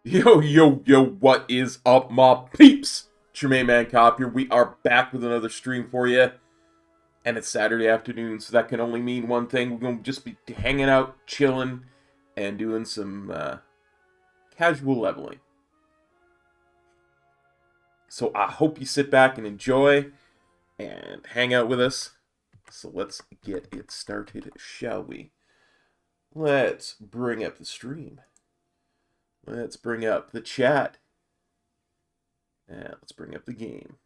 Yo, yo, yo, what is up, my peeps? It's your main man, Cop here. We are back with another stream for you. And it's Saturday afternoon, so that can only mean one thing. We're going to just be hanging out, chilling, and doing some casual leveling. So I hope you sit back and enjoy and hang out with us. So let's get it started, shall we? Let's bring up the stream. Let's bring up the chat. And let's bring up the game.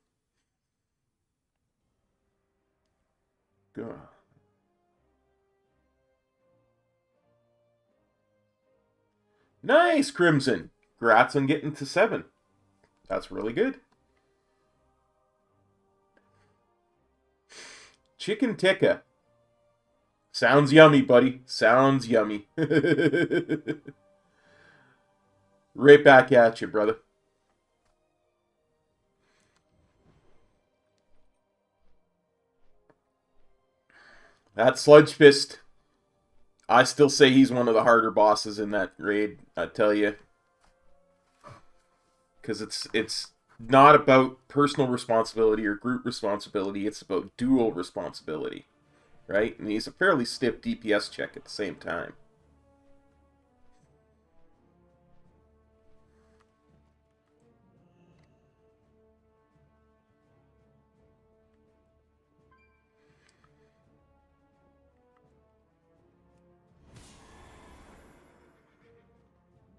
Go. Nice, Crimson. Congrats on getting to 7. That's really good. Chicken tikka. Sounds yummy, buddy. Sounds yummy. Right back at you, brother. That Sludge Fist, I still say he's one of the harder bosses in that raid, I tell you. Because it's not about personal responsibility or group responsibility, it's about dual responsibility. Right? And he's a fairly stiff DPS check at the same time.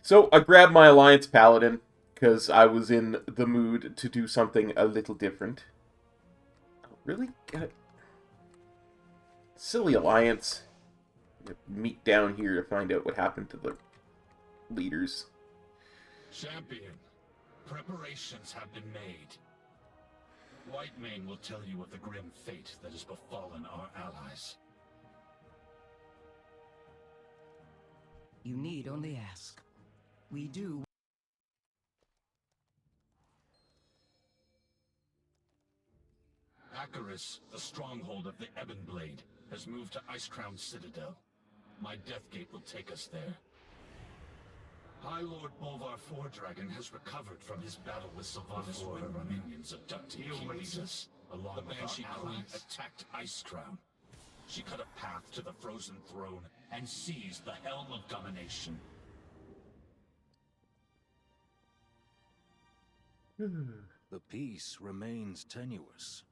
So I grabbed my Alliance Paladin because I was in the mood to do something a little different. Really? Silly Alliance. Meet down here to find out what happened to the leaders. Champion, preparations have been made. Whitemane will tell you of the grim fate that has befallen our allies. You need only ask. We do. Acaris, the stronghold of the Ebon Blade, has moved to Icecrown Citadel. My Deathgate will take us there. High Lord Bolvar Foredragon has recovered from his battle with Sylvanas when minions abducted Kinesis. The Banshee Queen attacked Icecrown. She cut a path to the Frozen Throne and seized the Helm of Domination. The peace remains tenuous.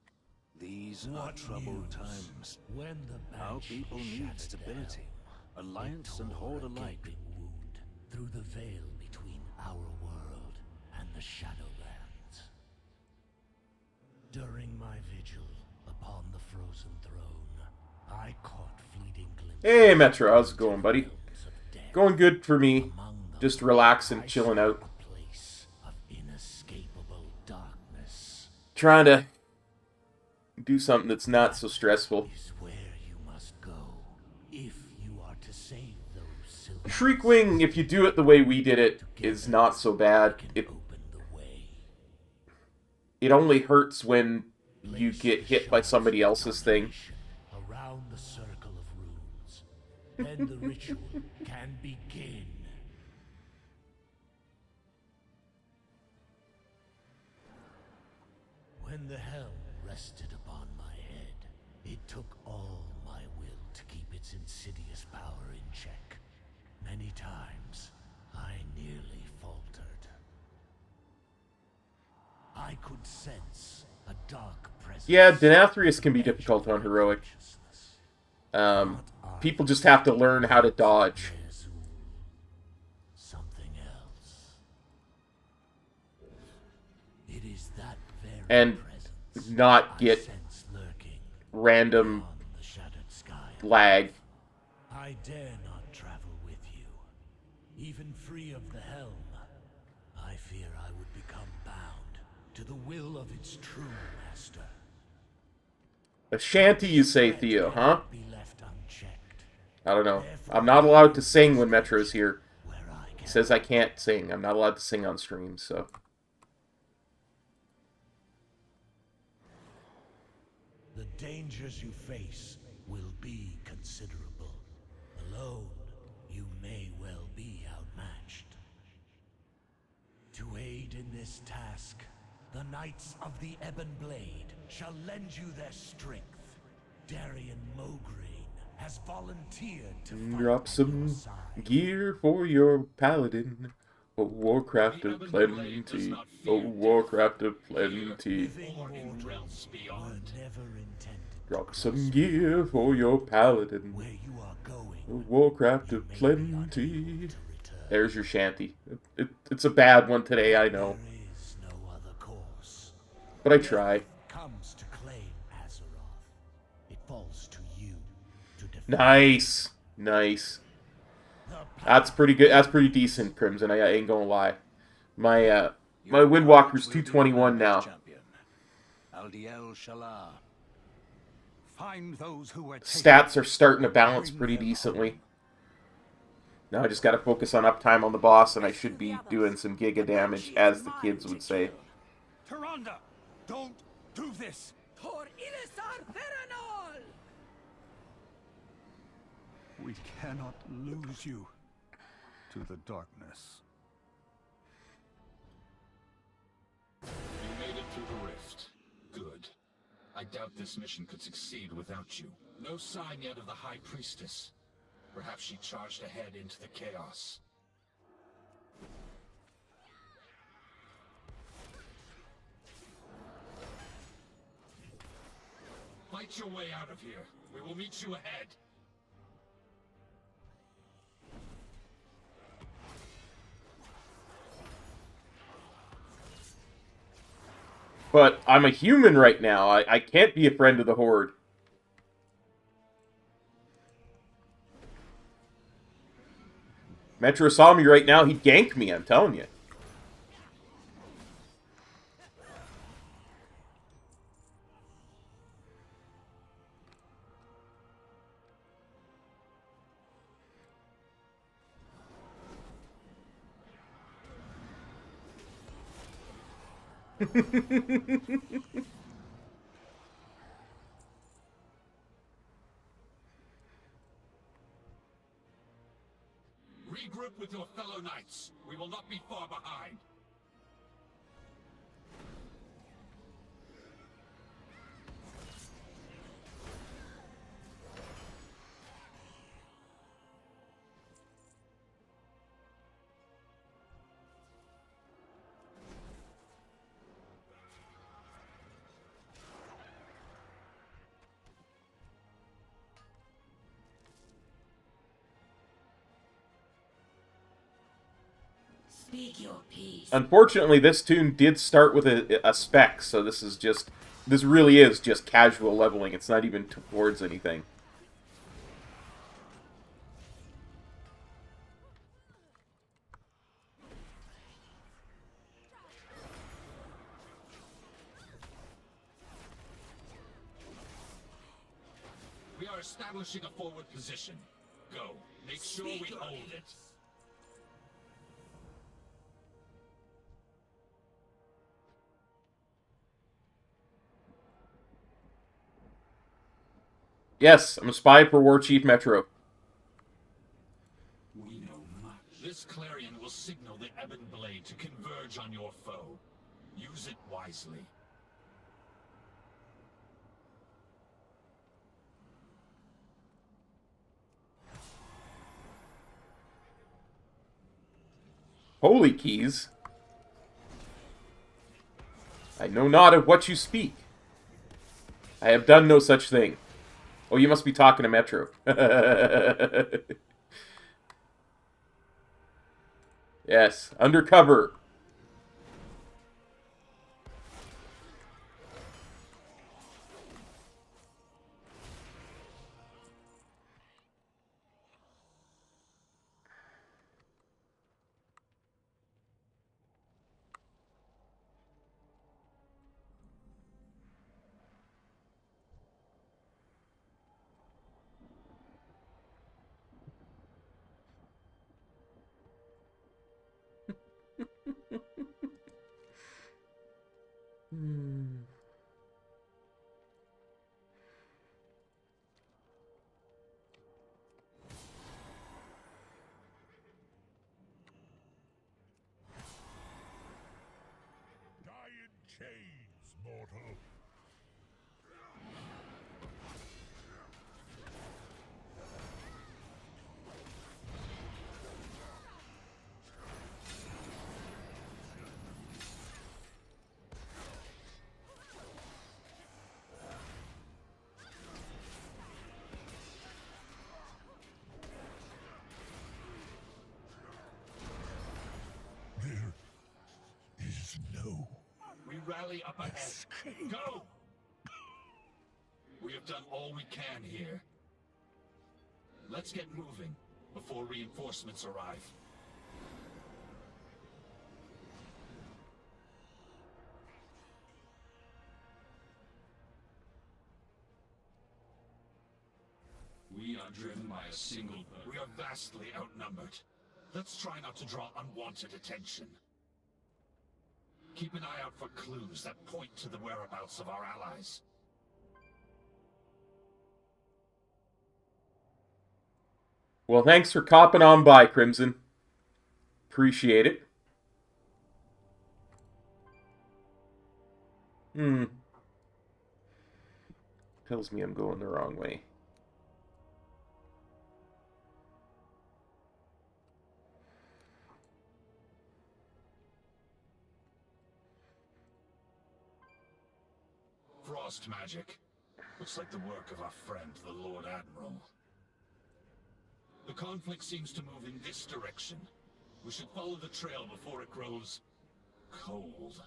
These are troubled times. When the Our people need stability. Alliance and Horde alike. Wound through the veil between our world and the Shadowlands. During my vigil upon the Frozen Throne, Hey, Metro, how's it going, buddy? Going good for me. Just relaxing, chilling out. Trying to do something that's not so stressful. Shriekwing, if you do it the way we did it, is not so bad. It only hurts when you get hit by somebody else's thing. Around the circle of runes, then the ritual can begin. When the helm rested upon my head, it took all my will to keep its insidious power in check. Many times, I nearly faltered. I could sense a dark presence. Yeah, Denathrius can be difficult on heroic. People just have to learn how to dodge. Something else. It is that very And presence not I get sense lurking random beyond the shattered sky. lag. I dare not travel with you, even free of the helm. I fear I would become bound to the will of its true master. A shanty, you say, Theo, huh? Be left unchecked, I don't know. I'm not allowed to sing when Metro's here. where I He can. says I can't sing. I'm not allowed to sing on stream, so... The dangers you face will be considerable. Alone, you may well be outmatched. To aid in this task, the Knights of the Ebon Blade shall lend you their strength. Darian Mograine has volunteered to fight Drop by some your side. gear for your paladin. A Warcraft of plenty. A Warcraft of plenty. Or in realms Were beyond. never intended Drop some gear for your paladin. where you are going. A Warcraft of plenty. There's your shanty. It's a bad one today, I know. There is no other course. But I try. Comes to claim Azeroth. It falls to you to defend. Nice. Nice. That's pretty good. That's pretty decent, Crimson. I ain't gonna lie. My Windwalker's 221 now. Champion. Aldiel Shalar. Find those who were Stats are starting to balance pretty decently. Now I just gotta focus on uptime on the boss, and I should be doing some giga damage, as the kids would say. Tyrande, don't do this. We cannot lose you to the darkness. You made it through the rift. Good. I doubt this mission could succeed without you. No sign yet of the High Priestess. Perhaps she charged ahead into the chaos. Fight your way out of here. We will meet you ahead. But I'm a human right now. I can't be a friend of the Horde. Metro saw me right now, he'd gank me, I'm telling you. Regroup with your fellow knights. We will not be far behind. Speak your peace. Unfortunately, this tune did start with a spec, so this really is just casual leveling. It's not even towards anything. We are establishing a forward position. Go. Make sure we hold it. Yes, I'm a spy for War Chief Metro. We know much. This clarion will signal the Ebon Blade to converge on your foe. Use it wisely. Holy keys. I know not of what you speak. I have done no such thing. Oh, you must be talking to Metro. Yes, undercover. Die in chains, mortal. There is no We rally up ahead. escape. Go! We have done all we can here. Let's get moving before reinforcements arrive. We are driven by a single bird. We are vastly outnumbered. Let's try not to draw unwanted attention. Keep an eye out for clues that point to the whereabouts of our allies. Well, thanks for copping on by, Crimson. Appreciate it. Tells me I'm going the wrong way. Frost magic. Looks like the work of our friend, the Lord Admiral. The conflict seems to move in this direction. We should follow the trail before it grows cold.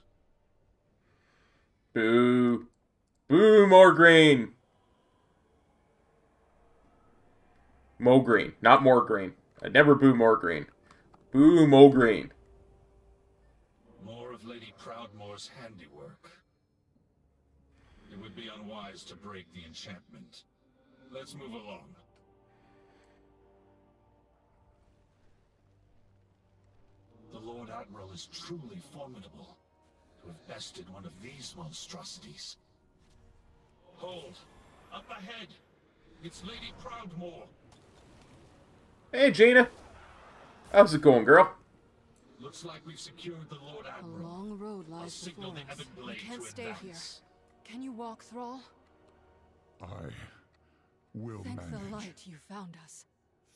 Boo. Boo, Morgraine. Mograine, not Morgraine. I'd never boo Morgraine. Boo, Mograine. More of Lady Proudmoore's handiwork. It would be unwise to break the enchantment. Let's move along. The Lord Admiral is truly formidable. To have bested one of these monstrosities. Hold! Up ahead! It's Lady Proudmoore! Hey, Jaina. How's it going, girl? Looks like we've secured the Lord A Admiral. long road I'll lies signal before the us. Ebon We Blade can't to stay here. advance. Can you walk, Thrall? I will Thank manage. the light you found us.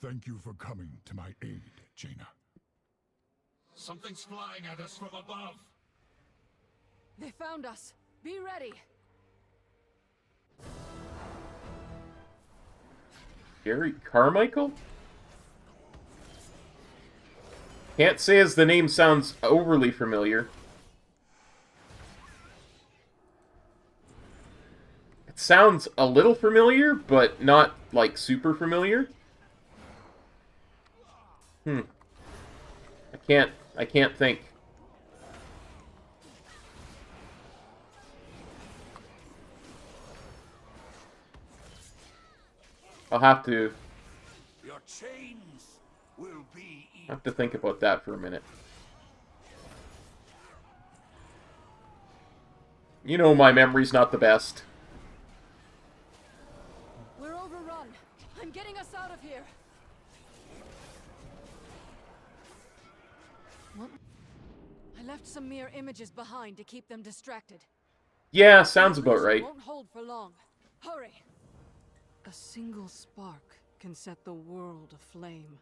Thank you for coming to my aid, Jaina. Something's flying at us from above! They found us. Be ready. Gary Carmichael? Can't say as the name sounds overly familiar. It sounds a little familiar, but not, like, super familiar. I can't think. I'll have to Your chains will be think about that for a minute. You know my memory's not the best. We're overrun. I'm getting us out of here. What? I left some mere images behind to keep them distracted. Yeah, sounds about Illusion right. won't hold for long. Hurry. A single spark can set the world aflame.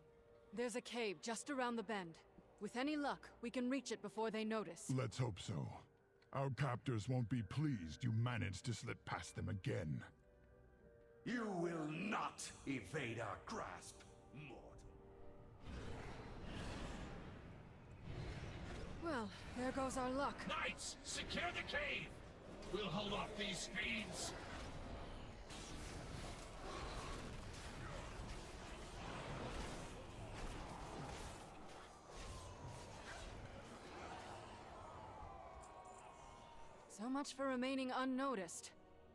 There's a cave just around the bend. With any luck, we can reach it before they notice. Let's hope so. Our captors won't be pleased you managed to slip past them again. You will not evade our grasp, mortal. Well, there goes our luck. Knights, secure the cave! We'll hold off these fiends. So much for remaining unnoticed.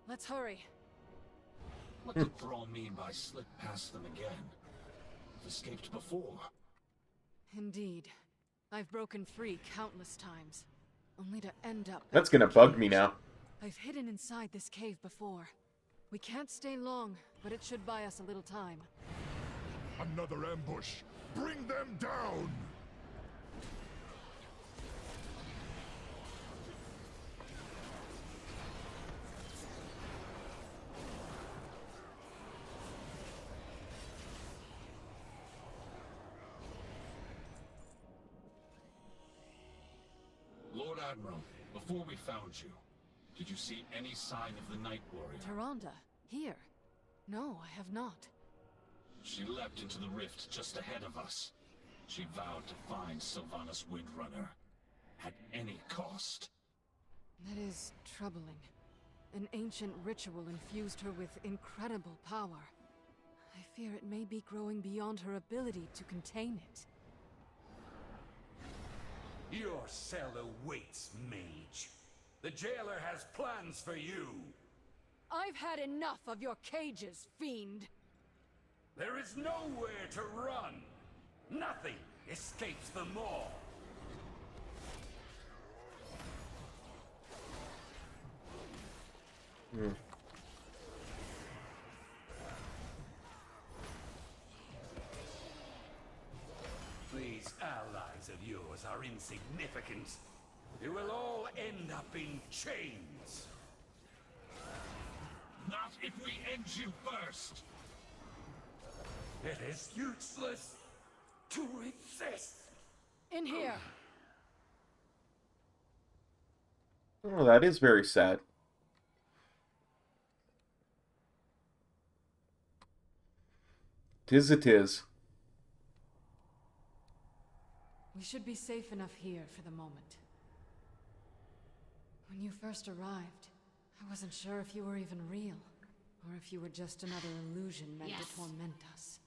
Let's hurry. What did Thrall mean by slip past them again? We've escaped before. Indeed. I've broken free countless times, only to end up... That's back gonna in bug cage. me now. I've hidden inside this cave before. We can't stay long, but it should buy us a little time. Another ambush! Bring them down! Lord Admiral, before we found you, did you see any sign of the Night Warrior? Tyrande, here? No, I have not. She leapt into the rift just ahead of us. She vowed to find Sylvanas Windrunner, at any cost. That is troubling. An ancient ritual infused her with incredible power. I fear it may be growing beyond her ability to contain it. Your cell awaits, mage. The jailer has plans for you. I've had enough of your cages, fiend. There is nowhere to run. Nothing escapes them all. These allies of yours are insignificant. You will all end up in chains. Not if we end you first! It is useless to resist. In here. Oh, that is very sad. Tis it is. We should be safe enough here for the moment. When you first arrived, I wasn't sure if you were even real, or if you were just another illusion meant Yes. to torment us.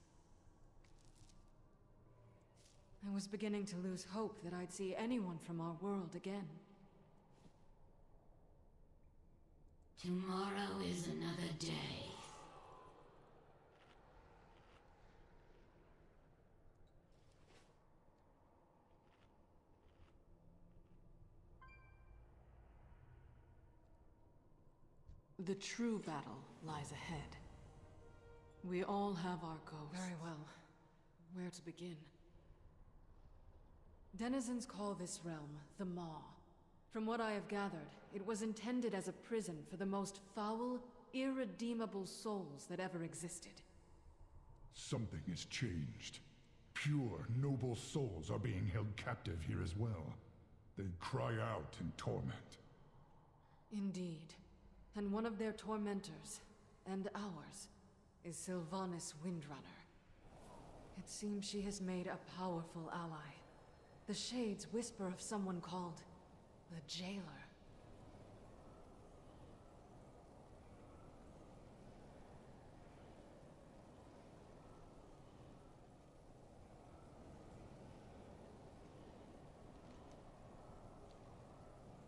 I was beginning to lose hope that I'd see anyone from our world again. Tomorrow is another day. The true battle lies ahead. We all have our ghosts. Very well. Where to begin? Denizens call this realm the Maw. From what I have gathered, it was intended as a prison for the most foul, irredeemable souls that ever existed. Something has changed. Pure, noble souls are being held captive here as well. They cry out in torment. Indeed. And one of their tormentors, and ours, is Sylvanas Windrunner. It seems she has made a powerful ally. The Shades whisper of someone called the Jailer.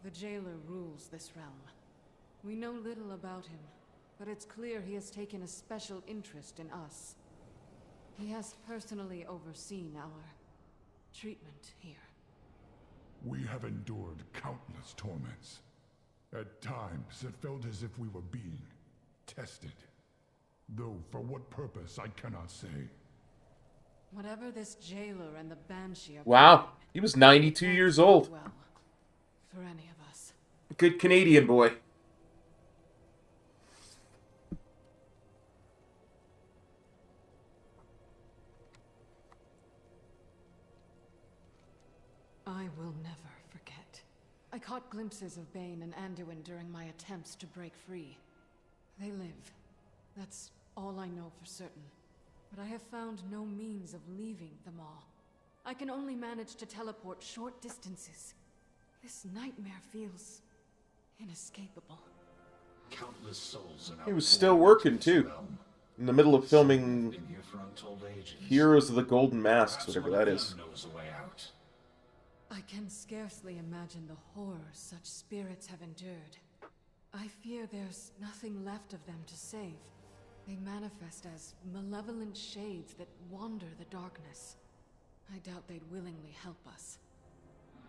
The Jailer rules this realm. We know little about him, but it's clear he has taken a special interest in us. He has personally overseen our treatment here. We have endured countless torments. At times, it felt as if we were being tested. Though for what purpose, I cannot say. Whatever this jailer and the Banshee are Wow, planning, he was 92 can't years go old. well for any of us. Good Canadian boy. I will never forget. I caught glimpses of Bane and Anduin during my attempts to break free. They live. That's all I know for certain. But I have found no means of leaving them all. I can only manage to teleport short distances. This nightmare feels inescapable. Countless souls in He our was still working, too. realm. In the middle of filming Been here for untold ages. Heroes of the Golden Masks, Perhaps whatever one of that them is. knows a way out. I can scarcely imagine the horrors such spirits have endured. I fear there's nothing left of them to save. They manifest as malevolent shades that wander the darkness. I doubt they'd willingly help us.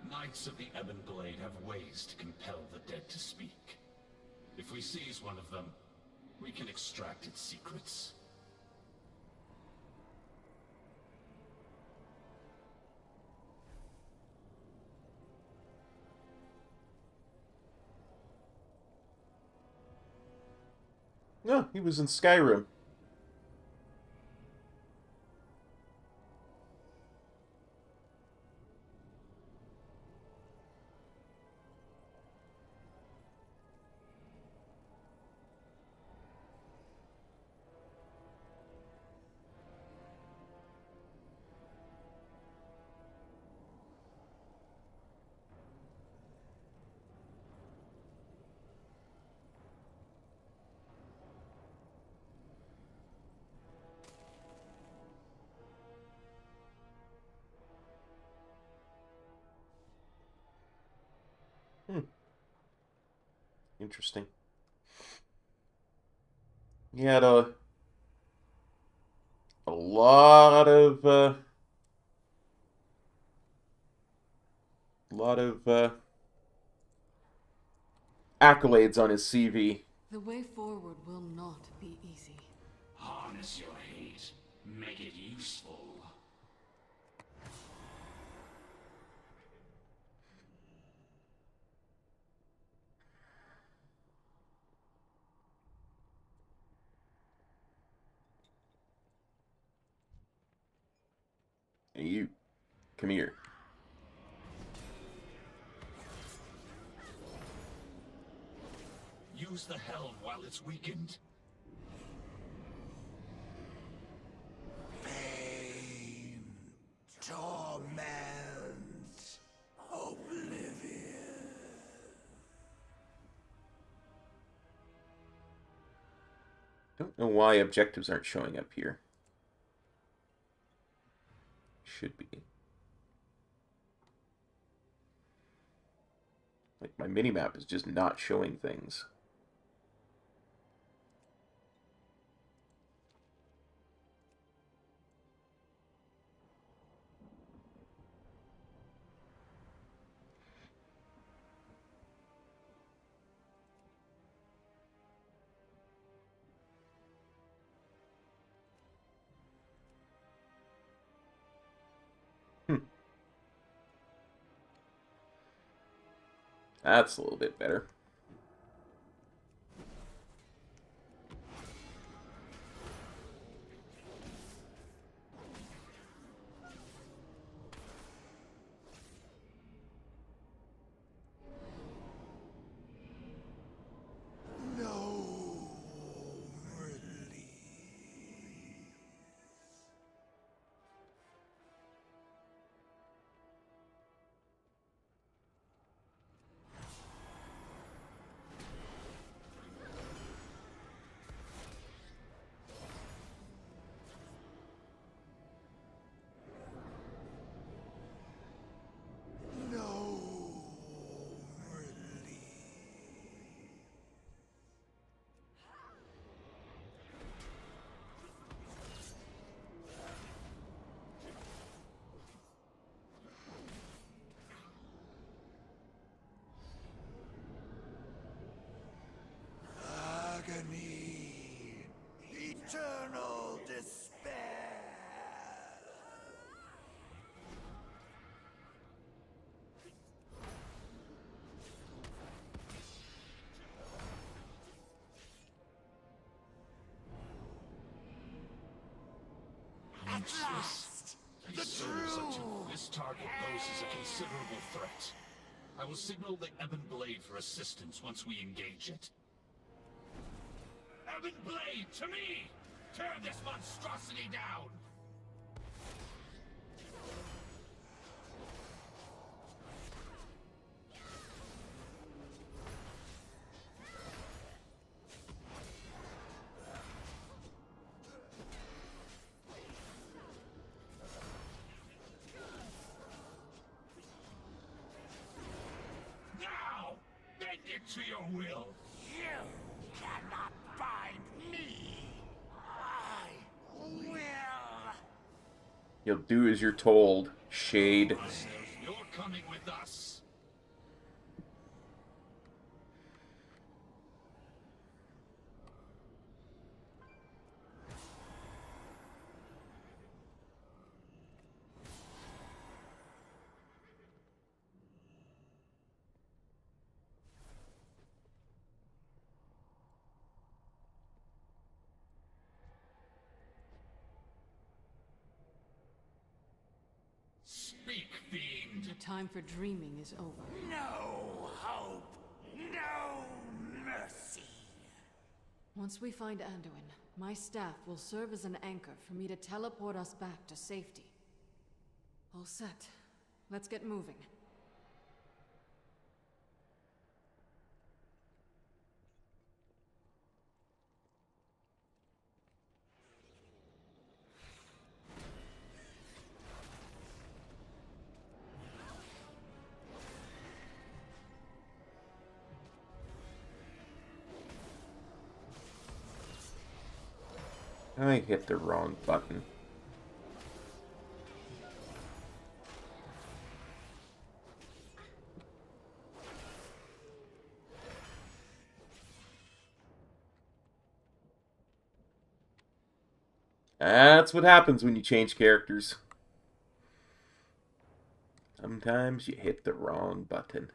Knights of the Ebon Blade have ways to compel the dead to speak. If we seize one of them, we can extract its secrets. No, he was in Skyrim. Interesting. He had a lot of accolades on his CV. The way forward will not be easy. Harness your hate. Make it useful. Hey, you, come here. Use the helm while it's weakened. Pain, torment, oblivion. Don't know why objectives aren't showing up here. Should be. Like, my minimap is just not showing things. That's a little bit better. No relief. monstrous. They serve such this target poses a considerable threat. I will signal the Ebon Blade for assistance once we engage it. Ebon Blade, to me! Tear this monstrosity down! Now! Bend it to your will! You cannot bind me! I will! You'll do as you're told, Shade. You're coming with us! Speak, fiend! The time for dreaming is over. No hope, no mercy. Once we find Anduin, my staff will serve as an anchor for me to teleport us back to safety. All set. Let's get moving. I hit the wrong button. That's what happens when you change characters. Sometimes you hit the wrong button.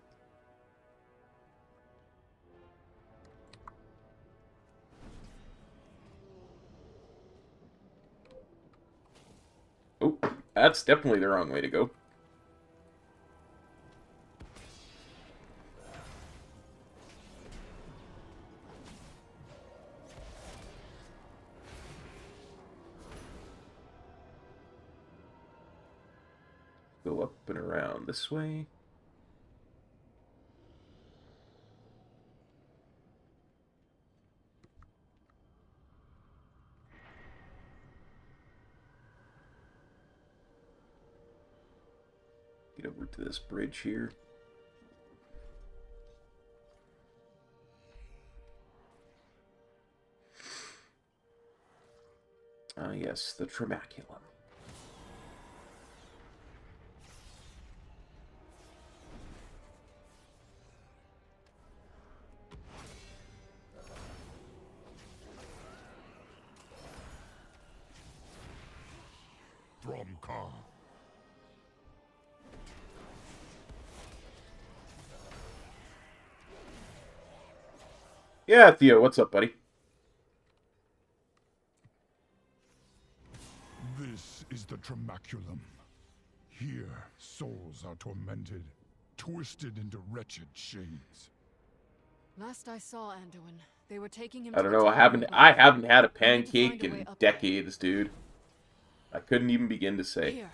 Oh, that's definitely the wrong way to go. Go up and around this way. Get over to this bridge here. Ah, yes, the Tremaculum. Bromcar. Yeah, Theo, what's up, buddy? This is the Tremaculum. Here, souls are tormented, twisted into wretched shades. Last I saw Anduin, they were taking him I to don't the know. I tower haven't had a We need to find pancake a way in up there. decades, dude. I couldn't even begin to say. Here.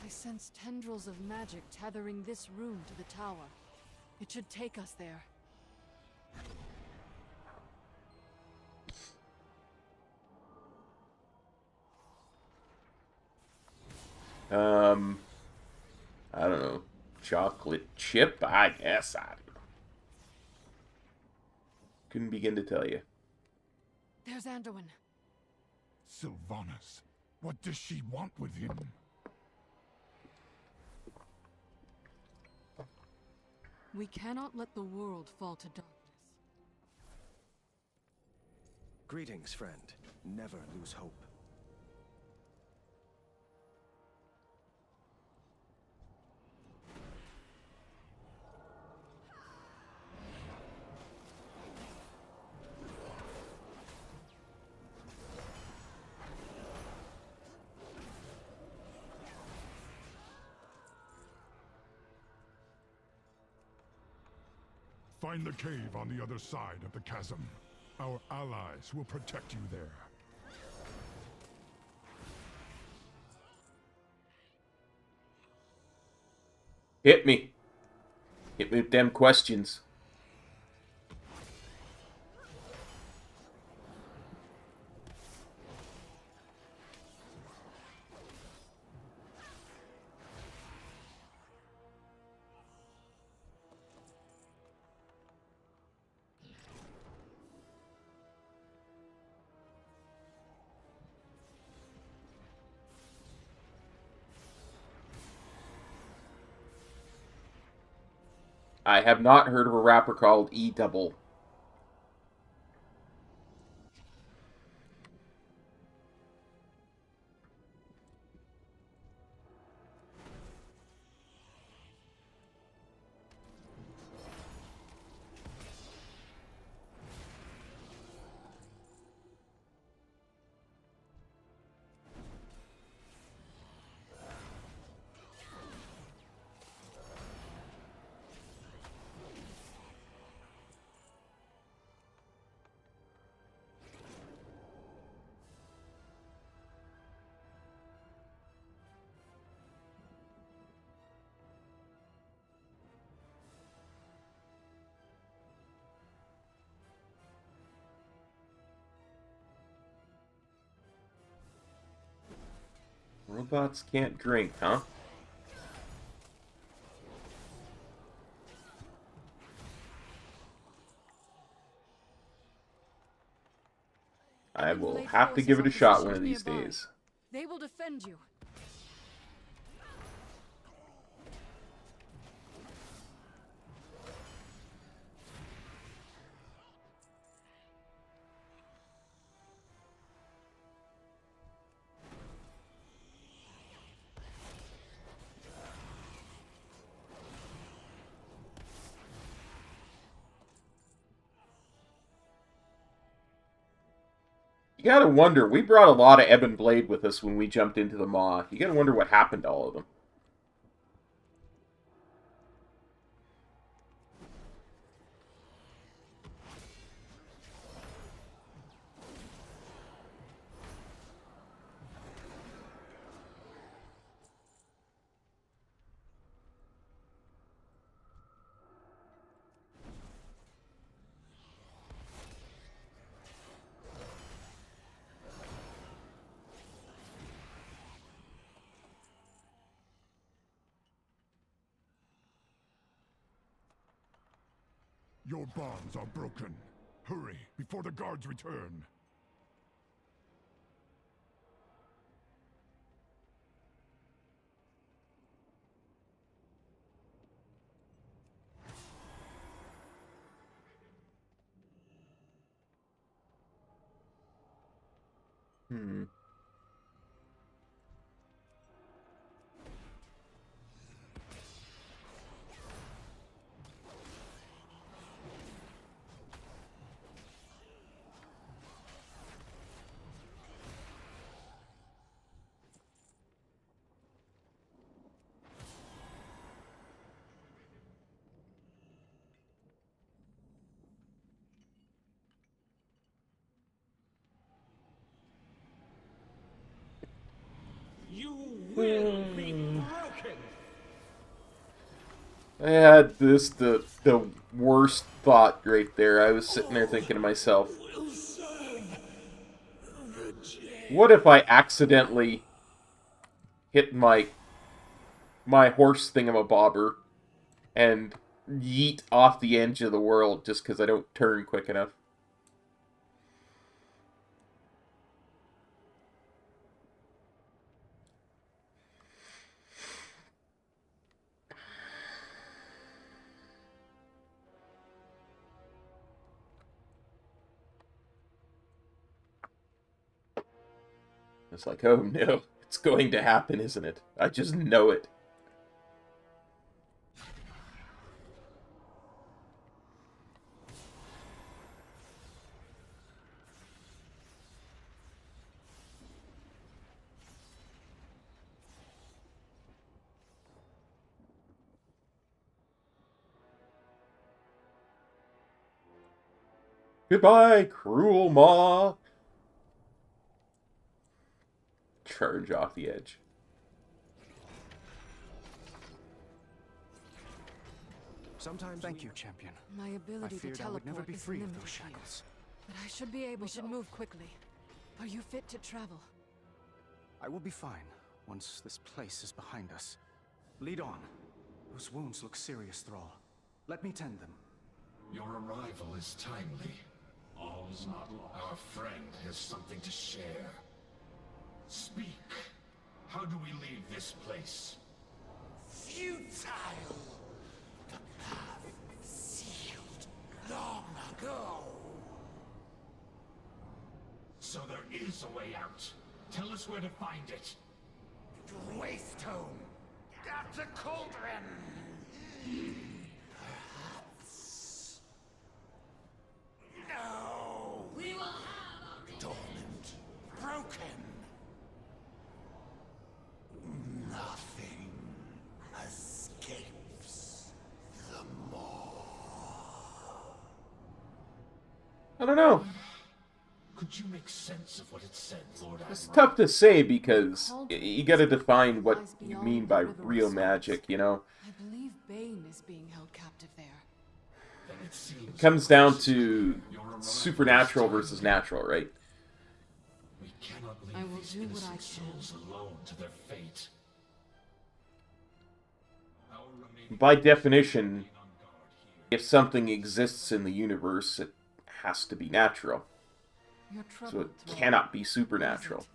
I sense tendrils of magic tethering this room to the tower. It should take us there. I don't know. Chocolate chip? I guess. I don't know. Couldn't begin to tell you. There's Anduin. Sylvanas, what does she want with him? We cannot let the world fall to darkness. Greetings, friend. Never lose hope. Find the cave on the other side of the chasm. Our allies will protect you there. Hit me. Hit me with them questions. I have not heard of a rapper called E-Double. Robots can't drink, huh? I will have to give it a shot one of these days. They will defend you. You gotta wonder, we brought a lot of Ebon Blade with us when we jumped into the Maw. You gotta wonder what happened to all of them. Your bonds are broken. Hurry, before the guards return. Hmm. You will be broken! I had the worst thought right there. I was sitting there thinking to myself, what if I accidentally hit my horse thingamabobber and yeet off the edge of the world just because I don't turn quick enough? It's like, oh no, it's going to happen, isn't it? I just know it. Goodbye, cruel maw. Charge off the edge. Sometimes Thank you, champion. My I ability to feared I would never teleport be is free of limited those here, shackles. but I should be able to move quickly. Are you fit to travel? I will be fine once this place is behind us. Lead on. Those wounds look serious, Thrall. Let me tend them. Your arrival is timely. All's not lost. Our friend has something to share. Speak. How do we leave this place? Futile! The path sealed long ago. So there is a way out. Tell us where to find it. Waystone! At the cauldron! Perhaps... No! We will have Dormant. Broken. Nothing escapes the maw. I don't know. Could you make sense of what it said, Lord It's Admiral? tough to say because you gotta define what you mean by real magic, you know? I believe Bane is being held captive there. Then it seems It comes down to your arrival supernatural is versus timely. natural, right? We cannot leave I will these do what innocent I can. souls alone to their fate. Our remaining By definition, on guard here. if something exists in the universe, it has to be natural. You're So troubled, it Thrall. cannot be supernatural.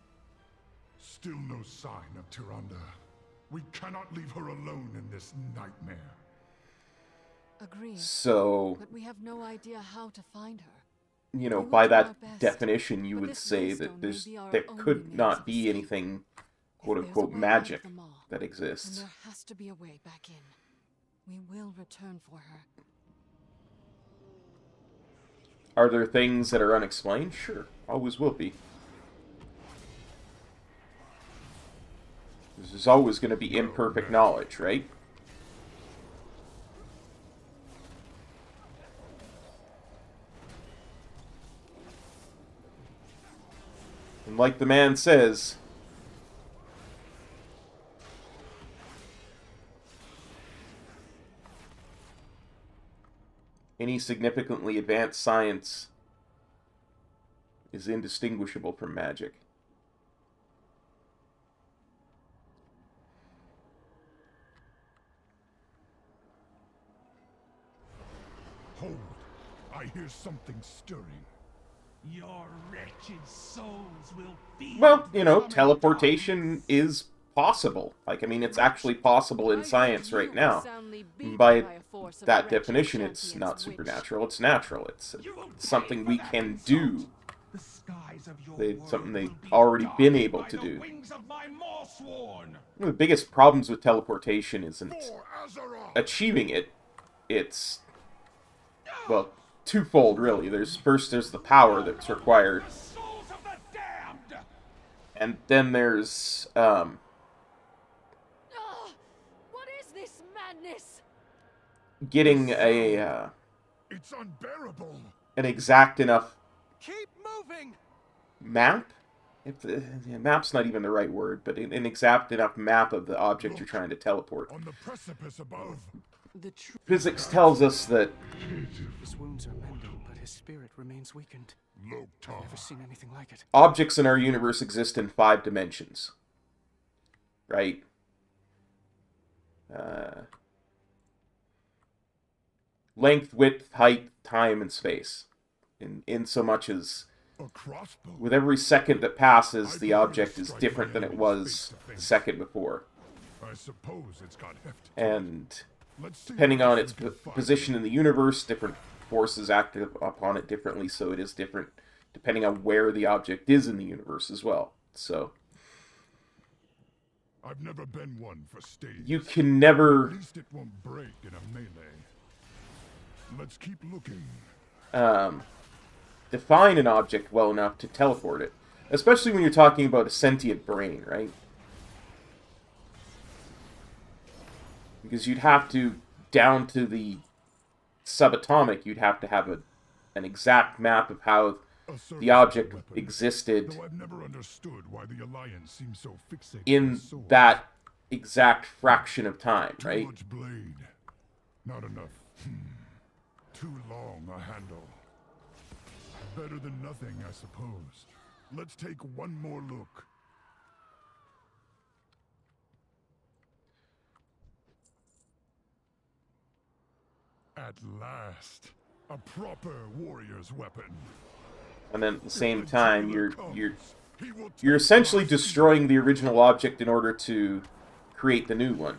Still no sign of Tyrande. We cannot leave her alone in this nightmare. Agreed. So, But we have no idea how to find her. you know, We will by do our that best, definition, you but would this say waystone that may be our there only could means not of be escape. anything, If quote there's a unquote, way out of magic the maw, that then exists. there has to be a way back in. We will return for her. Are there things that are unexplained? Sure, always will be. There's always going to be imperfect knowledge, right? And like the man says, any significantly advanced science is indistinguishable from magic. Hold. I hear something stirring. Your wretched souls will be. Well, you know, teleportation is possible. Like, I mean, it's actually possible in science right now. By that definition, it's not supernatural, it's natural. It's something we can do. The skies of your It's something world they've will be already been darkened able by to the do. wings of my Morsworn. One of the biggest problems with teleportation isn't For Azeroth! achieving it. It's, well, twofold, really. There's the power that's required, The souls of the damned. and then there's, What is this madness? getting a, It's unbearable! an exact enough Keep moving! map? If the map's not even the right word, but an exact enough map of the object you're trying to teleport. On the precipice above. The truth. Physics tells us that His wounds are mending, but his spirit remains weakened. Loktar. Never seen anything like it. objects in our universe exist in 5 dimensions. Right? Length, width, height, time, and space. In so much as A crossbow. with every second that passes, the object is different than it was the second before. I suppose it's got heft. And Let's see depending what on we its can find. position in the universe, different forces act upon it differently, so it is different depending on where the object is in the universe as well. So I've never been one for stage. you can never At least it won't break in a melee. Let's keep looking. define an object well enough to teleport it, especially when you're talking about a sentient brain, right? Because you'd have to, down to the subatomic, you'd have to have a an exact map of how A serviceable the object weapon, existed though I've never understood why the Alliance seems so fixated in on swords. that exact fraction of time, Too right? much blade. Not enough. Too long a handle. Better than nothing, I suppose. Let's take one more look. At last, a proper warrior's weapon. And then at the same time, He will you're take essentially my destroying the original object in order to create the new one.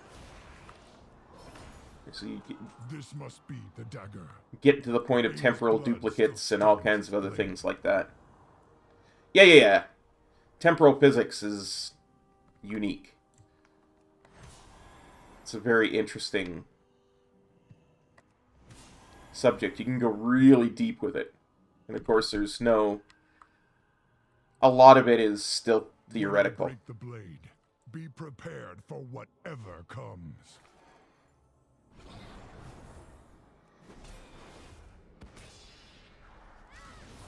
So you This must be the dagger. get to the point of temporal duplicates and all kinds of other things like that. Yeah. Temporal physics is unique. It's a very interesting subject. You can go really deep with it. And of course, there's no... A lot of it is still theoretical. Break the blade. Be prepared for whatever comes.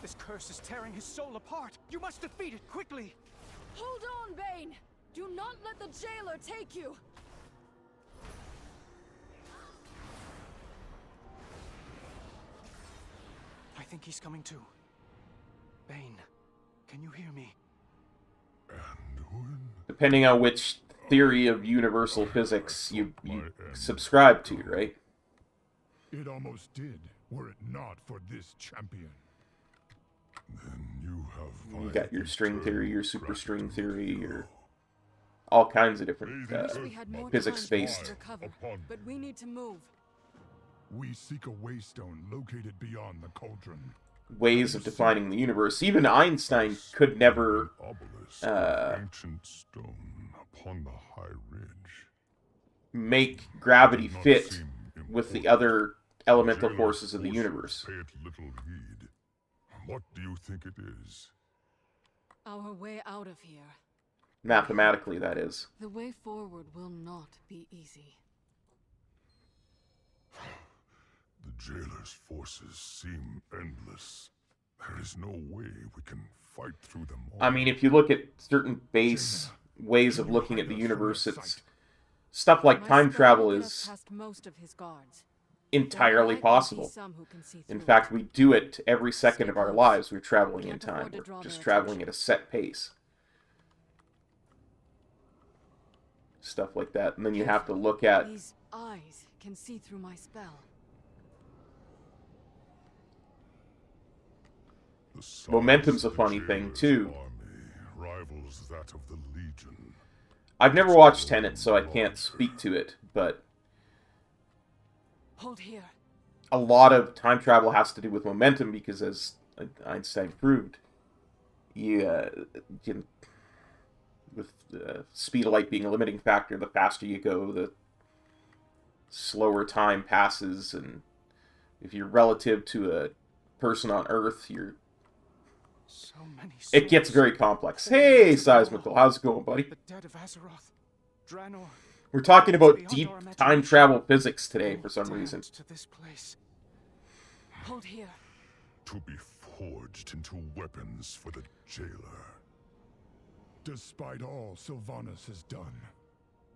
This curse is tearing his soul apart. You must defeat it quickly. Hold on, Bane! Do not let the jailer take you! I think he's coming too. Bane, can you hear me? And when Depending on which theory of universal physics you subscribe to, right? it almost did, were it not for this champion. Then you have You got your string theory, your super string gratitude theory, to your know. all kinds of different Wish We had more physics-based. time to recover, Upon but we need to move. We seek a waystone located beyond the cauldron. ways of defining the universe. Even Einstein could never Obelisk of ancient stone upon the high ridge. make gravity Does not fit seem with the important. other elemental Jailer's forces of the forces universe. Pay it little heed. What do you think it is? Our way out of here. Mathematically, that is. The way forward will not be easy. The jailer's forces seem endless. There is no way we can fight through them all. I mean, if you look at certain base ways of looking at the universe, it's stuff like My time spell travel will get us is past most of his guards. entirely There might be possible. some who can see In through fact, it. we do it every second of our lives. We're traveling in Can't time. afford to We're draw just their traveling attention. at a set pace. Stuff like that. And then you have to look at... These eyes can see through my spell. The size Momentum's a of the funny thing, jailer's too. army rivals that of the Legion. I've never watched Tenet, so I can't speak to it, but Hold here. a lot of time travel has to do with momentum because, as Einstein proved, with speed of light being a limiting factor, the faster you go, the slower time passes, and if you're relative to a person on Earth, So many it gets souls. very complex. Hey, Seismical, how's it going, buddy? The dead of Azeroth, Draenor. We're talking about Beyond deep our imagination. time travel physics today for some Damned reason. to this place. Hold here. To be forged into weapons for the jailer. Despite all Sylvanas has done,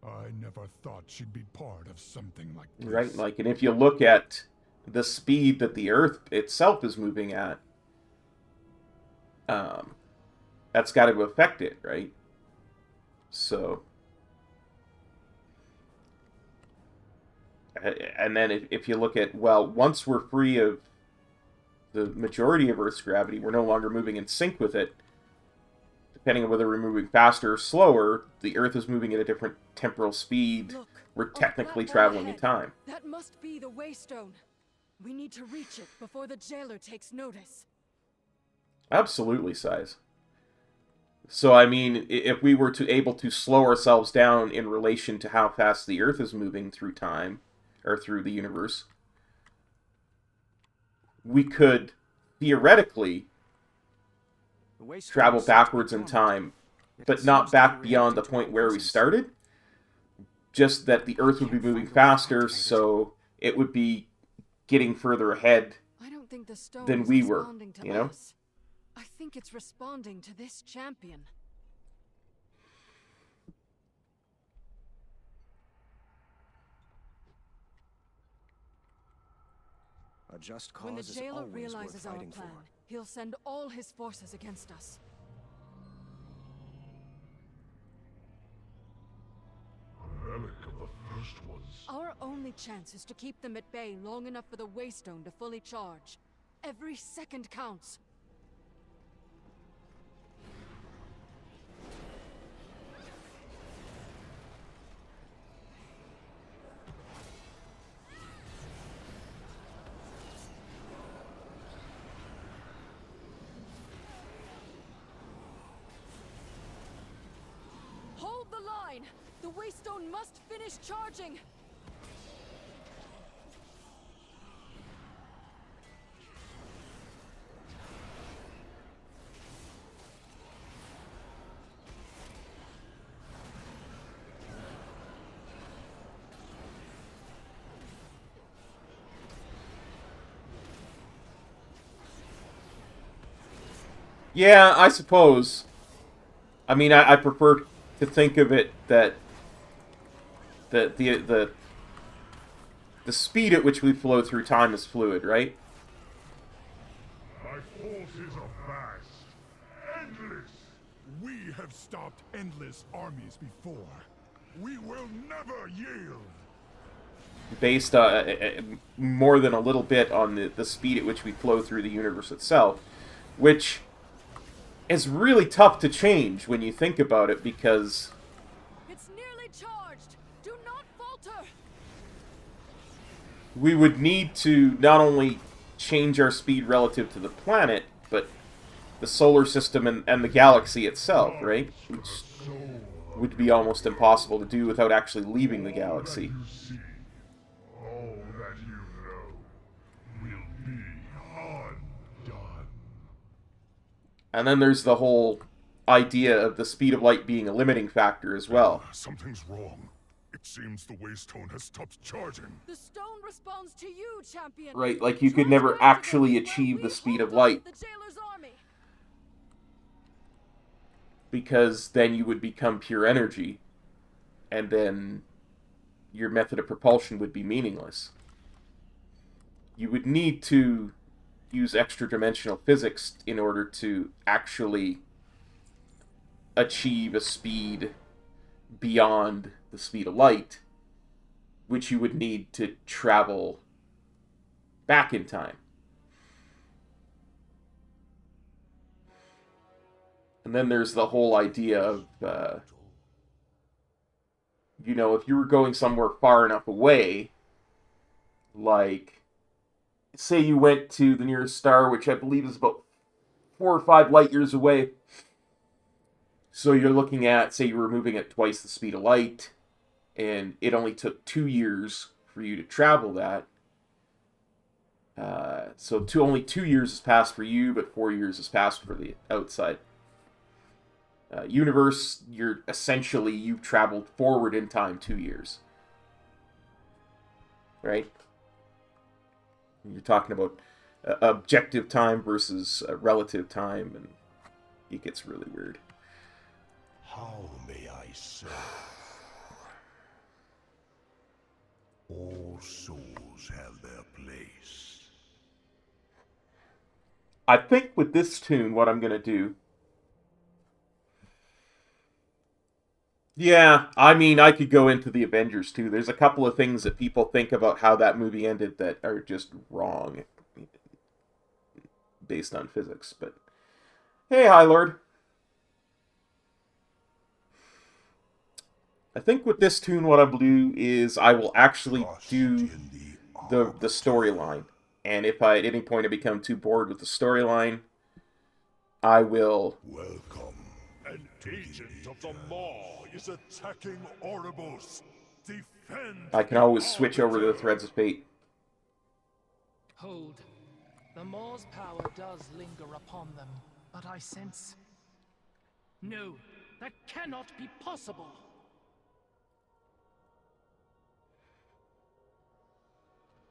I never thought she'd be part of something like this. Right, like, and if you look at the speed that the Earth itself is moving at, that's got to affect it, right? So, and then if you look at, well, once we're free of the majority of Earth's gravity, we're no longer moving in sync with it. Depending on whether we're moving faster or slower, the Earth is moving at a different temporal speed. Look, We're on the technically platform traveling in ahead. time. That must be the Waystone. We need to reach it before the jailer takes notice. Absolutely, Size. So, I mean, if we were able to slow ourselves down in relation to how fast the Earth is moving through time, or through the universe, we could theoretically The Waystone travel seems backwards in dormant, time, yet but it not seems to back be beyond the reacting to point our where we presence. started. Just that the Earth would be Can't moving find a way to faster, activate it. so it would be getting further ahead I don't think the stone than is we were, responding to you know? us. I think it's responding to this champion. A just When the cause is jailer always worth realizes our fighting plan, for. he'll send all his forces against us. Relic of the first ones. Our only chance is to keep them at bay long enough for the Waystone to fully charge. Every second counts. Hold the line! The Waystone must finish charging! Yeah, I suppose. I mean, I prefer to think of it that the speed at which we flow through time is fluid, right? My forces are vast, endless. We have stopped endless armies before. We will never yield. Based more than a little bit on the speed at which we flow through the universe itself, which is really tough to change when you think about it, because It's nearly charged! Do not falter! we would need to not only change our speed relative to the planet, but the solar system and the galaxy itself, right? Which would be almost impossible to do without actually leaving the galaxy. You see, all that you know will be undone. And then there's the whole idea of the speed of light being a limiting factor as well. Something's wrong. It seems the Waystone has stopped charging. The stone responds to you, champion! Right, like you could Charge never back to them actually while achieve we the speed of hold off light, the jailer's army. because then you would become pure energy, and then your method of propulsion would be meaningless. You would need to use extra-dimensional physics in order to actually achieve a speed beyond the speed of light, which you would need to travel back in time. And then there's the whole idea of, you know, if you were going somewhere far enough away, like, say you went to the nearest star, which I believe is about 4 or 5 light years away. So you're looking at, say you were moving at twice the speed of light, and it only took 2 years for you to travel that. So only 2 years has passed for you, but 4 years has passed for the outside universe. You've traveled forward in time 2 years. Right? You're talking about objective time versus relative time, and it gets really weird. How may I serve? All souls have their place. I think with this tune, what I'm going to do... Yeah, I mean, I could go into the Avengers, too. There's a couple of things that people think about how that movie ended that are just wrong, based on physics, but... Hey, High Lord. I think with this tune, what I'll do is I will actually do the storyline. And if at any point I become too bored with the storyline, I will... Welcome. An agent of the Maw is attacking Oribos. Defend. I can always switch over to the Threads of Fate. Hold. The Maw's power does linger upon them, but I sense... No, that cannot be possible.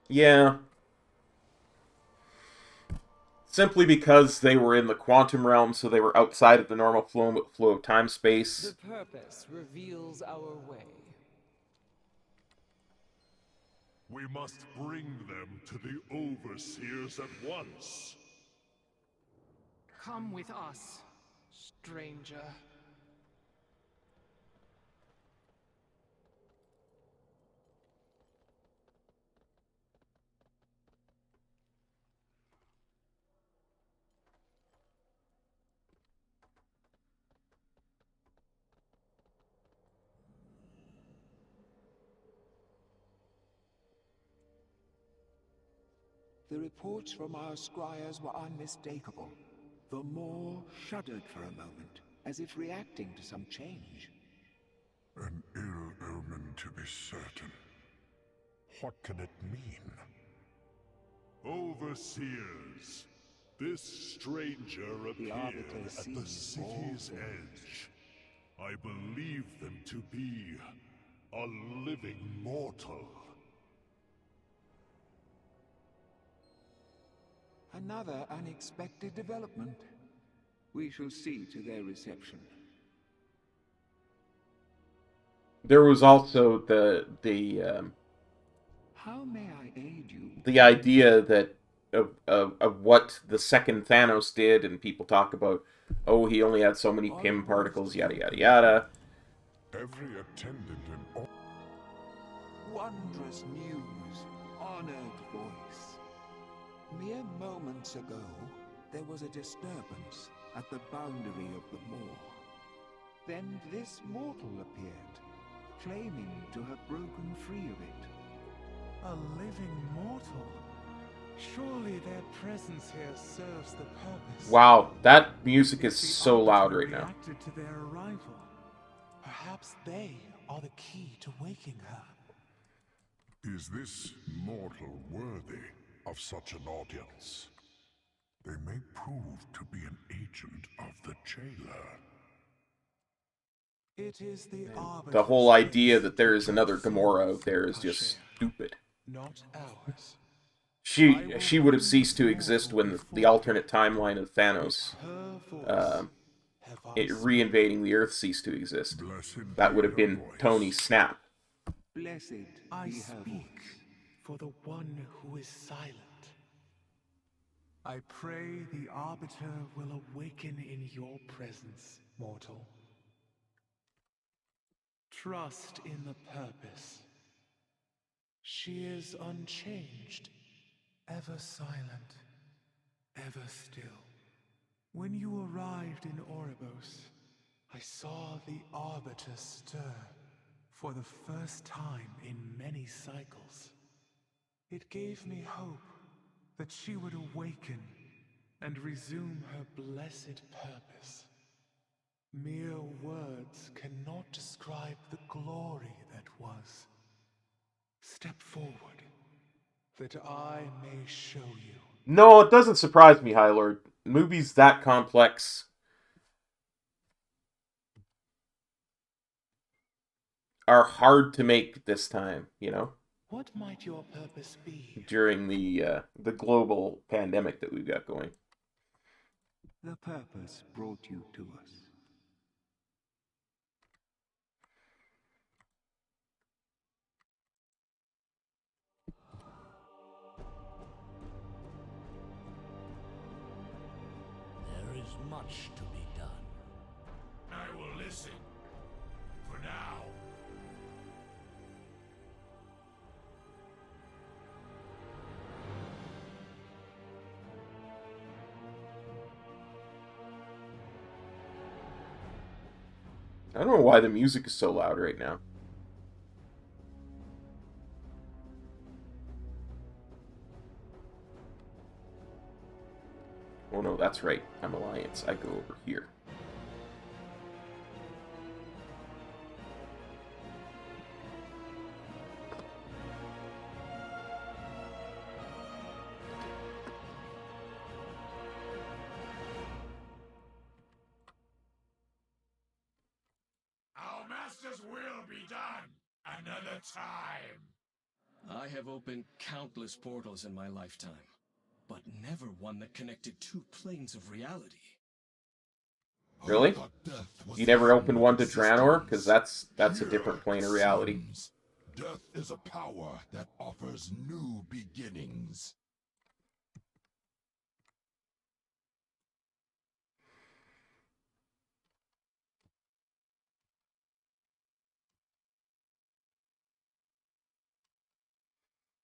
Yeah. simply because they were in the quantum realm, so they were outside of the normal flow of time-space. The purpose reveals our way. We must bring them to the Overseers at once. Come with us, stranger. The reports from our scryers were unmistakable. The Maw shuddered for a moment, as if reacting to some change. An ill omen, to be certain. What can it mean? Overseers, this stranger appeared at the city's edge. I believe them to be a living mortal. Another unexpected development. We shall see to their reception. There was also How may I aid you? the idea that of what the second Thanos did, and people talk about, oh, he only had so many Pym particles, yada yada yada. Every attendant in Wondrous news, honored voice. Mere moments ago, there was a disturbance at the boundary of the Maw. Then this mortal appeared, claiming to have broken free of it. A living mortal? Surely their presence here serves the purpose. Wow, that music is so loud right now. Reacted to their arrival. Perhaps they are the key to waking her. Is this mortal worthy of such an audience? They may prove to be an agent of the jailer. It is the Arbiter's The whole idea that there is another Gamora out there is just stupid. Not ours. She would have ceased to exist when the alternate timeline of Thanos reinvading the Earth ceased to exist. That would have been Tony's snap. Blessed I be her speak voice. for the one who is silent. I pray the Arbiter will awaken in your presence, mortal. Trust in the purpose. She is unchanged, ever silent, ever still. When you arrived in Oribos, I saw the Arbiter stir for the first time in many cycles. It gave me hope that she would awaken and resume her blessed purpose. Mere words cannot describe the glory that was. Step forward, that I may show you. No, it doesn't surprise me, High Lord. Movies that complex are hard to make this time, you know? What might your purpose be? During the global pandemic that we've got going. The purpose brought you to us. There is much to be done. I will listen. For now. I don't know why the music is so loud right now. Oh no, that's right. I'm Alliance. I go over here. Our master's will be done another time. I have opened countless portals in my lifetime, but never one that connected two planes of reality. Really? You never opened one to Draenor? Because that's a different plane of reality. Death is a power that offers new beginnings.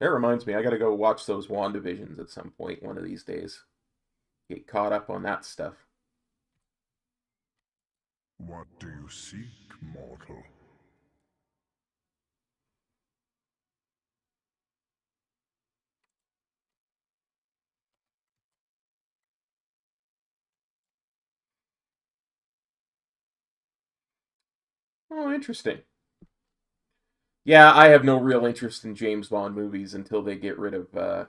That reminds me, I gotta go watch those WandaVisions at some point one of these days. Get caught up on that stuff. What do you seek, mortal? Oh, interesting. Yeah, I have no real interest in James Bond movies until they get rid of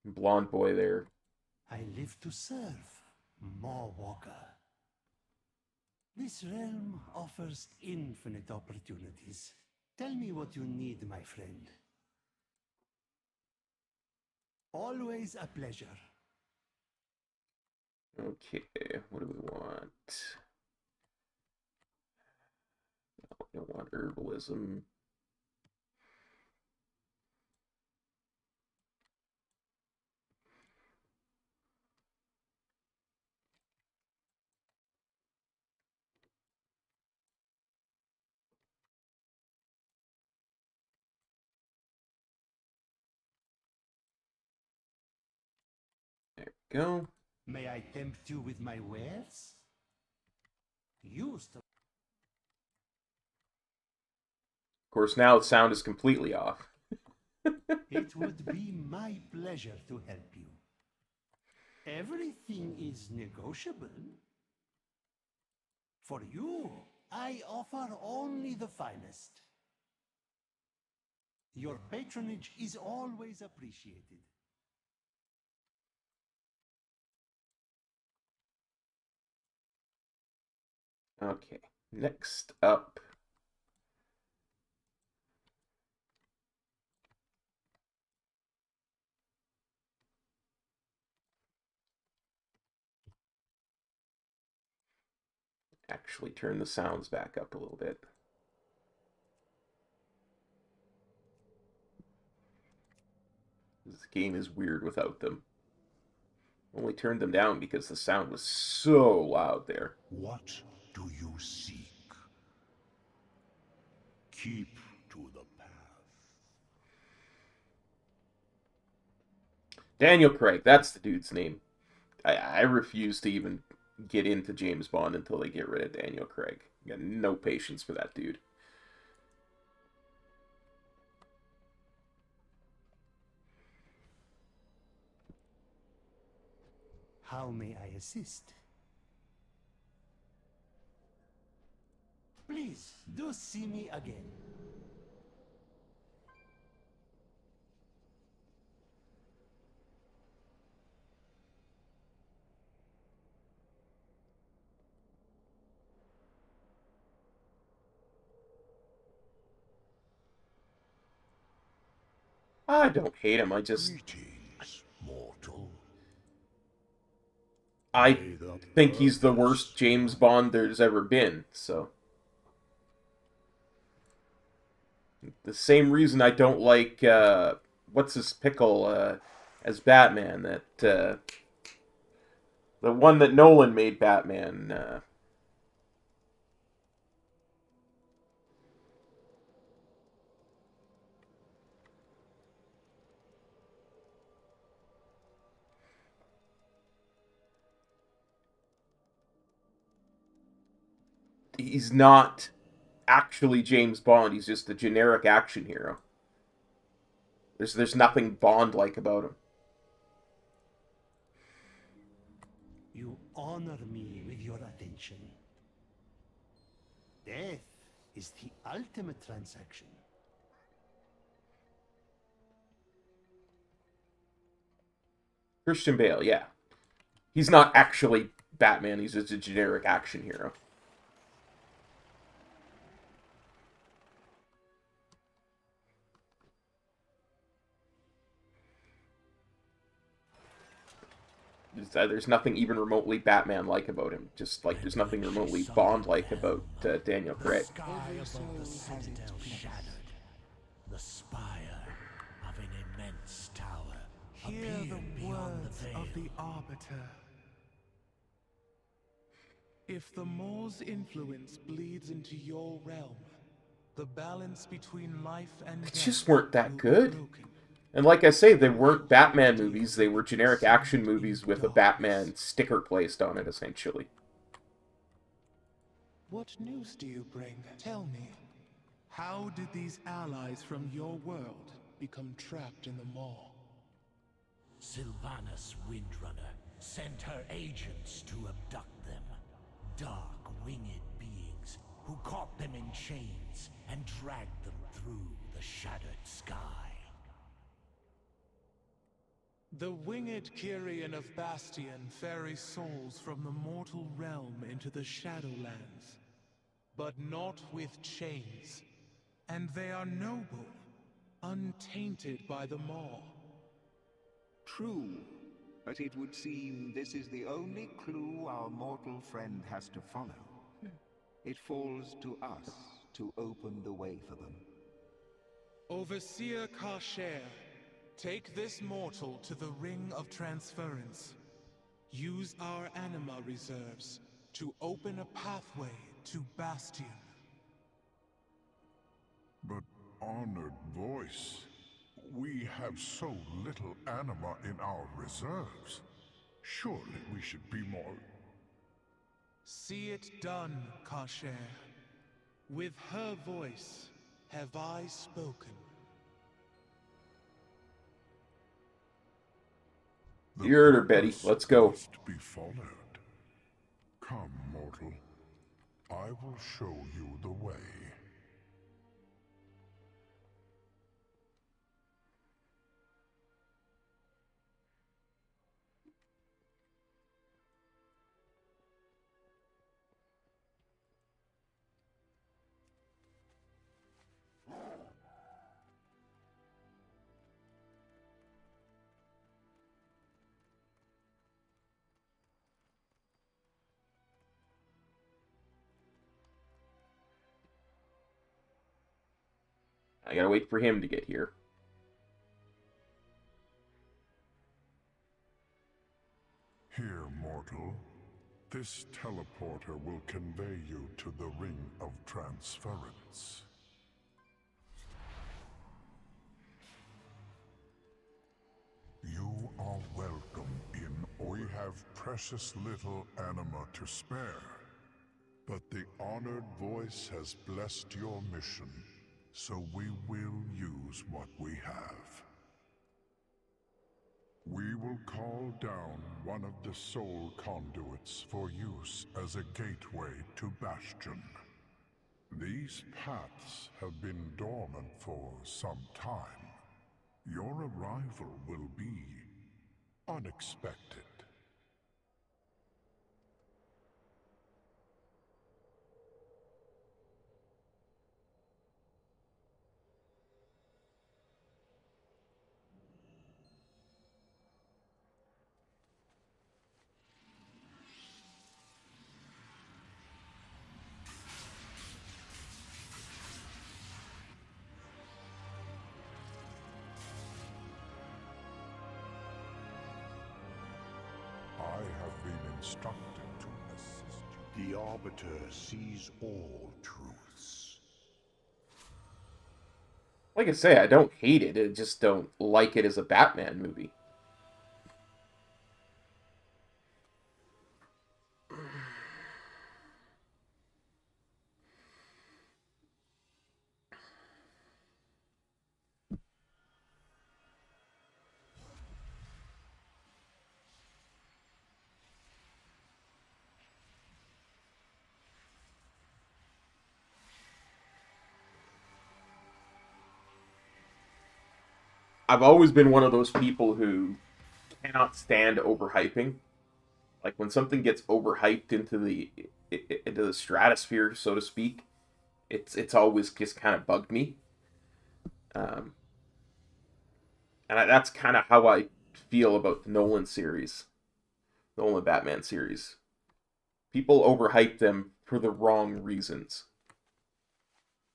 Blonde Boy there. I live to serve, Maw Walker. This realm offers infinite opportunities. Tell me what you need, my friend. Always a pleasure. Okay, what do we want? We don't want herbalism. There we go. May I tempt you with my wares? Used to. Of course, now the sound is completely off. It would be my pleasure to help you. Everything is negotiable. For you, I offer only the finest. Your patronage is always appreciated. Okay, next up. Actually turn the sounds back up a little bit. This game is weird without them. Only turned them down because the sound was so loud there. What do you seek? Keep to the path. Daniel Craig, that's the dude's name. I refuse to even get into James Bond until they get rid of Daniel Craig. I got no patience for that dude. How may I assist? Please, do see me again. I don't hate him, I just... Greetings, mortal. I think he's the worst James Bond there's ever been, so... The same reason I don't like, what's his pickle, as Batman, that, the one that Nolan made Batman, he's not actually James Bond, he's just a generic action hero. There's nothing Bond-like about him. You honor me with your attention. Death is the ultimate transaction. Christian Bale, yeah. He's not actually Batman, he's just a generic action hero. there's nothing even remotely Batman-like about him. Just like there's nothing remotely Bond-like about Daniel Craig. The sky above the citadel shattered. The spire of an immense tower Hear appeared the beyond the words veil. of the Arbiter. If the Maul's influence bleeds into your realm, the balance between life and They death just weren't that will be good. broken. And like I say, they weren't Batman movies. They were generic action movies with a Batman sticker placed on it, essentially. What news do you bring? Tell me. How did these allies from your world become trapped in the Maw? Sylvanas Windrunner sent her agents to abduct them. Dark, winged beings who caught them in chains and dragged them through the shattered sky. The winged Kyrian of Bastion ferry souls from the mortal realm into the Shadowlands, but not with chains. And they are noble, untainted by the Maw. True, but it would seem this is the only clue our mortal friend has to follow. It falls to us to open the way for them. Overseer Kasher, take this mortal to the Ring of Transference. Use our anima reserves to open a pathway to Bastion. But, honored voice, we have so little anima in our reserves. Surely we should be more... See it done, Kasher. With her voice have I spoken. You heard her, Betty. Let's go. Must be followed. Come, mortal. I will show you the way. I gotta wait for him to get here. Here, mortal. This teleporter will convey you to the Ring of Transference. You are welcome in. We have precious little anima to spare, but the honored voice has blessed your mission, so we will use what we have. We will call down one of the soul conduits for use as a gateway to Bastion. These paths have been dormant for some time. Your arrival will be unexpected. I have been instructed to assist you. The Arbiter sees all truths. Like I say, I don't hate it. I just don't like it as a Batman movie. I've always been one of those people who cannot stand overhyping. Like when something gets overhyped into the stratosphere, so to speak, it's always just kind of bugged me. And that's kind of how I feel about the Nolan series. the only Batman series. People overhype them for the wrong reasons.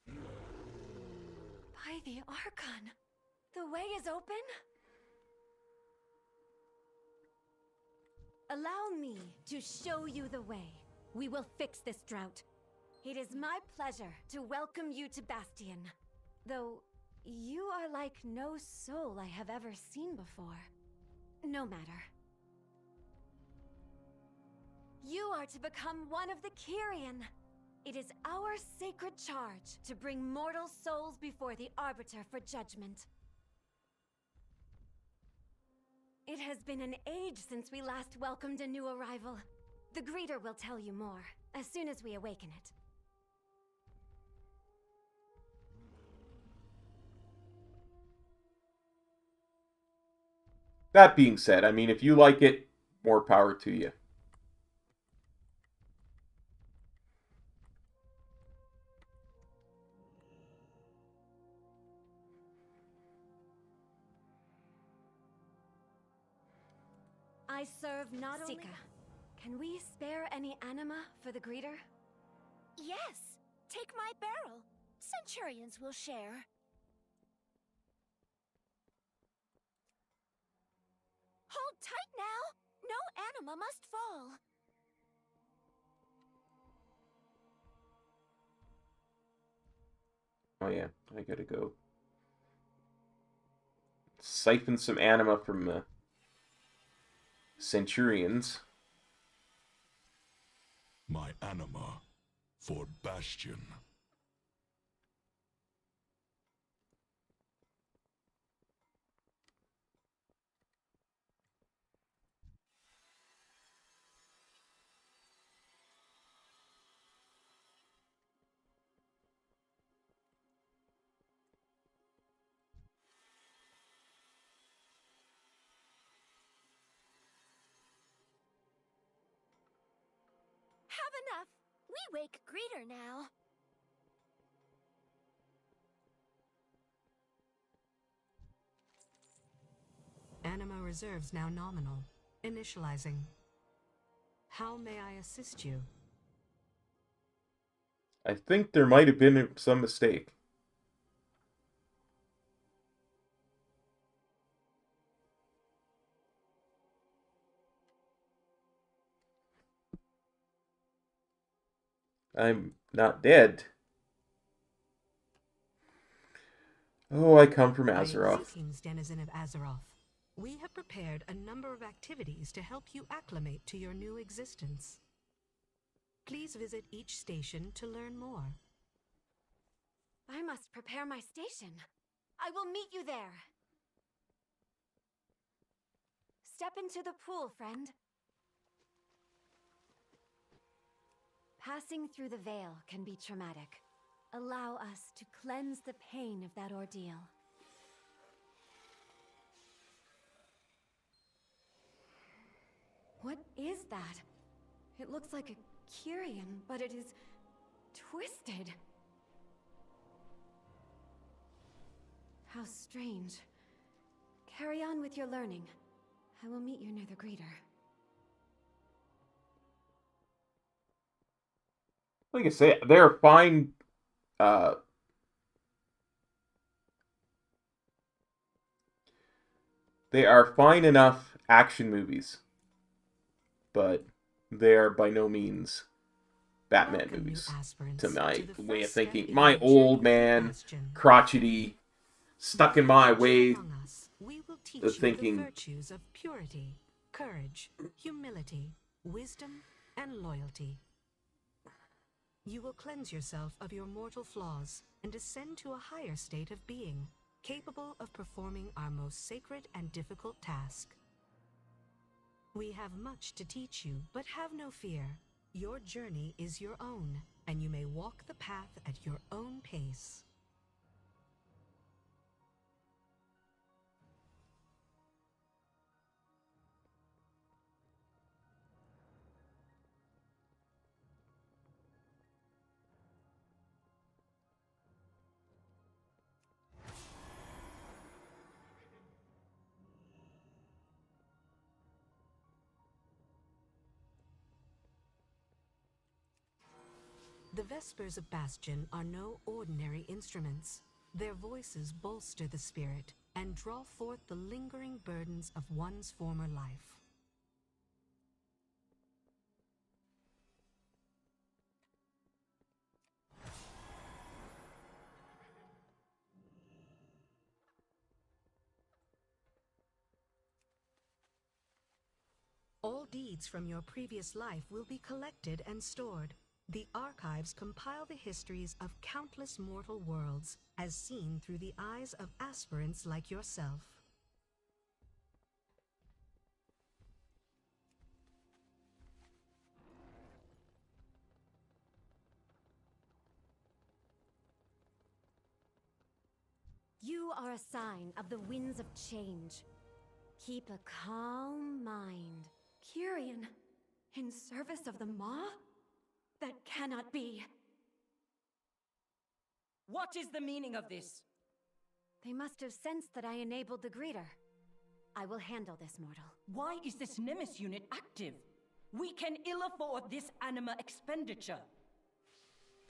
By the Archon, the way is open? Allow me to show you the way. We will fix this drought. It is my pleasure to welcome you to Bastion. Though, you are like no soul I have ever seen before. No matter. You are to become one of the Kyrian. It is our sacred charge to bring mortal souls before the Arbiter for judgment. It has been an age since we last welcomed a new arrival. The greeter will tell you more, as soon as we awaken it. That being said, I mean, if you like it, more power to you. I serve not only... Sika, can we spare any anima for the greeter? Yes! Take my barrel. Centurions will share. Hold tight now! No anima must fall. Oh yeah, I gotta go siphon some anima from the Centurions. My anima for Bastion. Have enough. We wake greeter now. Anima reserves now nominal. Initializing. How may I assist you? I think there might have been some mistake. I'm not dead. Oh, I come from Azeroth. Greetings, denizen of Azeroth. We have prepared a number of activities to help you acclimate to your new existence. Please visit each station to learn more. I must prepare my station. I will meet you there. Step into the pool, friend. Passing through the veil can be traumatic. Allow us to cleanse the pain of that ordeal. What is that? It looks like a Kyrian, but it is twisted. How strange. Carry on with your learning. I will meet you near the greeter. Like I say, they're fine. They are fine enough action movies, but they are by no means Batman movies. To my way of thinking, my old man, crotchety, stuck in my way of thinking. The virtues of purity, courage, humility, wisdom, and loyalty. You will cleanse yourself of your mortal flaws and ascend to a higher state of being, capable of performing our most sacred and difficult task. We have much to teach you, but have no fear. Your journey is your own, and you may walk the path at your own pace. The Vespers of Bastion are no ordinary instruments. Their voices bolster the spirit and draw forth the lingering burdens of one's former life. All deeds from your previous life will be collected and stored. The archives compile the histories of countless mortal worlds, as seen through the eyes of aspirants like yourself. You are a sign of the winds of change. Keep a calm mind. Kyrian, in service of the Maw? That cannot be. What is the meaning of this? They must have sensed that I enabled the greeter. I will handle this, mortal. Why is this Nemesis unit active? We can ill afford this anima expenditure.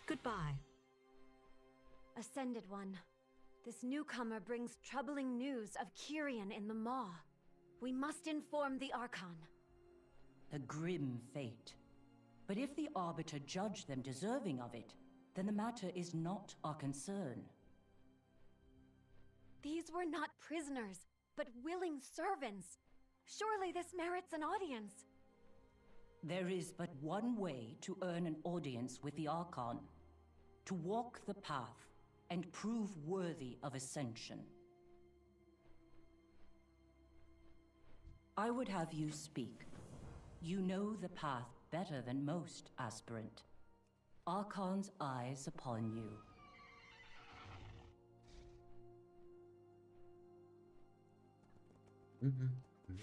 Goodbye. Ascended One, this newcomer brings troubling news of Kyrian in the Maw. We must inform the Archon. A grim fate. But if the Arbiter judge them deserving of it, then the matter is not our concern. These were not prisoners, but willing servants. Surely this merits an audience. There is but one way to earn an audience with the Archon. To walk the path and prove worthy of ascension. I would have you speak. You know the path better than most, aspirant. Archon's eyes upon you.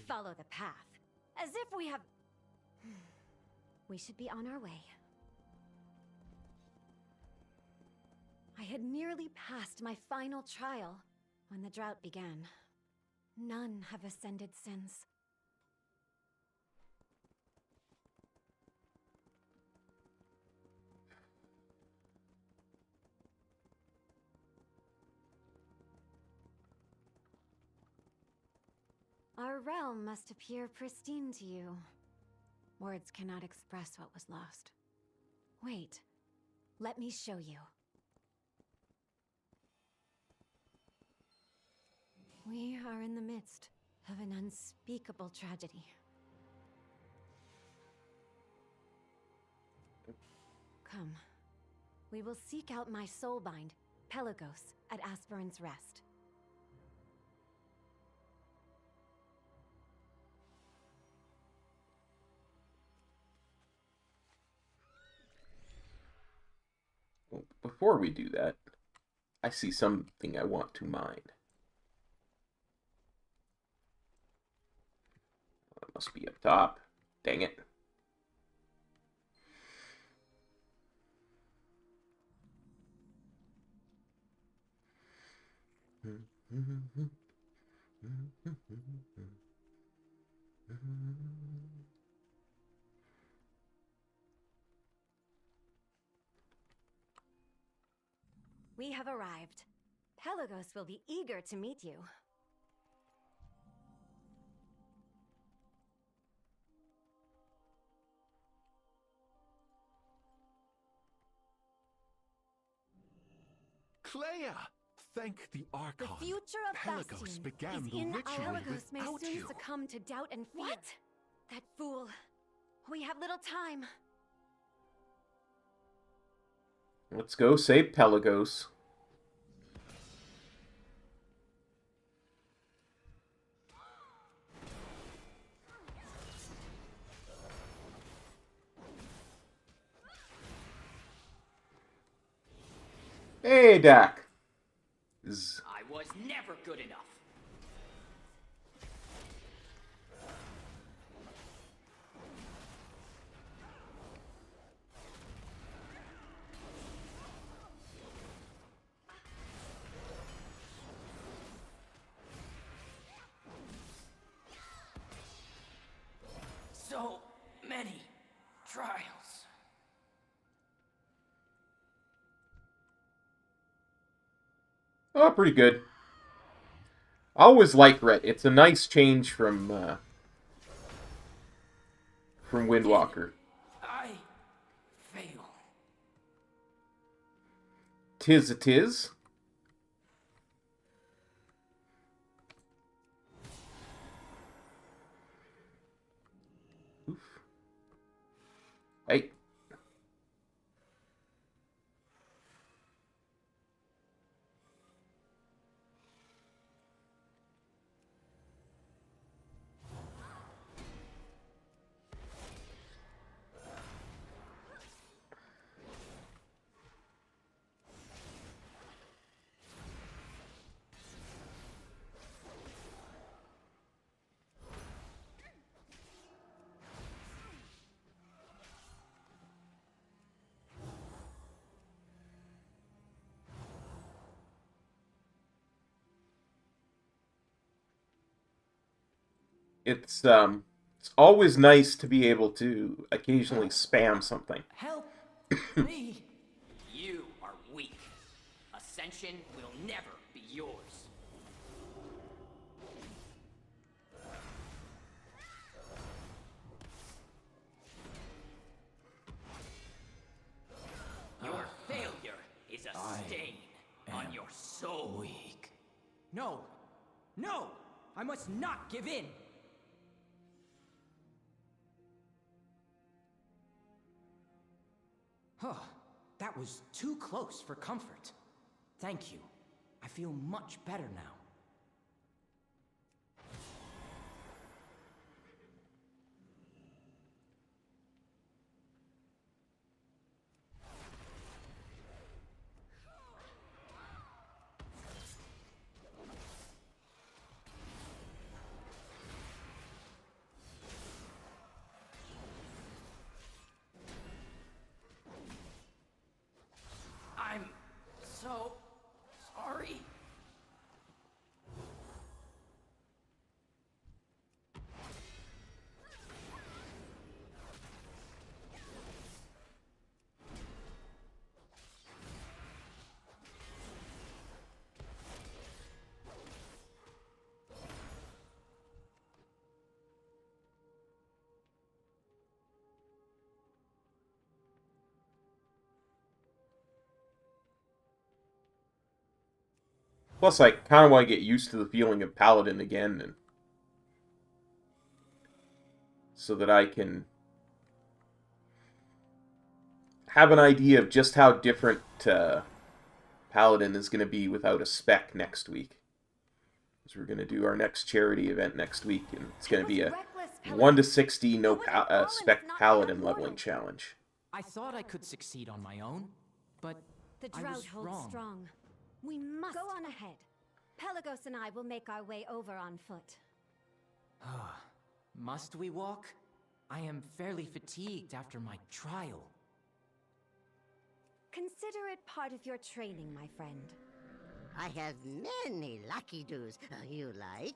Follow the path. As if we have... We should be on our way. I had nearly passed my final trial when the drought began. None have ascended since. Our realm must appear pristine to you. Words cannot express what was lost. Wait, let me show you. We are in the midst of an unspeakable tragedy. Come, we will seek out my soulbind, Pelagos, at Aspirant's Rest. Well, before we do that, I see something I want to mine. It must be up top. Dang it. We have arrived. Pelagos will be eager to meet you. Clea! Thank the Archon. The future of Pelagos Bastion began is the in ritual Pelagos may without soon you. succumb to doubt and fear. What? That fool. We have little time. Let's go save Pelagos. Hey, Dak. I was never good enough. So many trials. Oh, pretty good. I always like Ret. It's a nice change from Windwalker. I fail. Tis a tis. Oof. Hey. It's always nice to be able to occasionally spam something. Help me. You are weak. Ascension will never be yours. Your failure is a stain on your soul. Weak. No. No! I must not give in! Huh. That was too close for comfort. Thank you. I feel much better now. I'm so sorry. Plus, I kind of want to get used to the feeling of Paladin again, and so that I can have an idea of just how different Paladin is going to be without a spec next week. Because we're going to do our next charity event next week, and it's going to be a 1 to 60 no spec Paladin leveling challenge. I thought I could succeed on my own, but the I drought was holds wrong. strong. We must go on ahead. Pelagos and I will make our way over on foot. Must we walk? I am fairly fatigued after my trial. Consider it part of your training, my friend. I have many lucky doos. You like?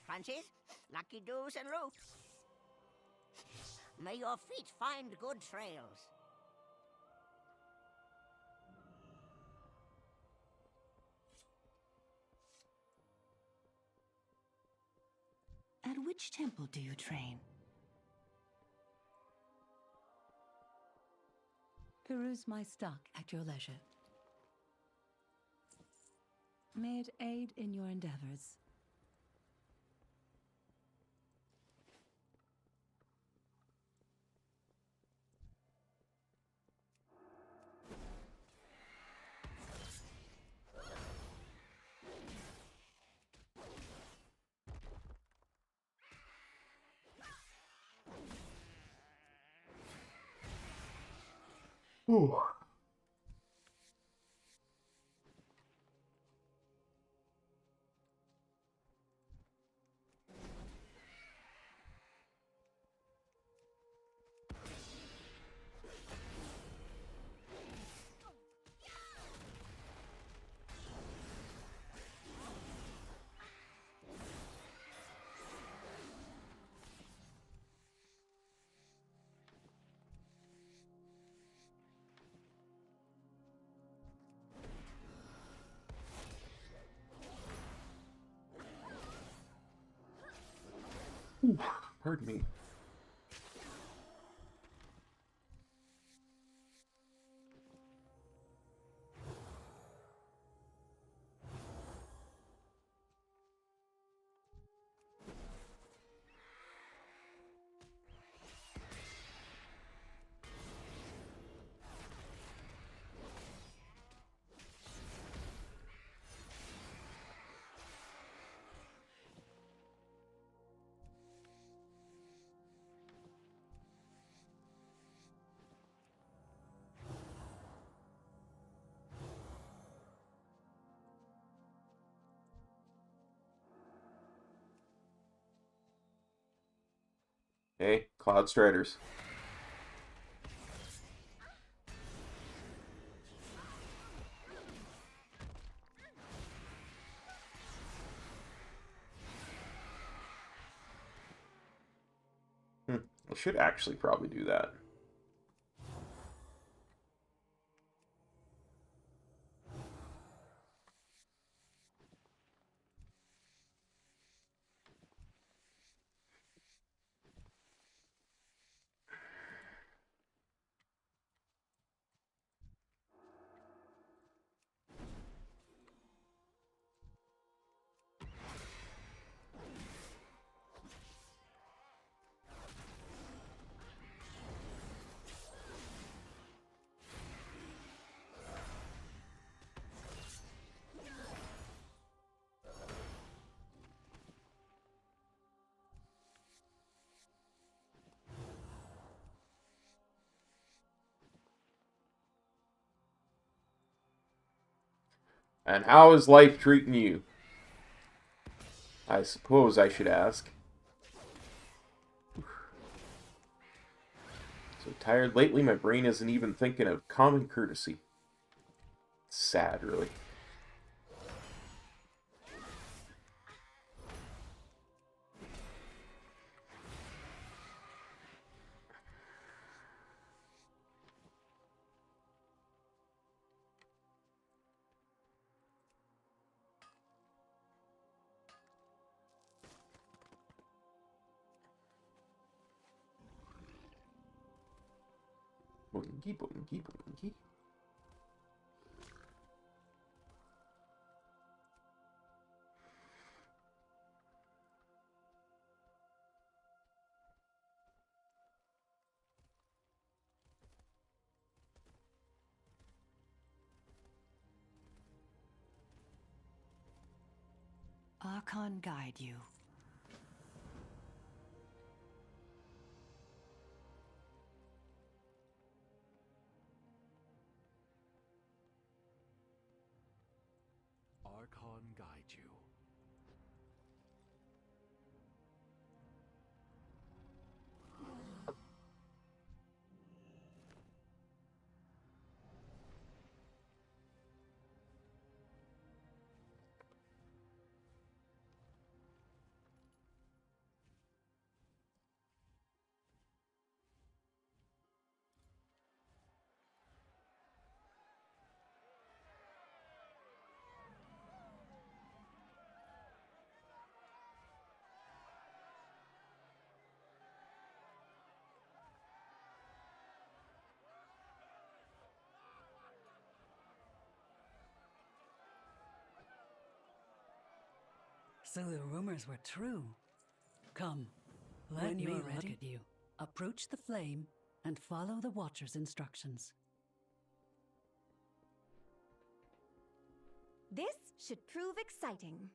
Punches, lucky doos and ropes. May your feet find good trails. At which temple do you train? Peruse my stock at your leisure. May it aid in your endeavors. Ooh. Ooh, pardon me. Hey, Cloud Striders. I should actually probably do that. And how is life treating you? I suppose I should ask. So tired lately, my brain isn't even thinking of common courtesy. It's sad, really. Boingy, boingy, boingy. Archon guide you. Archon guide you. So the rumors were true. Come, let me look at you. Approach the flame and follow the Watcher's instructions. This should prove exciting.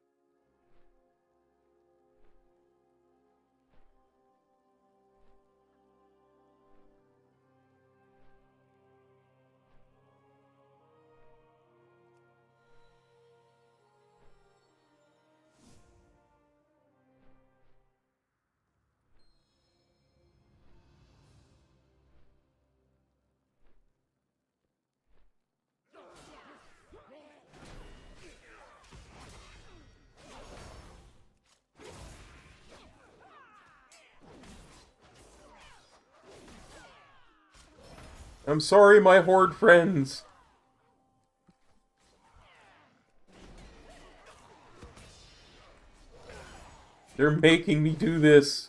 I'm sorry, my horde friends. They're making me do this.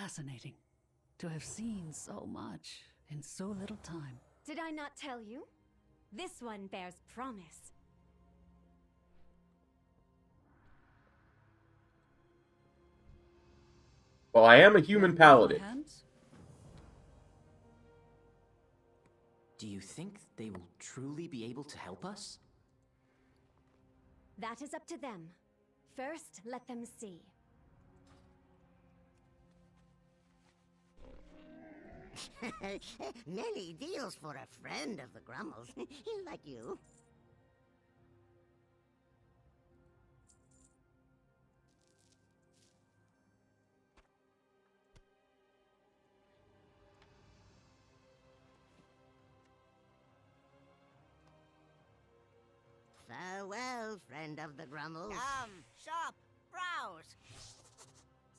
fascinating to have seen so much in so little time. Did I not tell you? This one bears promise. Well, I am a human paladin. Do you think they will truly be able to help us? That is up to them. First, let them see. Nelly deals for a friend of the Grummles, like you. Farewell, friend of the Grummles. Come, shop, browse,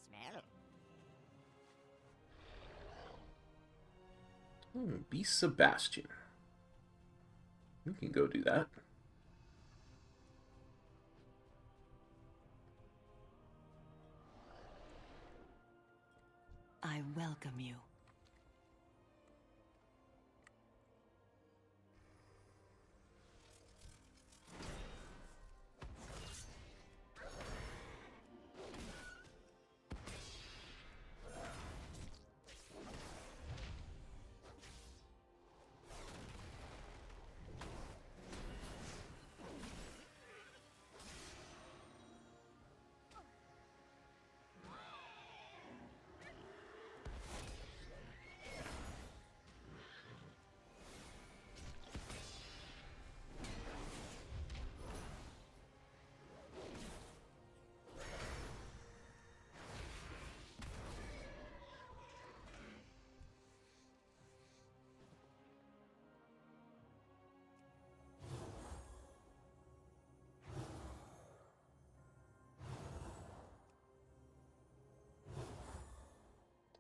smell. Be Sebastian. We can go do that. I welcome you.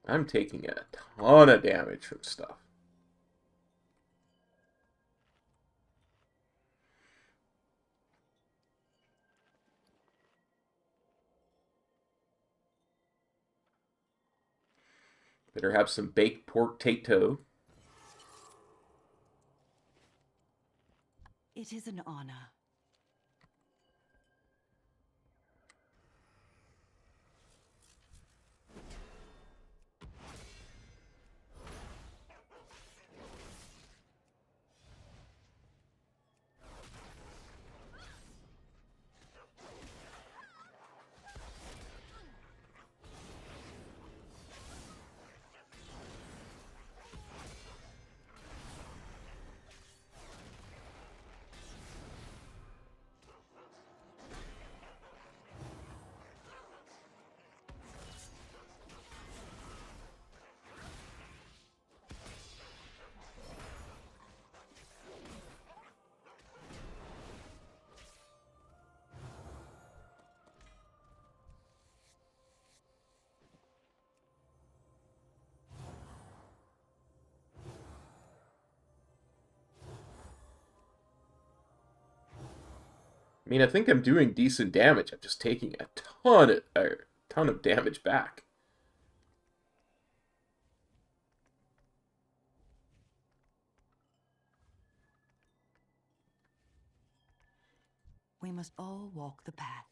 I'm taking a ton of damage from stuff. Better have some baked pork tato. It is an honor. I mean, I think I'm doing decent damage. I'm just taking a ton of damage back. We must all walk the path.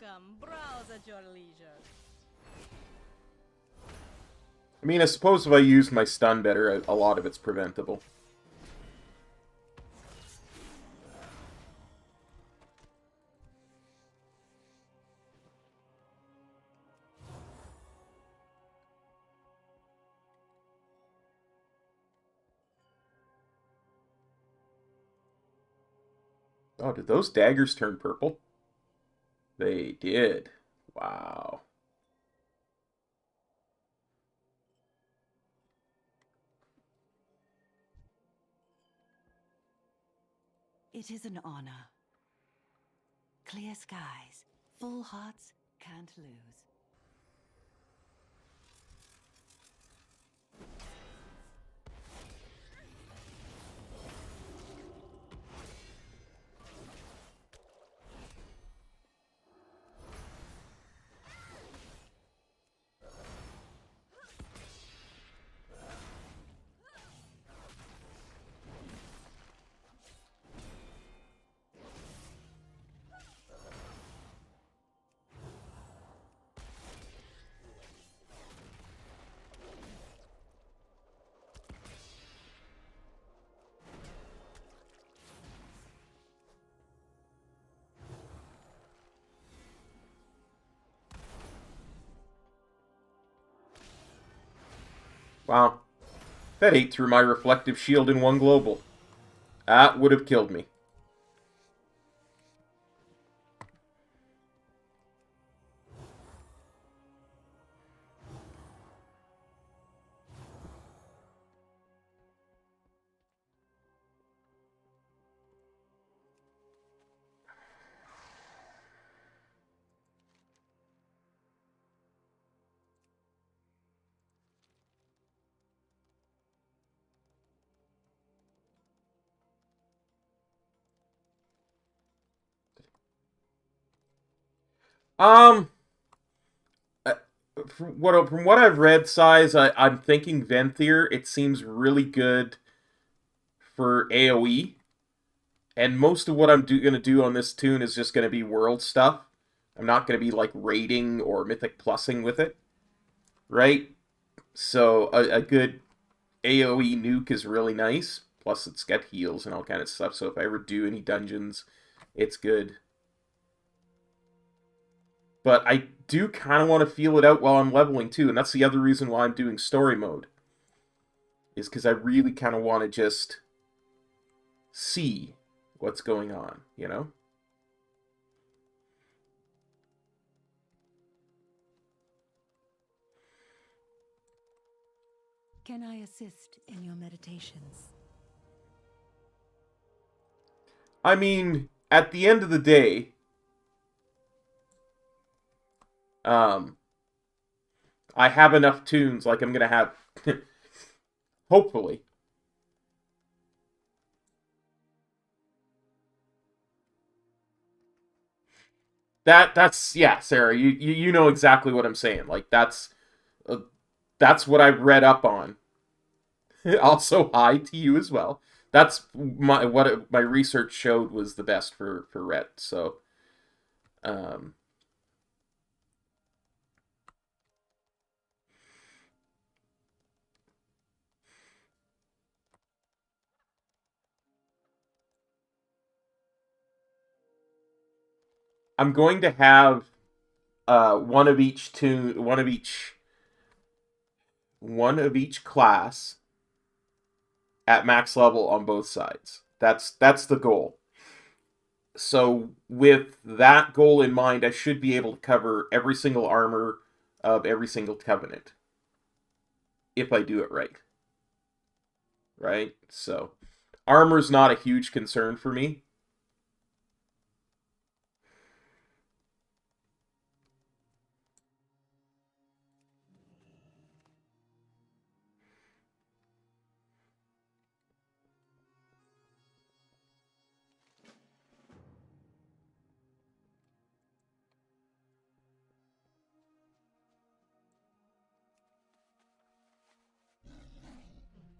Welcome. Browse at your leisure. I mean, I suppose if I used my stun better, a lot of it's preventable. Oh, did those daggers turn purple? They did. Wow. It is an honor. Clear skies, full hearts can't lose. Wow. That ate through my reflective shield in one global. That would have killed me. Um, from what I've read, Size, I'm thinking Venthyr. It seems really good for AoE, and most of what I'm gonna do on this tune is just gonna be world stuff. I'm not gonna be like raiding or mythic plussing with it, right? So a good AoE nuke is really nice. Plus, it's got heals and all kind of stuff. So if I ever do any dungeons, it's good. But I do kind of want to feel it out while I'm leveling too, and that's the other reason why I'm doing story mode. Is because I really kind of want to just see what's going on, you know? Can I assist in your meditations? I mean, at the end of the day, I have enough tunes, like I'm gonna have, hopefully. That's yeah, Sarah. You know exactly what I'm saying. Like that's what I've read up on. Also, hi to you as well. That's my research showed was the best for Ret. So, um, I'm going to have one of each tune, one of each class at max level on both sides. That's the goal. So with that goal in mind, I should be able to cover every single armor of every single covenant if I do it right. Right? So armor's not a huge concern for me.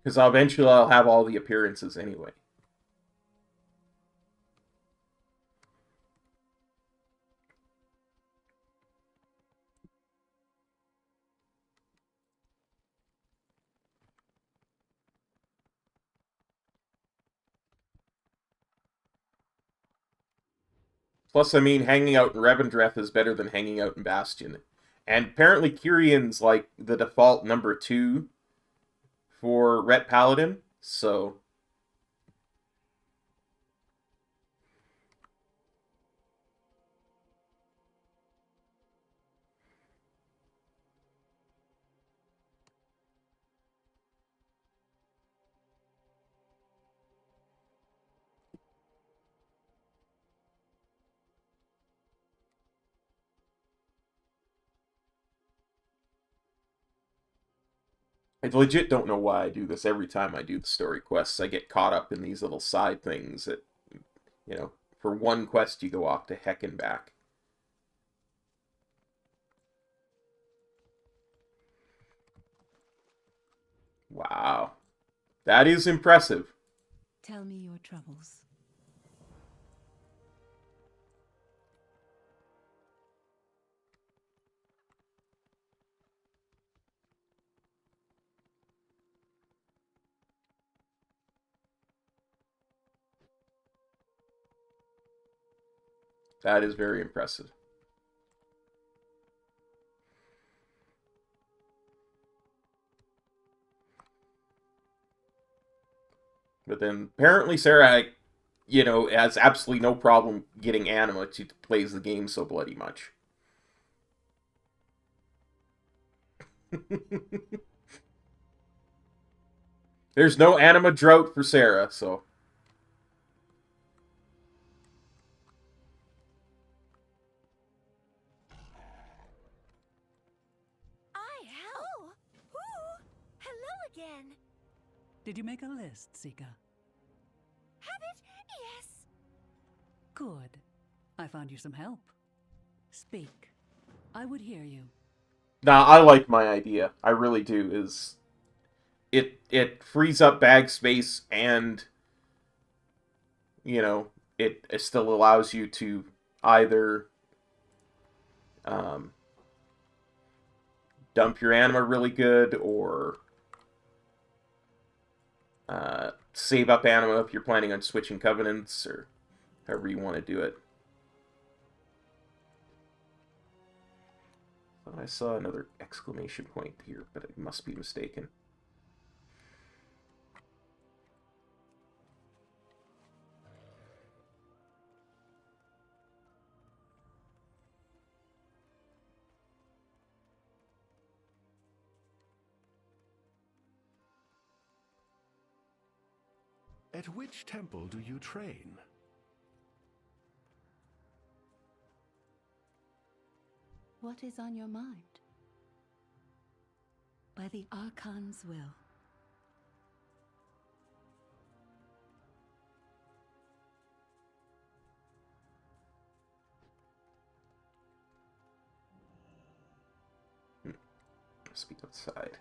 Because eventually I'll have all the appearances anyway. Plus, I mean, hanging out in Revendreth is better than hanging out in Bastion. And apparently Kyrion's like the default number 2 for Ret Paladin, so I legit don't know why I do this every time I do the story quests. I get caught up in these little side things that, you know, for one quest you go off to heck and back. Wow. That is impressive. Tell me your troubles. That is very impressive. But then apparently Sarah, you know, has absolutely no problem getting Anima to plays the game so bloody much. There's no Anima drought for Sarah, so. Oh! Ooh! Hello again! Did you make a list, Sika? Have it? Yes! Good. I found you some help. Speak. I would hear you. Nah, I like my idea. I really do. Is it frees up bag space and, you know, it still allows you to either dump your Anima really good or save up Anima if you're planning on switching Covenants or however you want to do it. I saw another exclamation point here, but I must be mistaken. At which temple do you train? What is on your mind? By the Archon's will. Must be outside.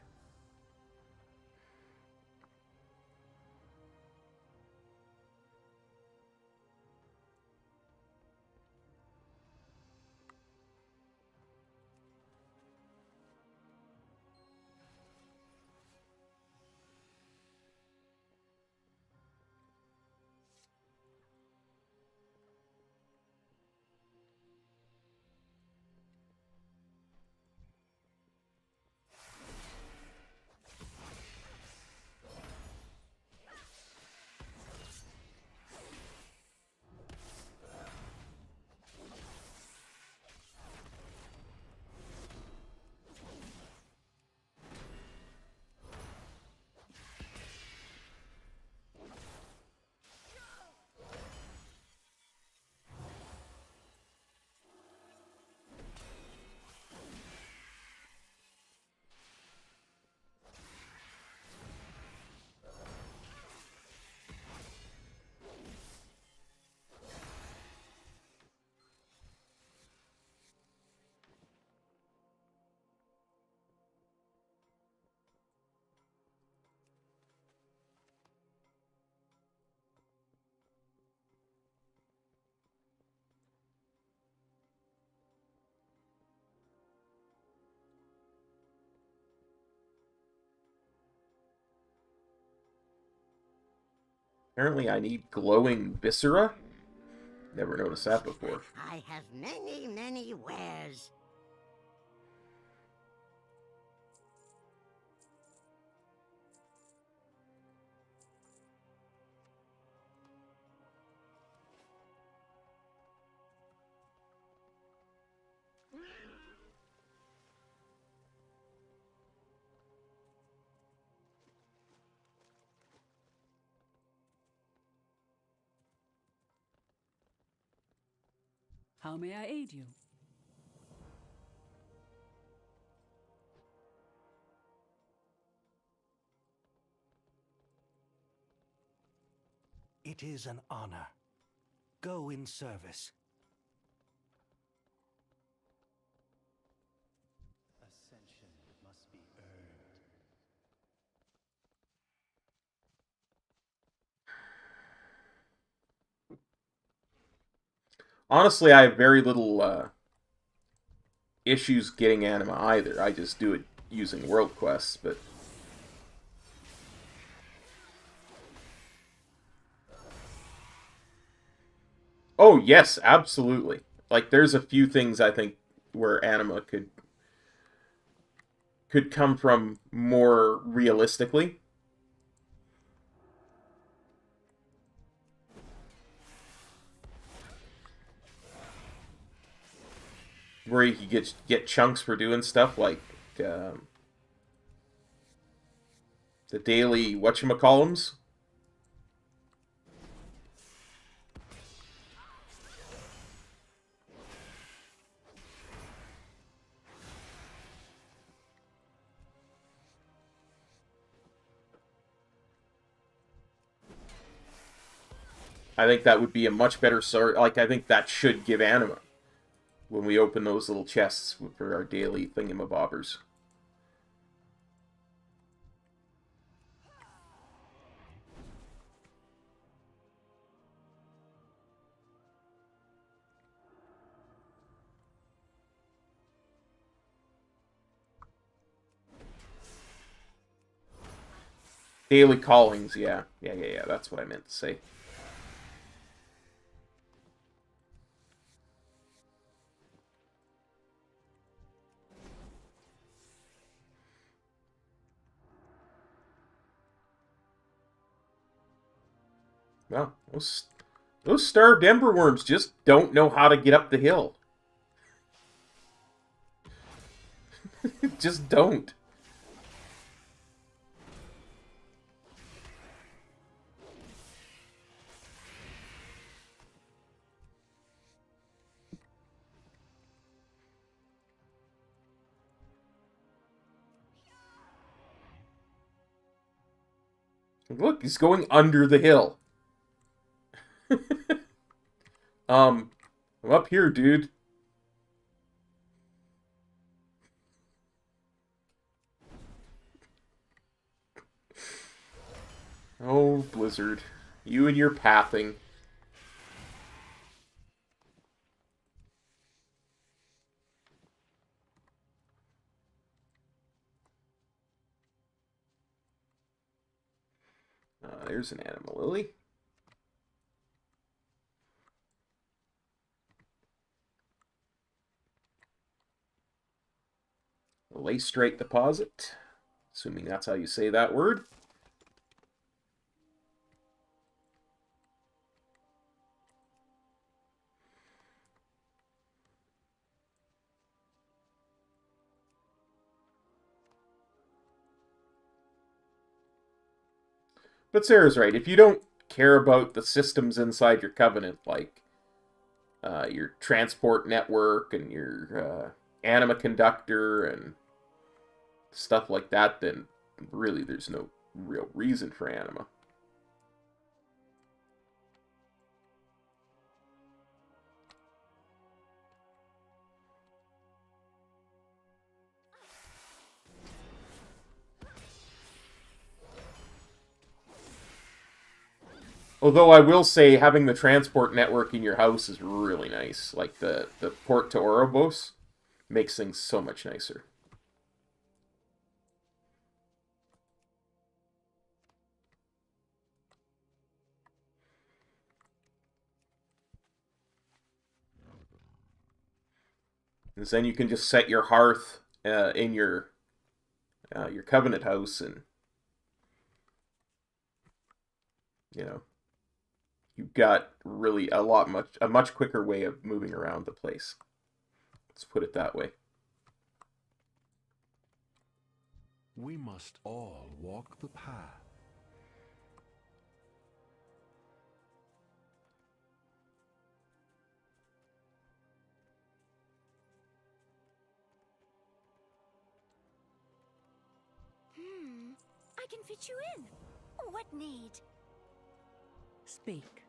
Apparently I need glowing viscera? Never noticed that before. I have many, many wares. How may I aid you? It is an honor. Go in service. Ascension must be earned. Honestly, I have very little issues getting anima either. I just do it using world quests, but... Oh, yes, absolutely. Like, there's a few things I think where anima could come from more realistically. Where you could get chunks for doing stuff like the daily whatchamacallums. I think that would be a much better sort. Like, I think that should give anima when we open those little chests for our daily thingamabobbers. Daily callings, yeah. Yeah, that's what I meant to say. Well, those starved emberworms just don't know how to get up the hill. Just don't. Look, he's going under the hill. I'm up here, dude. Oh, Blizzard. You and your pathing. There's an animal lily. Lay straight deposit. Assuming that's how you say that word. But Sarah's right. If you don't care about the systems inside your covenant, like your transport network and your anima conductor and stuff like that, then really there's no real reason for anima. Although I will say having the transport network in your house is really nice. Like the port to Orobos makes things so much nicer. Because then you can just set your hearth in your covenant house, and you know you've got really a much quicker way of moving around the place. Let's put it that way. We must all walk the path. I can fit you in. What need? Speak.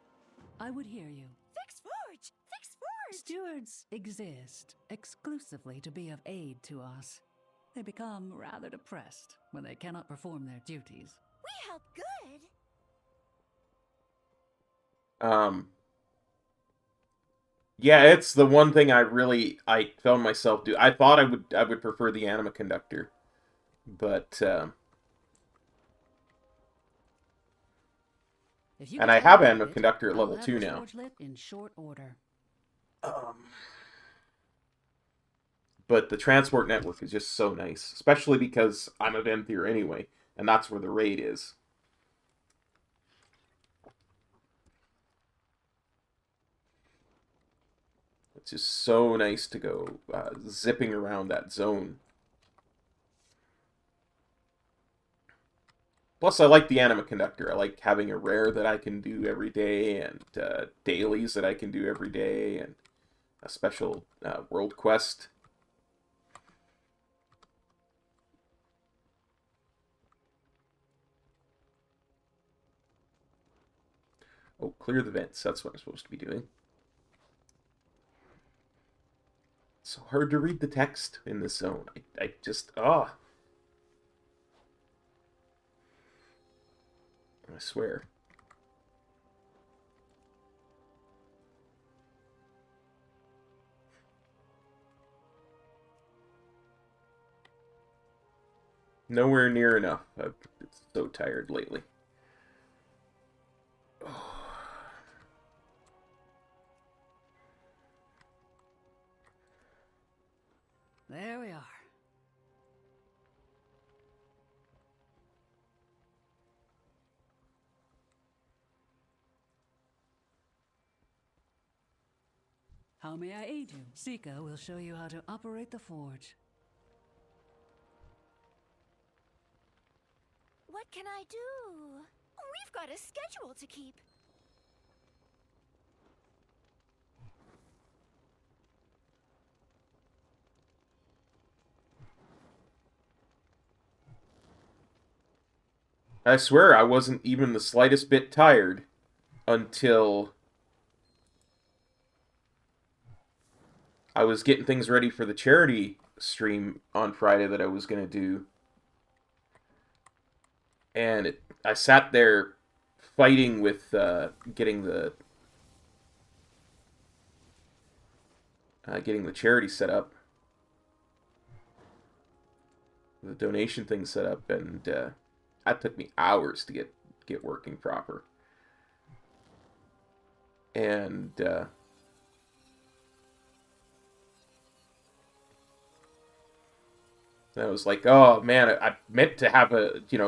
I would hear you. Fix Forge! Fix Forge! Stewards exist exclusively to be of aid to us. They become rather depressed when they cannot perform their duties. We help good! Yeah, it's the one thing I found myself do. I thought I would prefer the anima conductor, but and I have anima conductor at level 2 now. In short order. But the transport network is just so nice, especially because I'm a Venthyr anyway, and that's where the raid is. It's just so nice to go zipping around that zone. Plus, I like the anima conductor. I like having a rare that I can do every day, and dailies that I can do every day, and a special world quest. Oh, clear the vents. That's what I'm supposed to be doing. It's so hard to read the text in this zone. I just, I swear. Nowhere near enough. I've been so tired lately. There we are. How may I aid you? Sika will show you how to operate the forge. What can I do? We've got a schedule to keep. I swear I wasn't even the slightest bit tired until I was getting things ready for the charity stream on Friday that I was going to do. And I sat there fighting with getting the charity set up, the donation thing set up, and that took me hours to get working proper. And I was like, oh man, I meant to have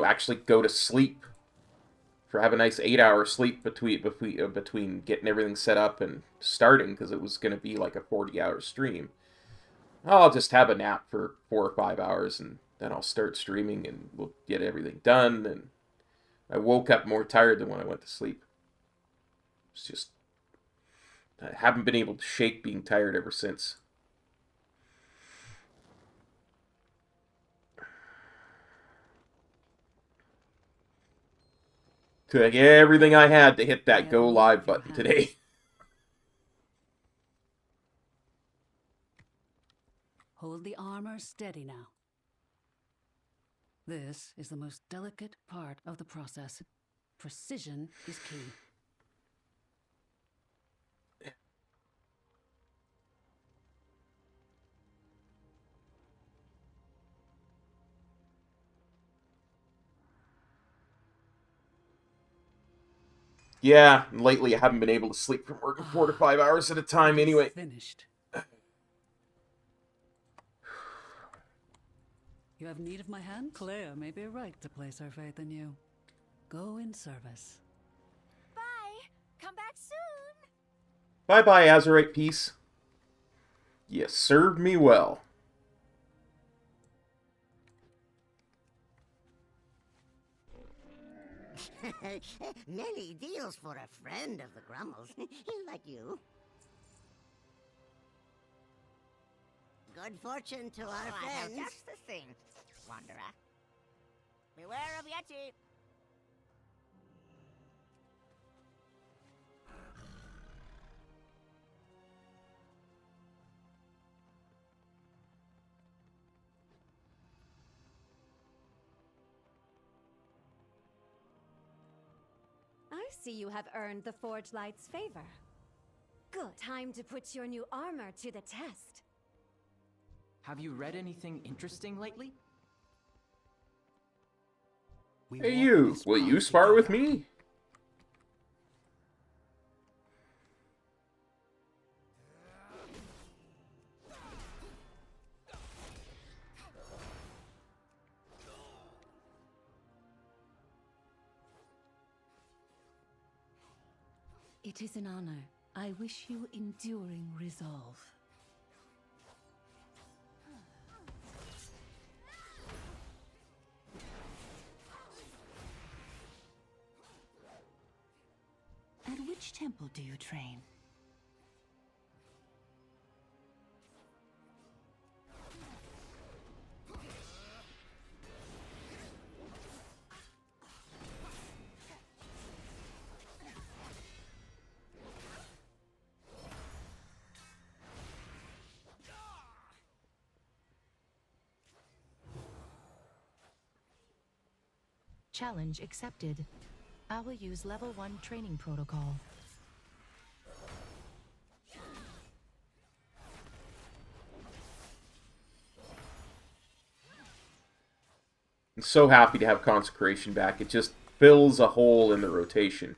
actually go to sleep, have a nice 8-hour sleep between getting everything set up and starting, because it was going to be like a 40-hour stream. I'll just have a nap for 4 or 5 hours, and then I'll start streaming, and we'll get everything done. And I woke up more tired than when I went to sleep. It's just, I haven't been able to shake being tired ever since. Took everything I had to hit that go live button today. Hold the armor steady now. This is the most delicate part of the process. Precision is key. Yeah, lately I haven't been able to sleep from working 4 to 5 hours at a time anyway. Finished. You have need of my hand? Claire may be right to place her faith in you. Go in service. Bye! Come back soon! Bye-bye, Azurite Peace. You served me well. Many deals for a friend of the Grummels. Like you. Good fortune to our friends. Just the thing, Wanderer. Beware of Yeti. see you have earned the Forge Light's favor. Good. Time to put your new armor to the test. Have you read anything interesting lately? Hey you, will you spar with me? It is an honor. I wish you enduring resolve. At which temple do you train? Challenge accepted. I will use level 1 training protocol. I'm so happy to have Consecration back. It just fills a hole in the rotation.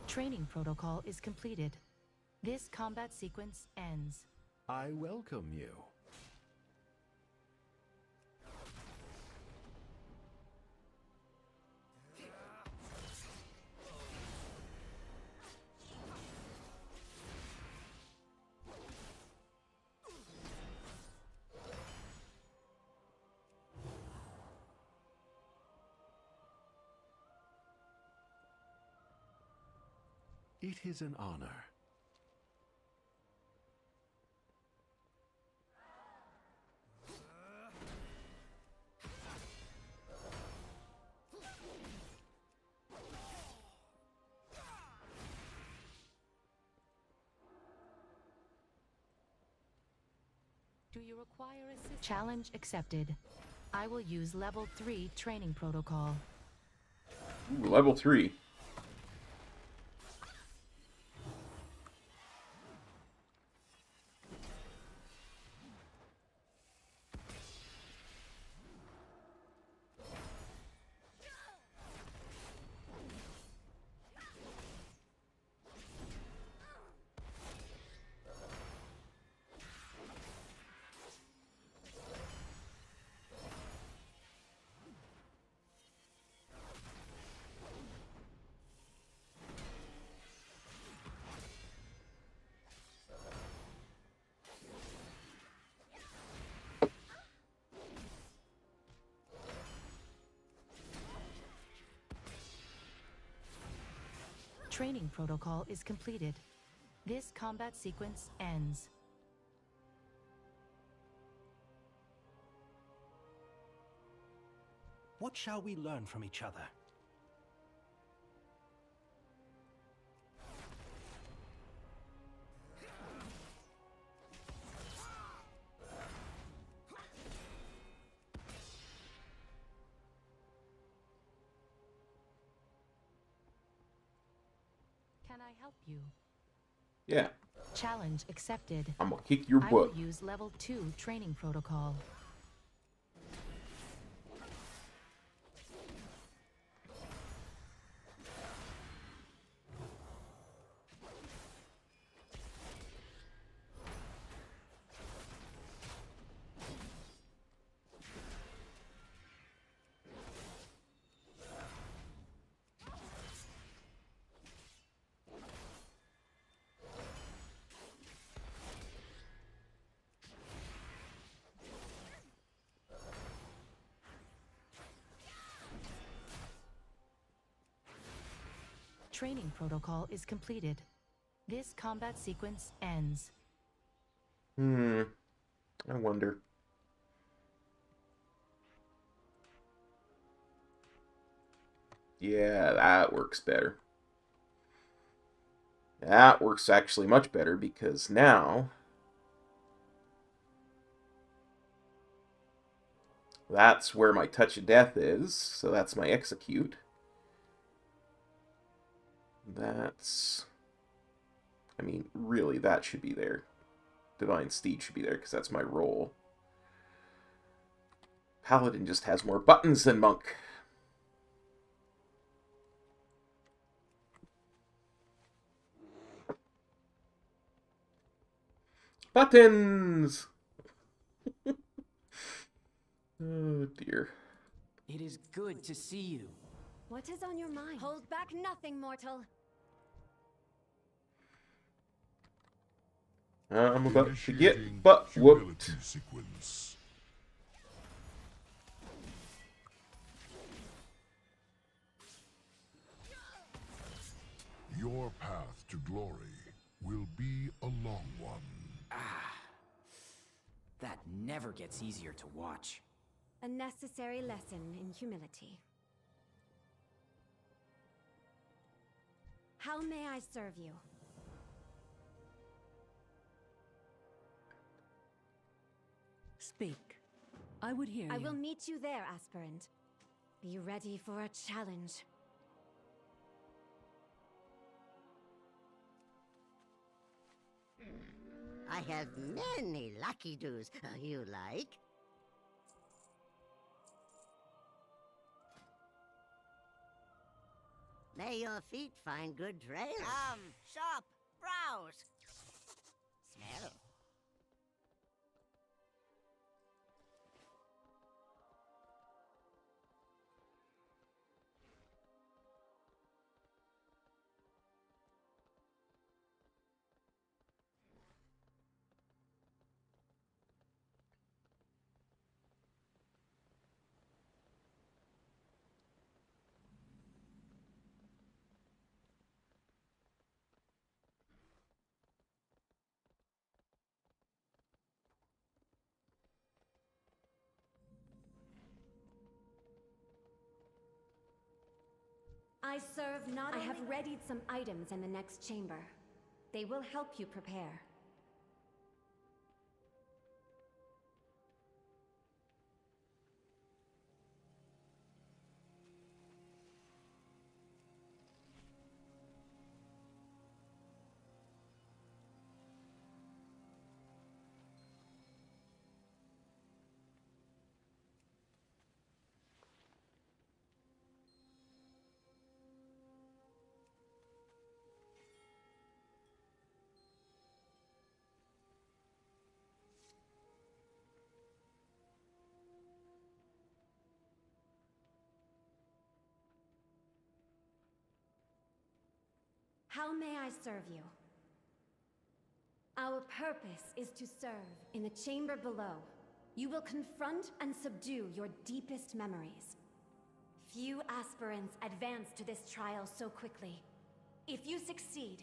Training protocol is completed. This combat sequence ends. I welcome you. It is an honor. Do you require assistance? Challenge accepted. I will use level 3 training protocol. Ooh, level 3. Training protocol is completed. This combat sequence ends. What shall we learn from each other? Can I help you? Yeah. Challenge accepted. I'm gonna kick your I butt. will use level 2 training protocol. Training protocol is completed. This combat sequence ends. I wonder. Yeah, that works better. That works actually much better because now that's where my Touch of Death is, so that's my Execute. That's... I mean, really, that should be there. Divine Steed should be there because that's my role. Paladin just has more buttons than Monk. Buttons! Oh, dear. It is good to see you. What is on your mind? Hold back nothing, mortal. I'm about to get butt whooped. Sequence. Your path to glory will be a long one. That never gets easier to watch. A necessary lesson in humility. How may I serve you? Speak. I would hear you. I will meet you there, aspirant. Be ready for a challenge. I have many lucky doos. You like? May your feet find good trails. Shop, browse, smell. I serve not I have readied some items in the next chamber. They will help you prepare. How may I serve you? Our purpose is to serve in the chamber below. You will confront and subdue your deepest memories. Few aspirants advance to this trial so quickly. If you succeed,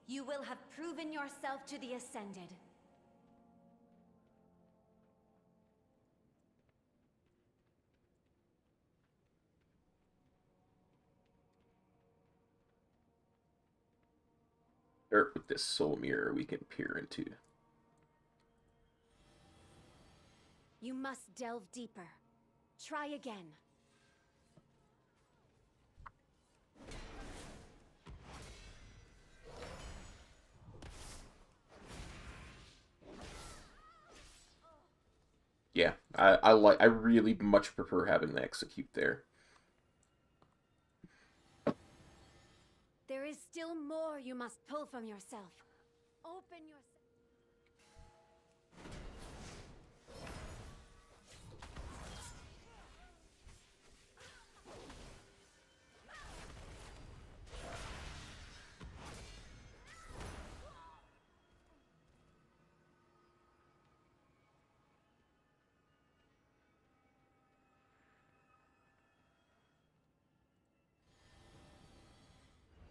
you will have proven yourself to the Ascended. Or with this soul mirror we can peer into. You must delve deeper. Try again. Yeah, I really much prefer having the Execute there. There is still more you must pull from yourself. Open yourself.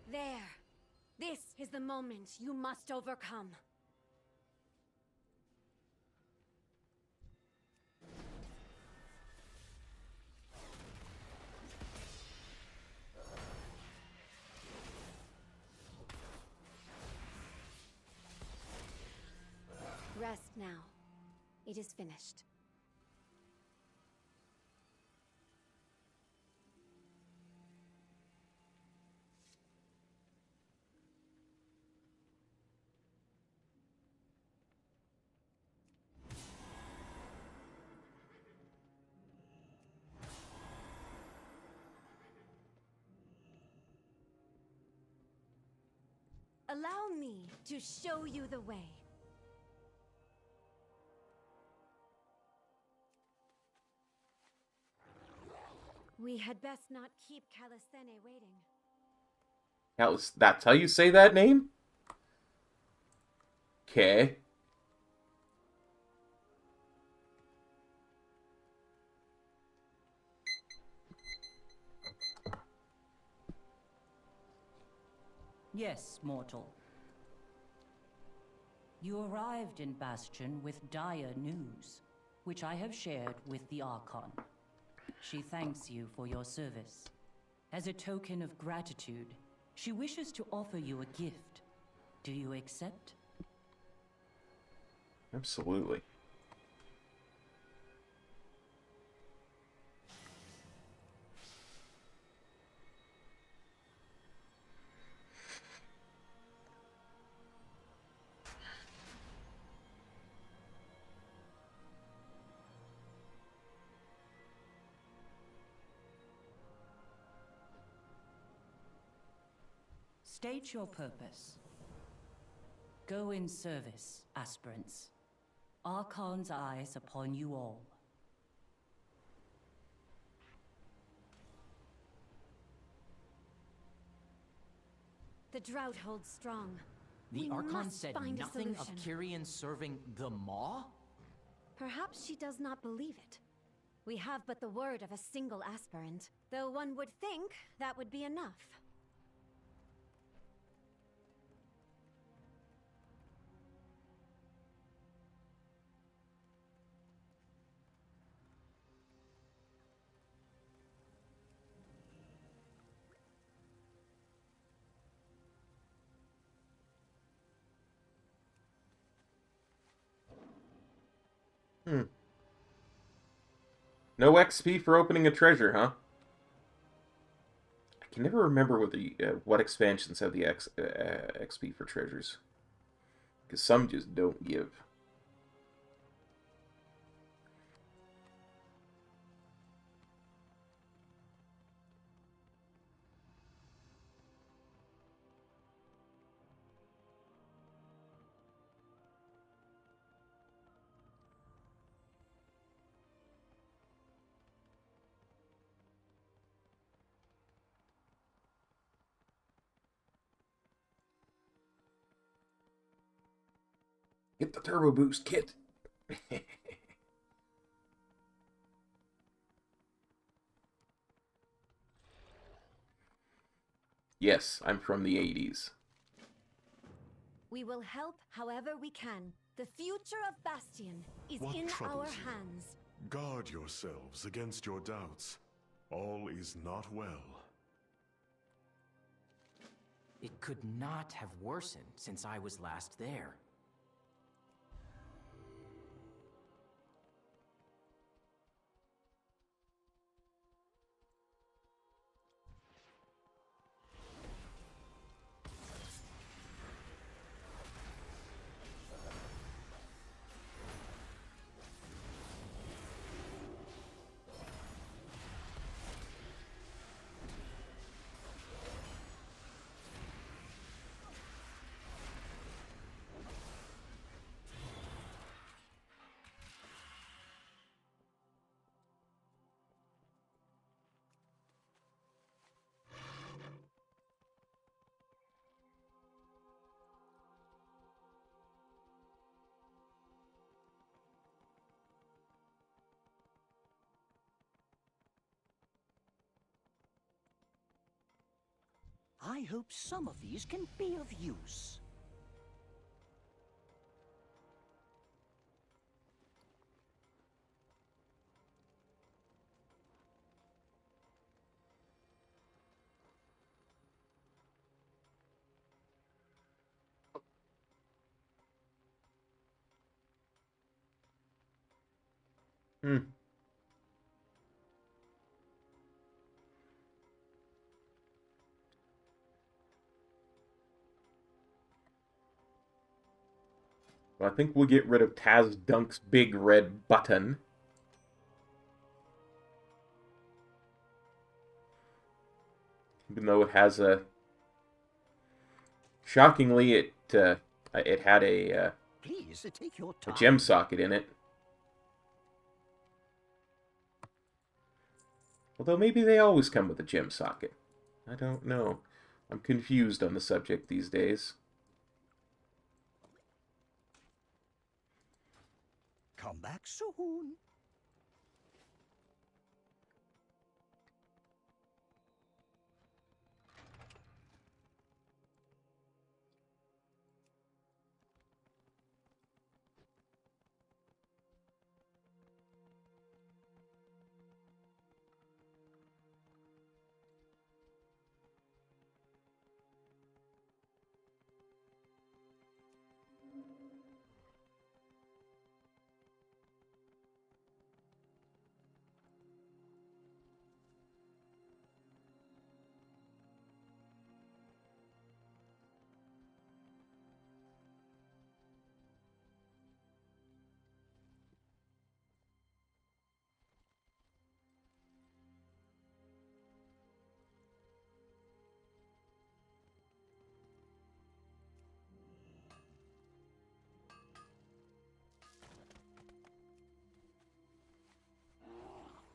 There. This is the moment you must overcome. rest now. It is finished. Allow me to show you the way. We had best not keep Calisthene waiting. That's how you say that name? Okay. Yes, mortal. You arrived in Bastion with dire news, which I have shared with the Archon. She thanks you for your service. As a token of gratitude, she wishes to offer you a gift. Do you accept? Absolutely. State your purpose. Go in service, aspirants. Archon's eyes upon you all. The drought holds strong. The We Archon must said find a nothing of solution. Kyrian serving the Maw? Perhaps she does not believe it. We have but the word of a single aspirant, though one would think that would be enough. No XP for opening a treasure, huh? I can never remember what expansions have the XP for treasures. Because some just don't give. Get the turbo boost kit. Yes, I'm from the 80s. We will help however we can. The future of Bastion is What in our troubles you? hands. Guard yourselves against your doubts. All is not well. It could not have worsened since I was last there. I hope some of these can be of use. Hmm. Well, I think we'll get rid of Taz Dunk's big red button. Even though it has a... Shockingly, it had a Please take your a time. gem socket in it. Although maybe they always come with a gem socket. I don't know. I'm confused on the subject these days. Come back soon.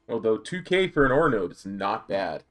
Although 2K for an ore node is not bad.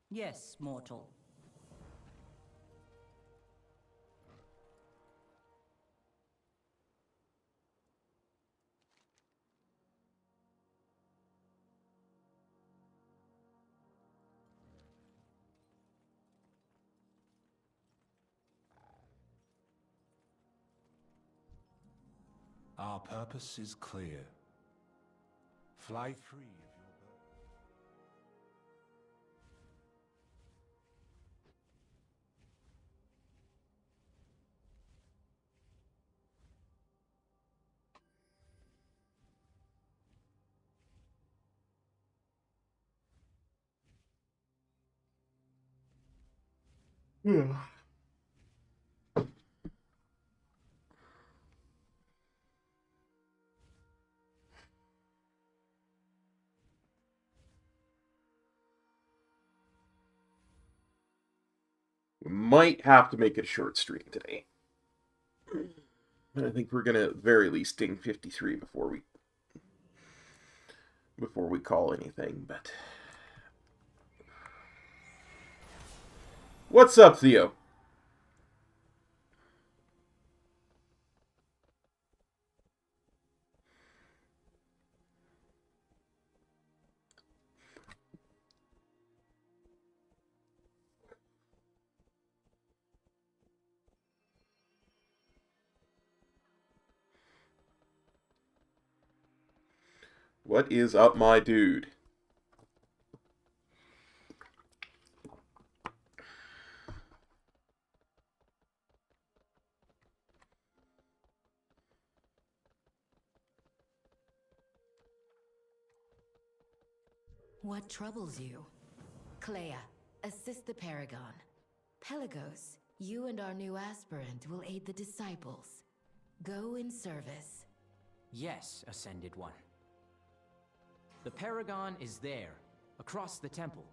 Yes, mortal. Our purpose is clear. Fly free of your burden. Yeah. We might have to make it a short stream today. I think we're gonna at the very least ding 53 before we call anything, but what's up, Theo? What is up, my dude? What troubles you? Clea, assist the Paragon. Pelagos, you and our new aspirant will aid the disciples. Go in service. Yes, Ascended One. The Paragon is there, across the temple.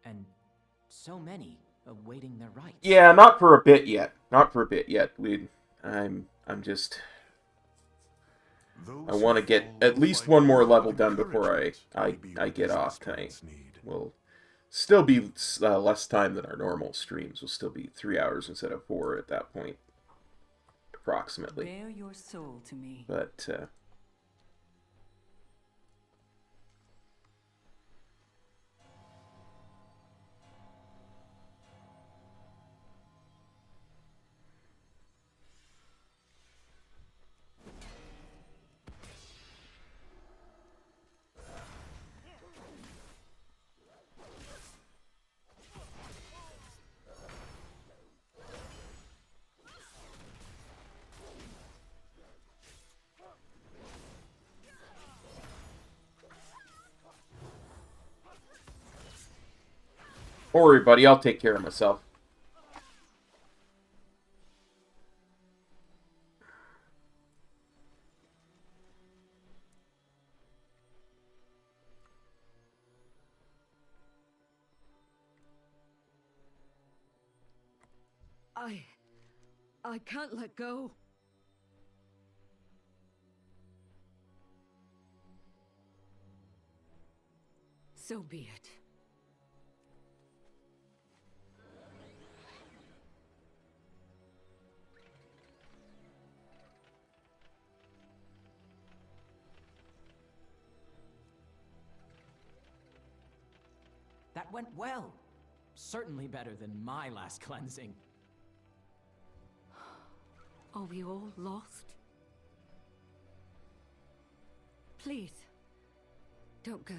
And so many awaiting their rights. Yeah, not for a bit yet. Not for a bit yet. I'm just... I want to get at least one more level done before I get off tonight. We'll still be less time than our normal streams. Will still be 3 hours instead of 4 at that point, approximately. Bear your soul to me. But don't worry, buddy. I'll take care of myself. I can't let go. So be it. That went well. Certainly better than my last cleansing. Are we all lost? Please, don't go.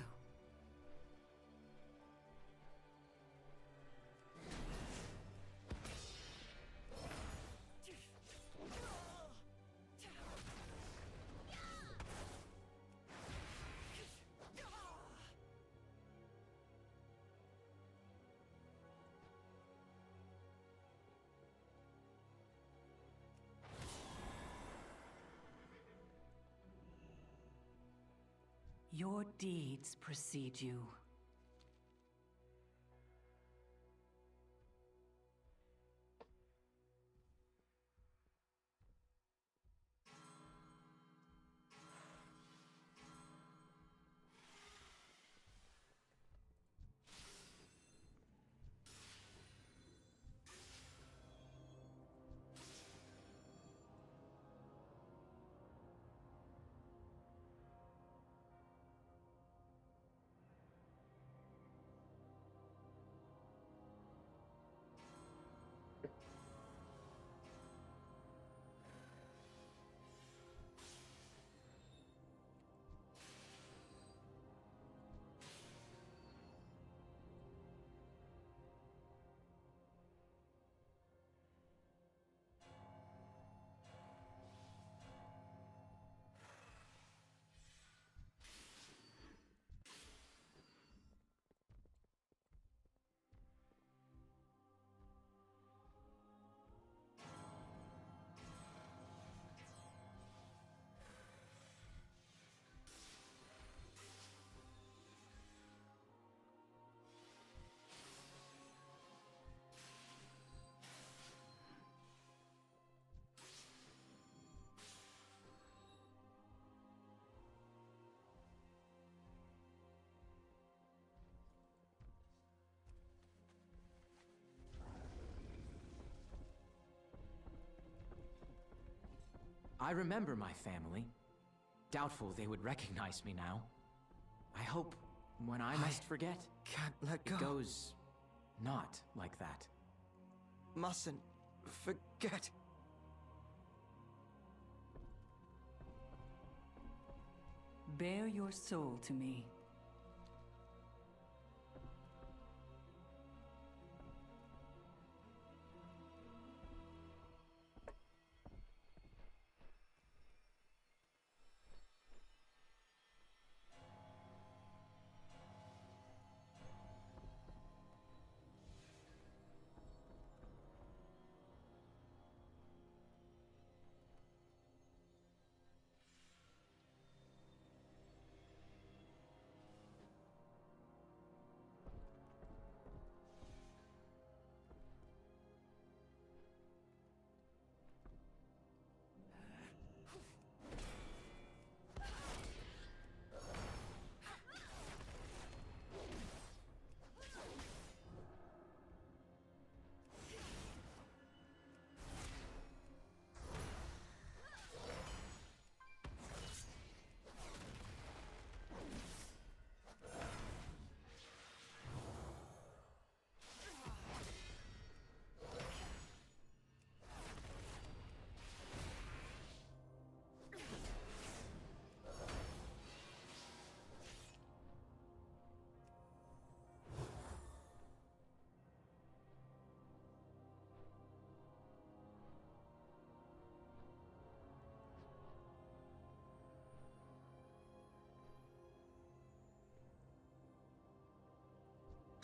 Your deeds precede you. I remember my family. Doubtful they would recognize me now. I hope when I must forget, Can't let go. it goes not like that. Mustn't forget. Bear your soul to me.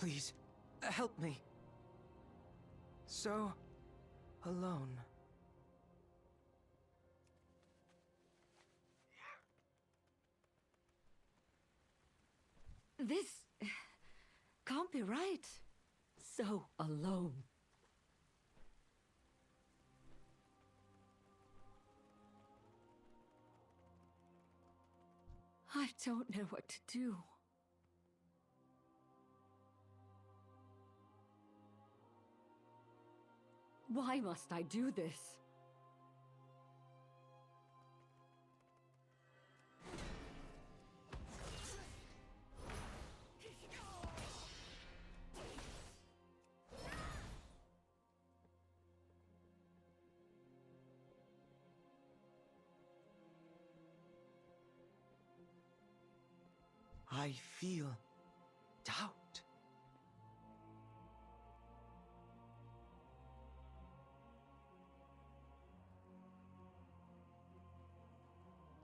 Please, help me. So alone. This can't be right. So alone. I don't know what to do. Why must I do this? I feel doubt.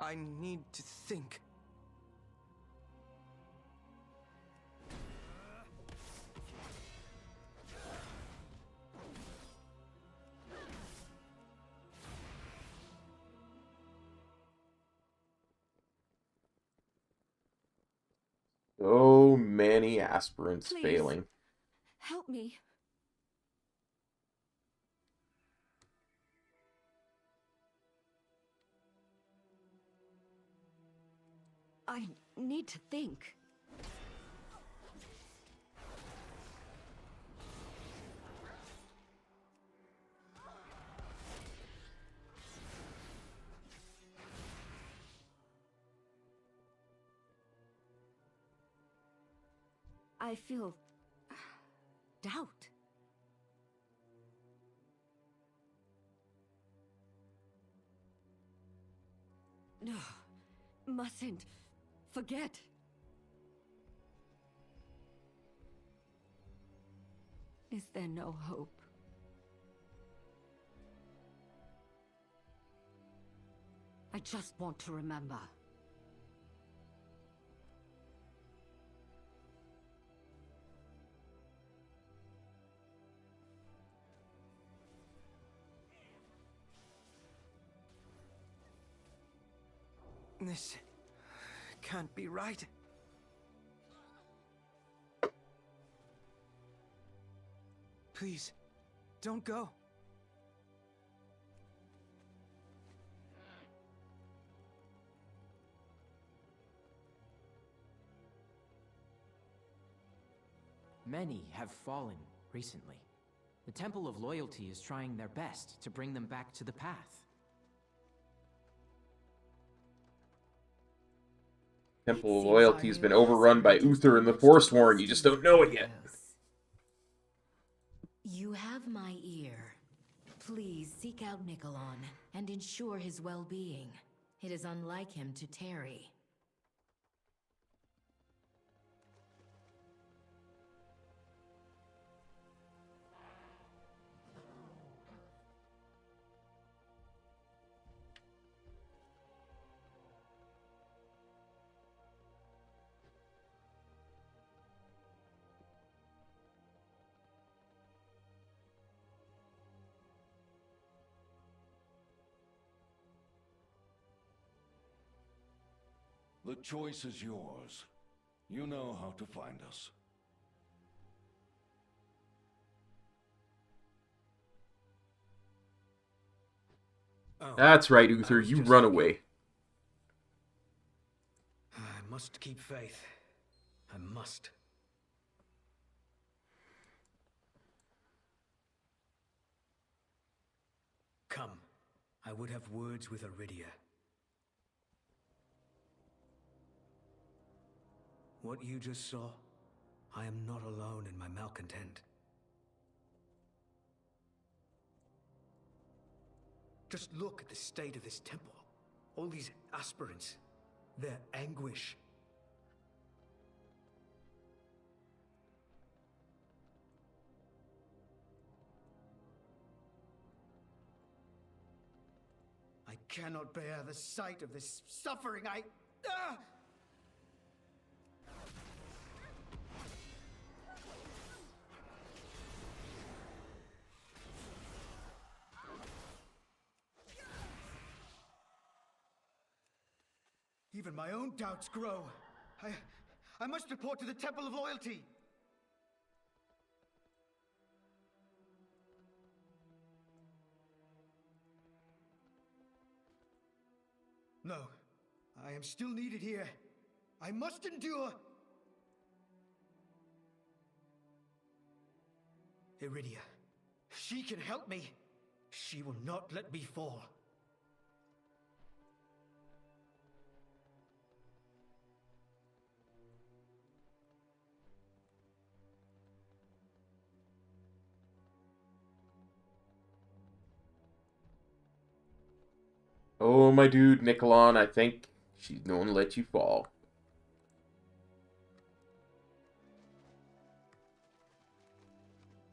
I need to think. So many aspirants Please. failing. Help me. I need to think. I feel doubt. No, mustn't forget. Is there no hope? I just want to remember. This can't be right. Please, don't go. Many have fallen recently. The Temple of Loyalty is trying their best to bring them back to the path. Temple of Loyalty has been overrun by Uther and the Forsworn. You just don't know it yet. You have my ear. Please seek out Nikolon and ensure his well-being. It is unlike him to tarry. The choice is yours. You know how to find us. Oh, That's right, Uther. You run away. I must keep faith. I must. Come. I would have words with Iridia. What you just saw, I am not alone in my malcontent. Just look at the state of this temple. All these aspirants, their anguish. I cannot bear the sight of this suffering. Even my own doubts grow. I must report to the Temple of Loyalty. No, I am still needed here. I must endure. Iridia, she can help me. She will not let me fall. Oh, my dude, Nikolon, I think she's going to let you fall.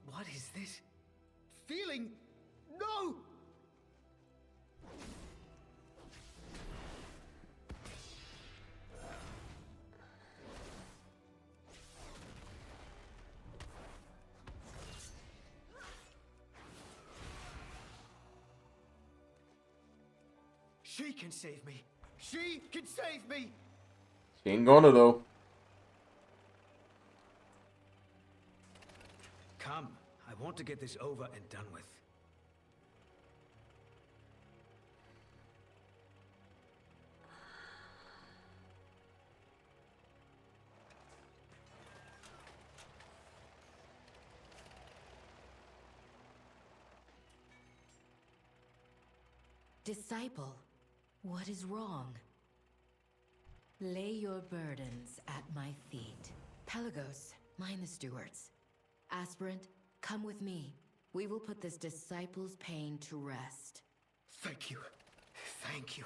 What is this? Feeling? No! She can save me. She can save me. She ain't gonna, though. Come. I want to get this over and done with. Disciple, what is wrong? Lay your burdens at my feet. Pelagos, mind the stewards. Aspirant, come with me. We will put this disciple's pain to rest. Thank you. Thank you.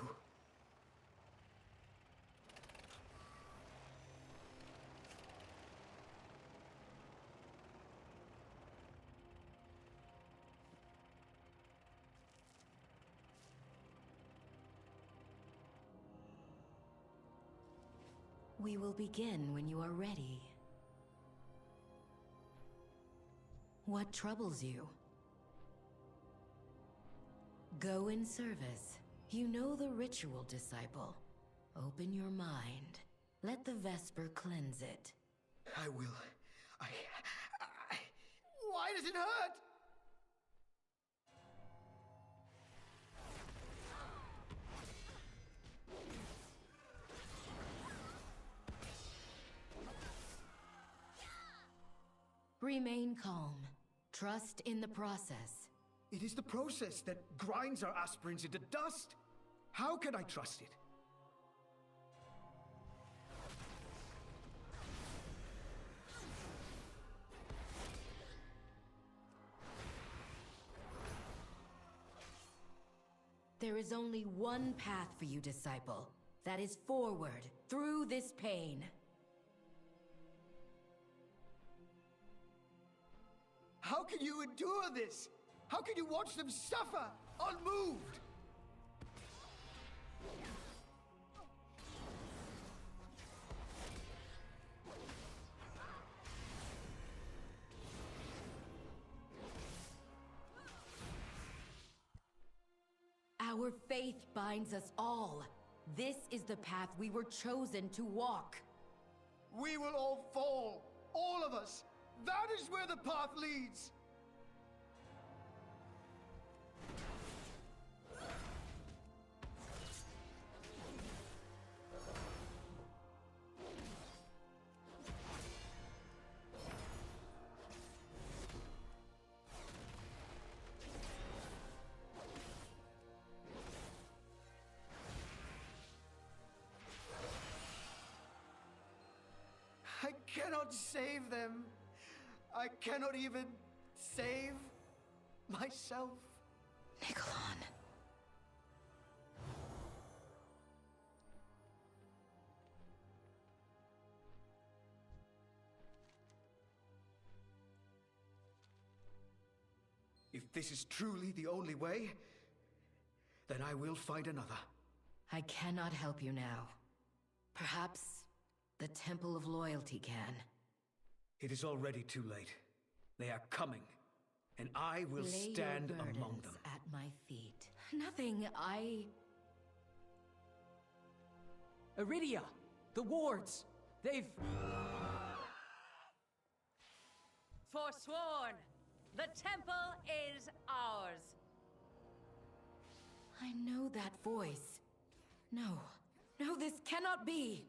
We will begin when you are ready. What troubles you? Go in service. You know the ritual, disciple. Open your mind. Let the Vesper cleanse it. I will. Why does it hurt? Remain calm. Trust in the process. It is the process that grinds our aspirants into dust. How can I trust it? There is only one path for you, disciple. That is forward, through this pain. How can you endure this? How can you watch them suffer, unmoved? Our faith binds us all. This is the path we were chosen to walk. We will all fall, all of us. That is where the path leads. I cannot save them. I cannot even save myself. Nikolon. If this is truly the only way, then I will find another. I cannot help you now. Perhaps the Temple of Loyalty can. It is already too late. They are coming, and I will stand among them. At my feet. Nothing, Iridia! The wards! They've... Forsworn! The temple is ours! I know that voice. No. No, this cannot be!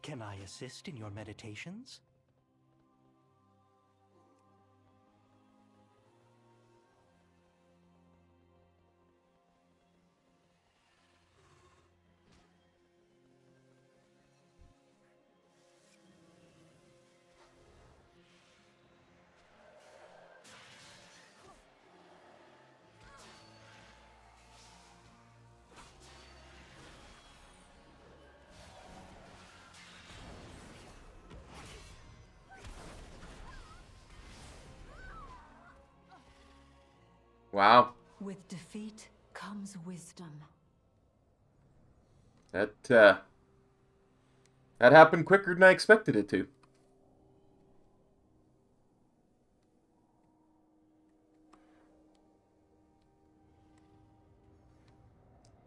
Can I assist in your meditations? Wow. With defeat comes wisdom. That happened quicker than I expected it to.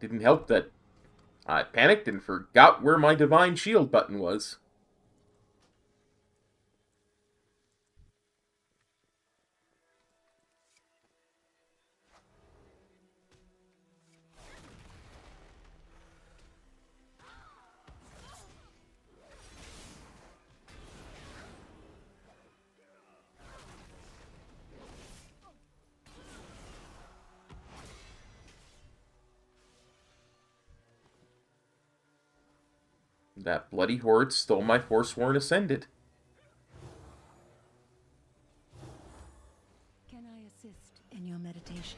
Didn't help that I panicked and forgot where my divine shield button was. That bloody horde stole my Forsworn Ascended. Can I assist in your meditations?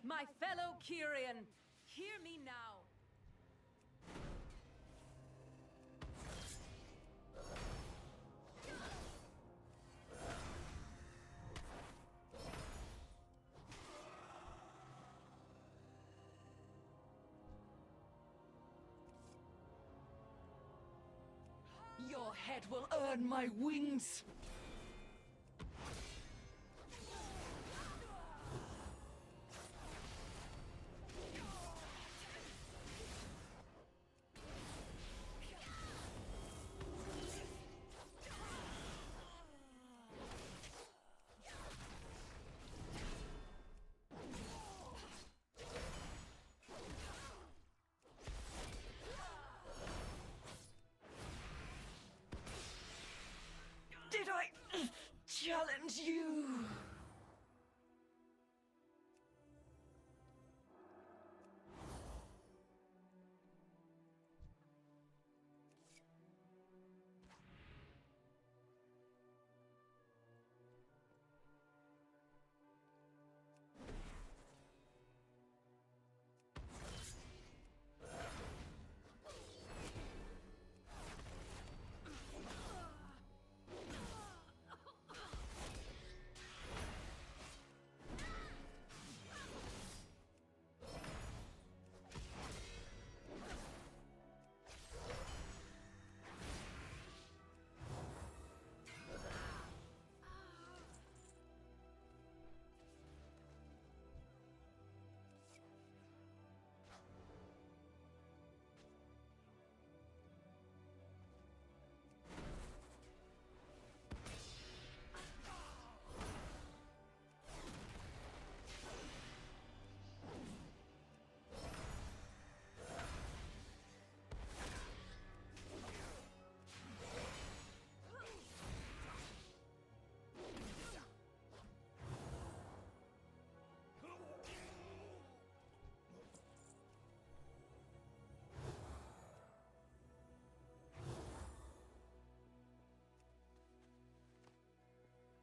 My fellow Kyrian, hear me now. Your head will earn my wings! Did I challenge you?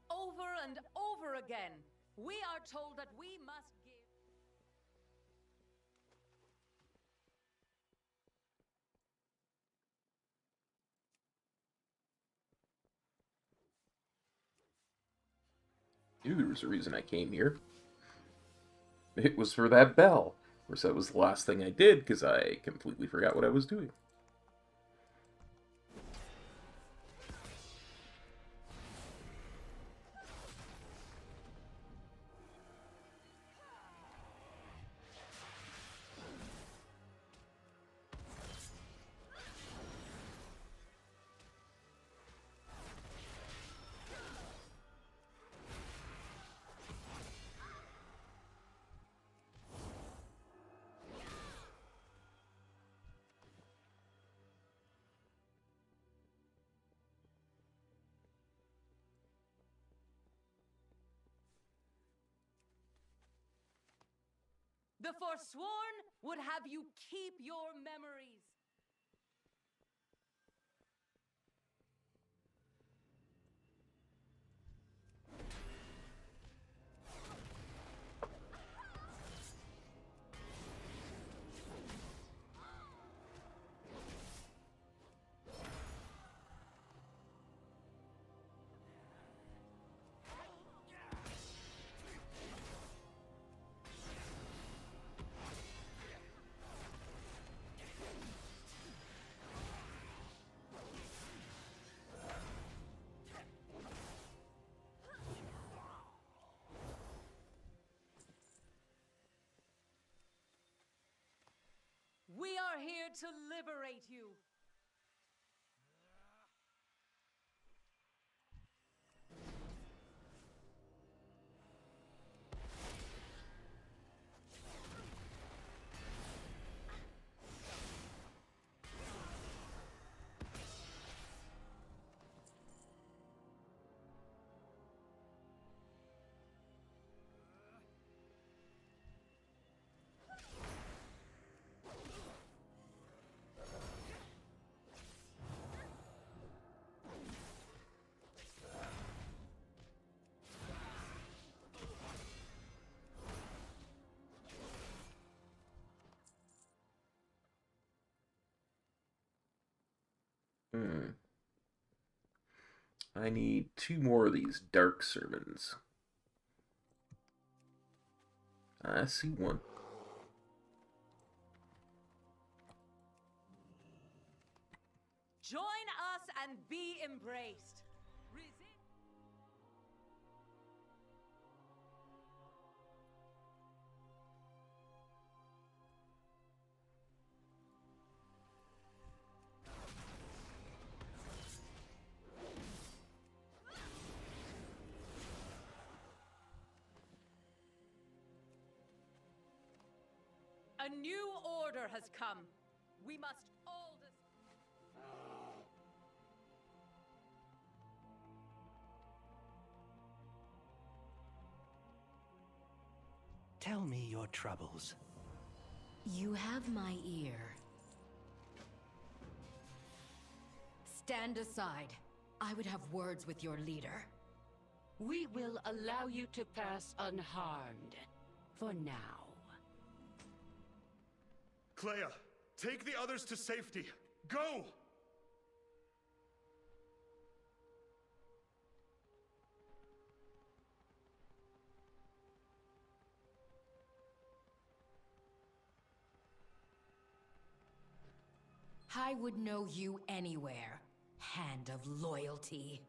Over and over again, we are told that we must give. Knew there was a reason I came here. It was for that bell. Of course, that was the last thing I did, because I completely forgot what I was doing. The Forsworn would have you keep your memories. We are here to liberate you. I need 2 more of these dark sermons. I see one. Join us and be embraced. A new order has come. We must all Tell me your troubles. You have my ear. Stand aside. I would have words with your leader. We will allow you to pass unharmed. For now. Clea, take the others to safety. Go! I would know you anywhere. Hand of loyalty.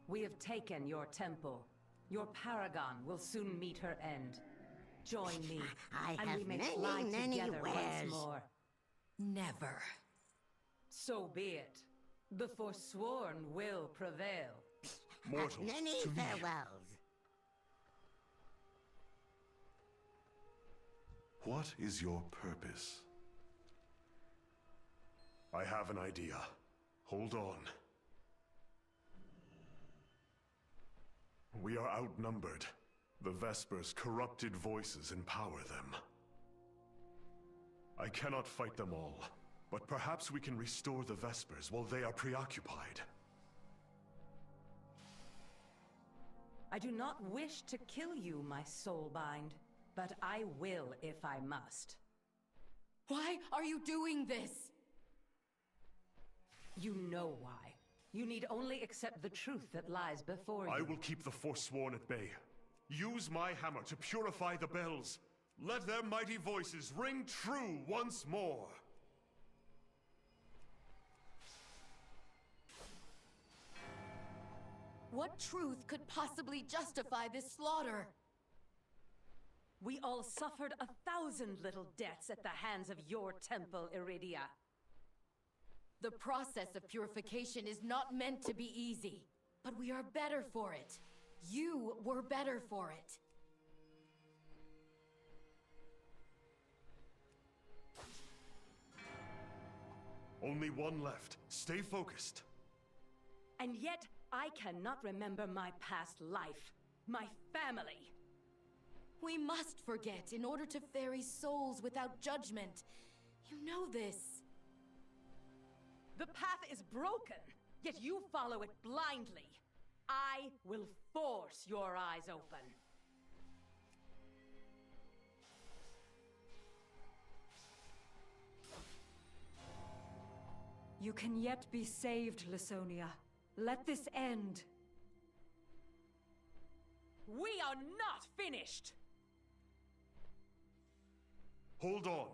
We have taken your temple. Your paragon will soon meet her end. Join me, and we may fly together once more. Never. So be it. The Forsworn will prevail. Mortals, Many to me. farewells. What is your purpose? I have an idea. Hold on. We are outnumbered. The Vesper's corrupted voices empower them. I cannot fight them all, but perhaps we can restore the Vespers while they are preoccupied. I do not wish to kill you, my soulbind, but I will if I must. Why are you doing this? You know why. You need only accept the truth that lies before you. I will keep the Forsworn at bay. Use my hammer to purify the bells. Let their mighty voices ring true once more. What truth could possibly justify this slaughter? We all suffered 1,000 little deaths at the hands of your temple, Iridia. The process of purification is not meant to be easy, but we are better for it. You were better for it. Only one left. Stay focused. And yet, I cannot remember my past life, my family. We must forget in order to ferry souls without judgment. You know this. The path is broken, yet you follow it blindly. I will force your eyes open. You can yet be saved, Lasonia. Let this end. We are not finished! Hold on.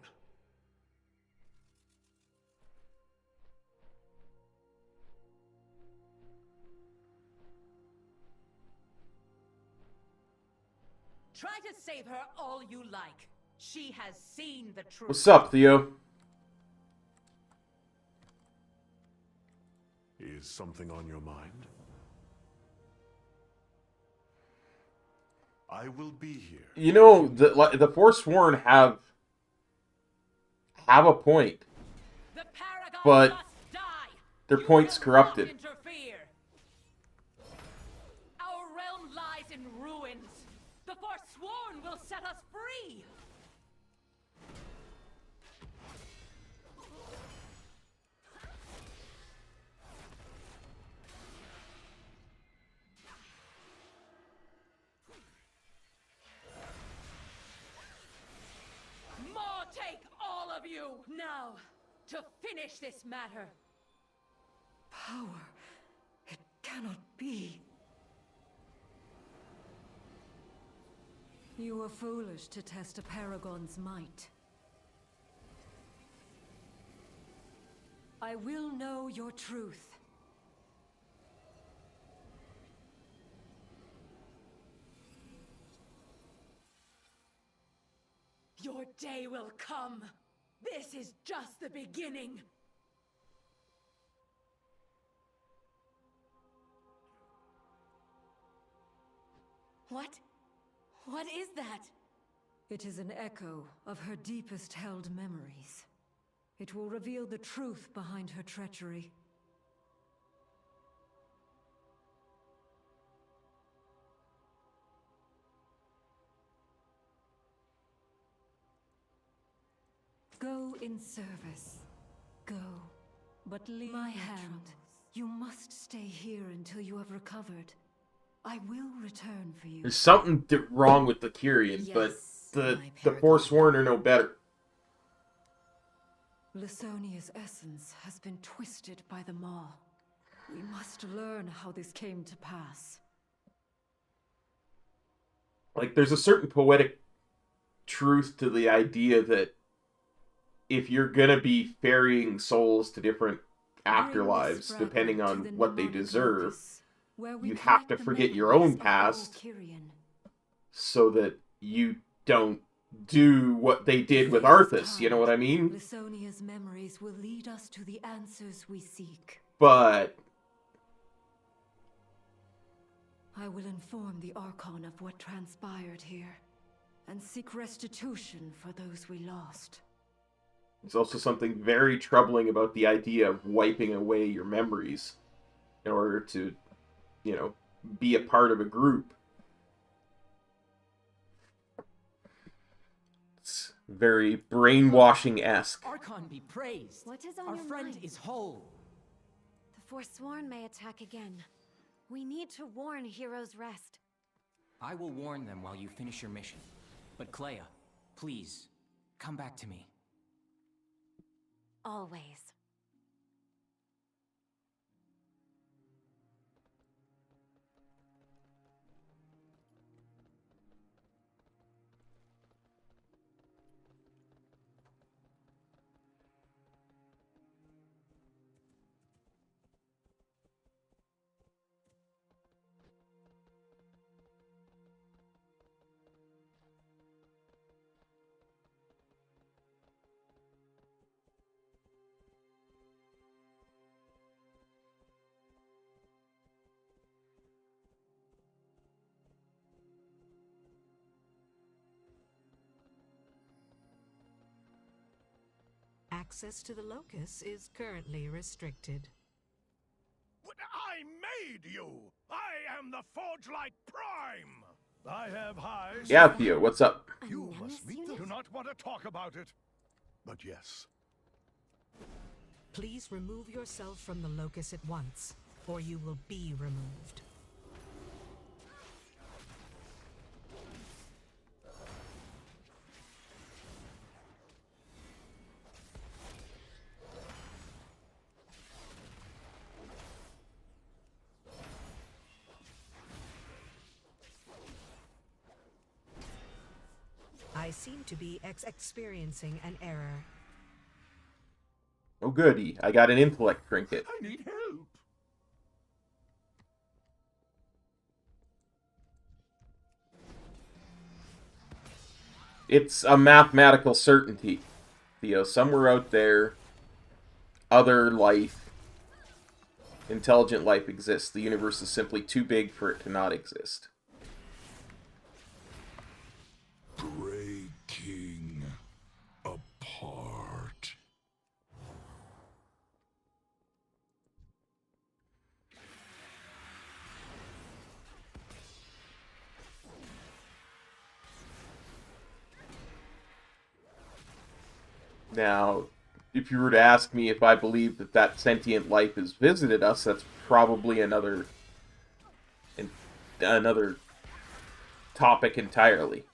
Try to save her all you like. She has seen the truth. What's up, Theo? Is something on your mind? I will be here. You know, the Forsworn have a point, but their point's corrupted. Our realm lies in ruins. The Forsworn will set us free. Take all of you! Now, to finish this matter. power. It cannot be. You were foolish to test a paragon's might. I will know your truth. Your day will come. This is just the beginning. What? What is that? It is an echo of her deepest held memories. It will reveal the truth behind her treachery. Go in service. Go. But leave my hand. You must stay here until you have recovered. I will return for you. There's something wrong with the Kyrian, but the Forsworn are no better. Lysonia's essence has been twisted by the Maw. We must learn how this came to pass. Like, there's a certain poetic truth to the idea that if you're gonna be ferrying souls to different afterlives, depending on what they deserve, you have to forget your own past so that you don't do what they did with Arthas, you know what I mean? Lysonia's memories will lead us to the answers we seek. But I will inform the Archon of what transpired here, and seek restitution for those we lost. there's also something very troubling about the idea of wiping away your memories in order to, you know, be a part of a group. It's very brainwashing-esque. Archon be praised. What is on Our your friend mind? is whole. The Forsworn may attack again. We need to warn Heroes Rest. I will warn them while you finish your mission. But Clea, please, come back to me. Always. Access to the locus is currently restricted. I made you! I am the Forge Light Prime! I have high... Yeah, Theo, what's up? You must meet them. Do not want to talk about it. But yes. Please remove yourself from the locus at once, or you will be removed. I seem to be experiencing an error. Oh goody, I got an intellect trinket. I need help. It's a mathematical certainty, Theo. Somewhere out there, other life, intelligent life exists. The universe is simply too big for it to not exist. Breaking apart. Now, if you were to ask me if I believe that that sentient life has visited us, that's probably another topic entirely.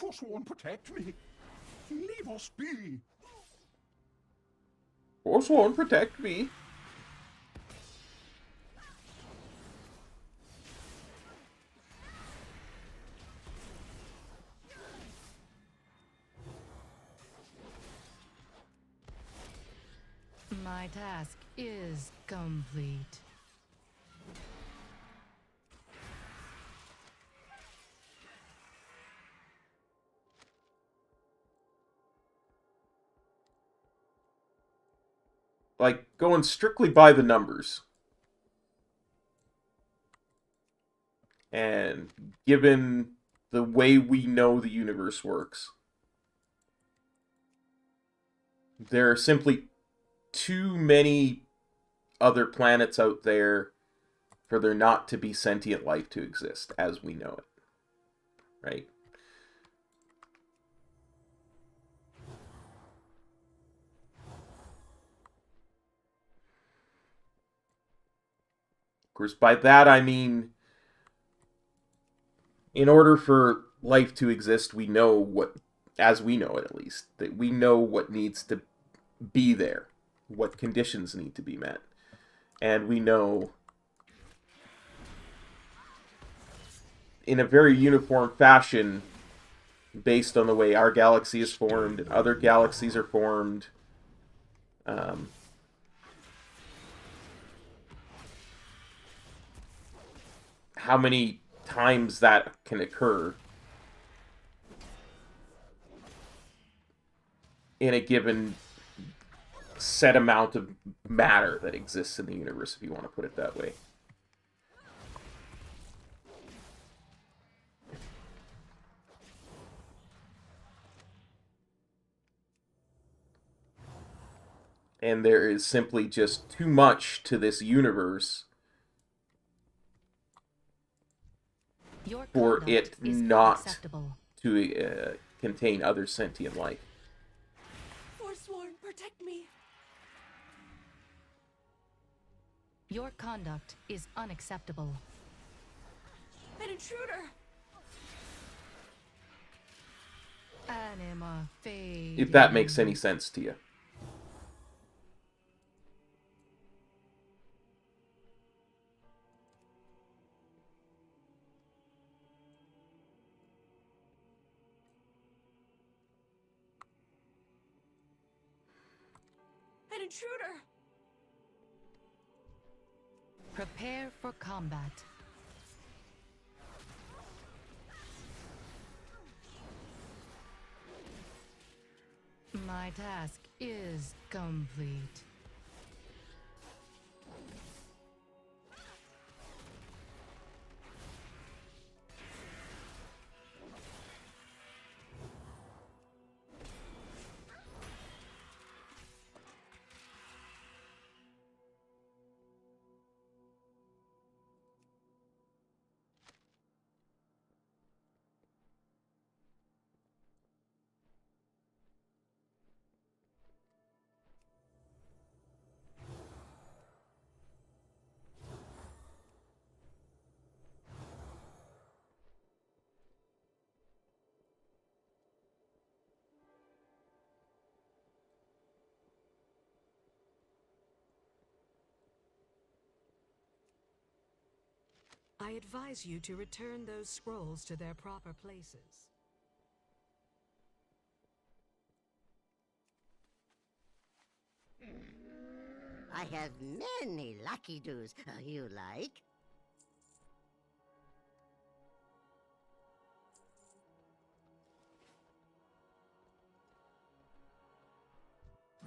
Forsworn, protect me. Leave us be. Forsworn, protect me. My task is complete. Like, going strictly by the numbers. And given the way we know the universe works, there are simply too many other planets out there for there not to be sentient life to exist as we know it. Right? Of course, by that I mean, in order for life to exist, we know what, as we know it at least, that we know what needs to be there, what conditions need to be met. And we know in a very uniform fashion, based on the way our galaxy is formed and other galaxies are formed, how many times that can occur in a given set amount of matter that exists in the universe, if you want to put it that way. And there is simply just too much to this universe for it not to contain other sentient life. Forsworn, protect me. Your conduct is unacceptable. An intruder. Anima fade. If that makes any sense to you. An intruder. Prepare for combat. My task is complete. I advise you to return those scrolls to their proper places. I have many lucky doos. You like?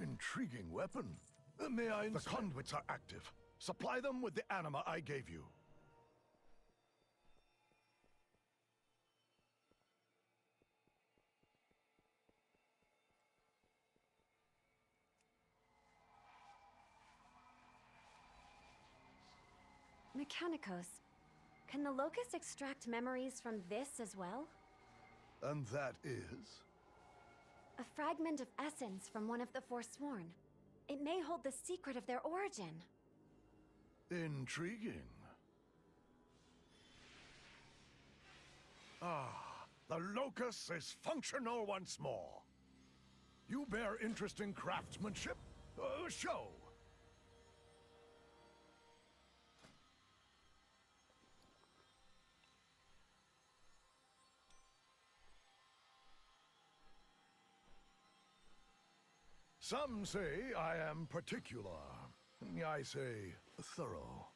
Intriguing weapon. May I? The conduits are active. Supply them with the anima I gave you. Mechanicos, can the Locust extract memories from this as well? And that is? A fragment of essence from one of the Forsworn. It may hold the secret of their origin. Intriguing. Ah, The locus is functional once more. You bear interest in craftsmanship? Show. Some say I am particular. I say thorough.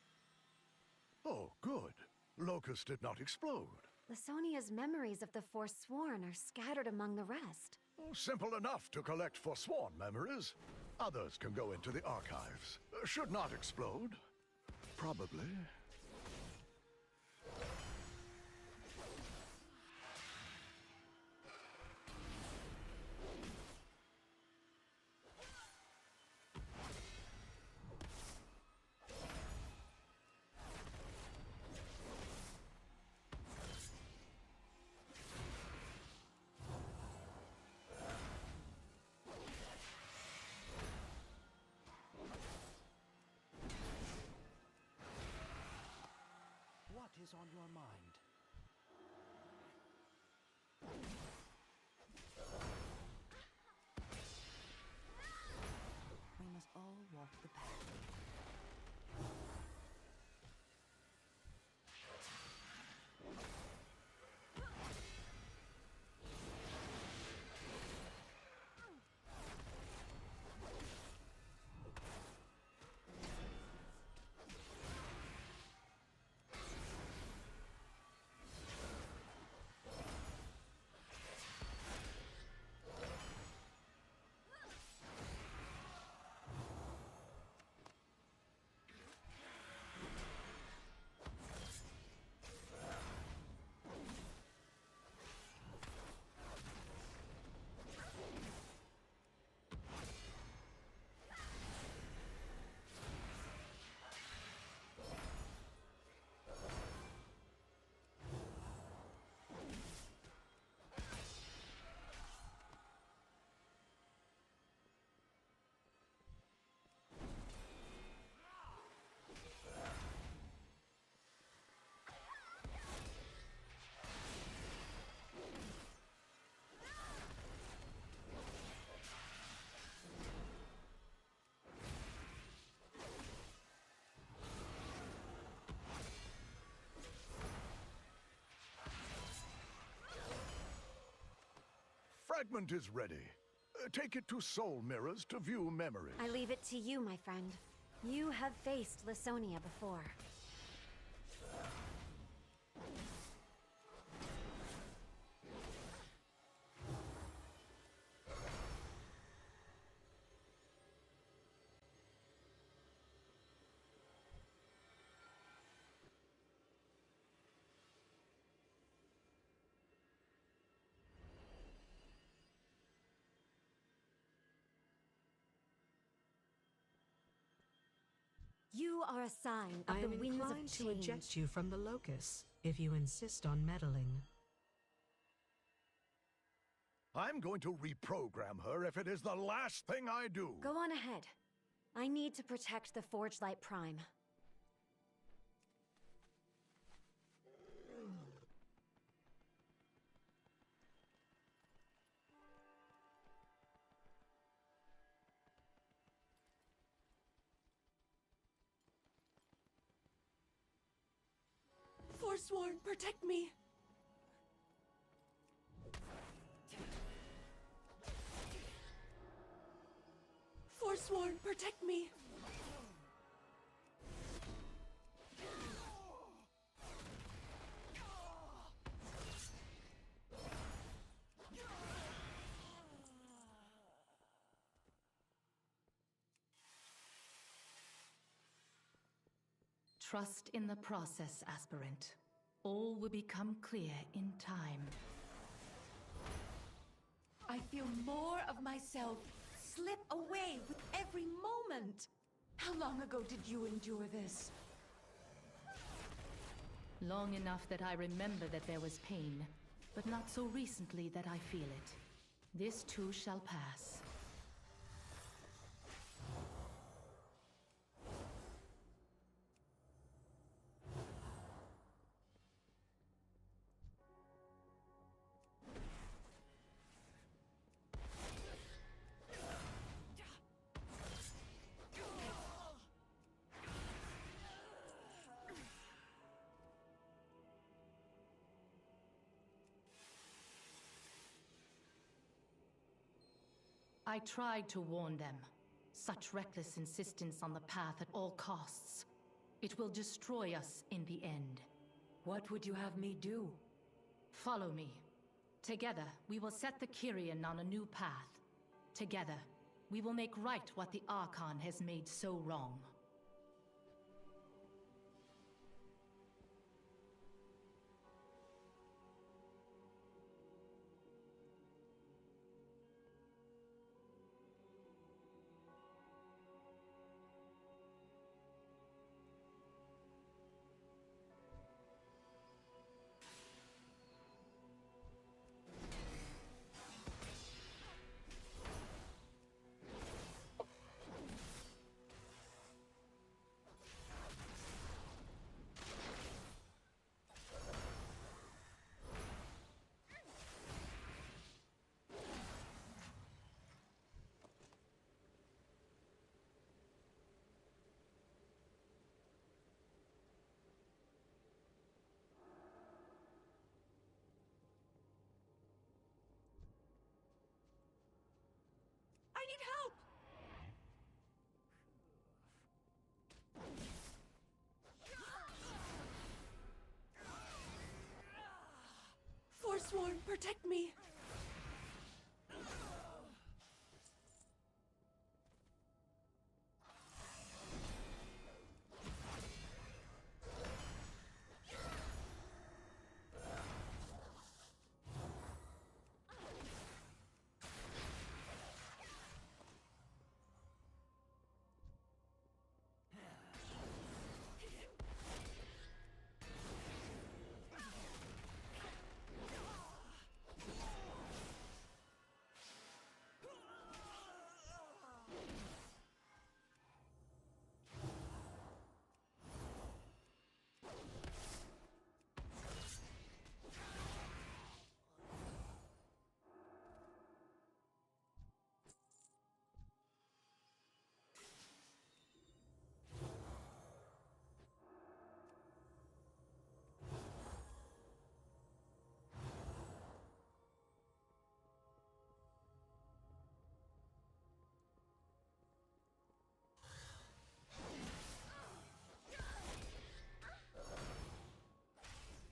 Oh, good. Locust did not explode. Lasonia's memories of the Forsworn are scattered among the rest. Simple enough to collect Forsworn memories. Others can go into the archives. Should not explode. Probably. What is on your mind? We must all walk the path. Fragment is ready. Take it to Soul Mirrors to view memories. I leave it to you, my friend. You have faced Lasonia before. You are a sign of I the am winds of inclined to change. eject you from the locus, if you insist on meddling. I'm going to reprogram her if it is the last thing I do. Go on ahead. I need to protect the Forge Light Prime. Forsworn, protect me! Forsworn, protect me! Trust in the process, aspirant. All will become clear in time. I feel more of myself slip away with every moment. How long ago did you endure this? Long enough that I remember that there was pain, but not so recently that I feel it. This too shall pass. I tried to warn them. Such reckless insistence on the path at all costs. It will destroy us in the end. What would you have me do? Follow me. Together, we will set the Kyrian on a new path. Together, we will make right what the Archon has made so wrong. I need help! Forsworn, protect me!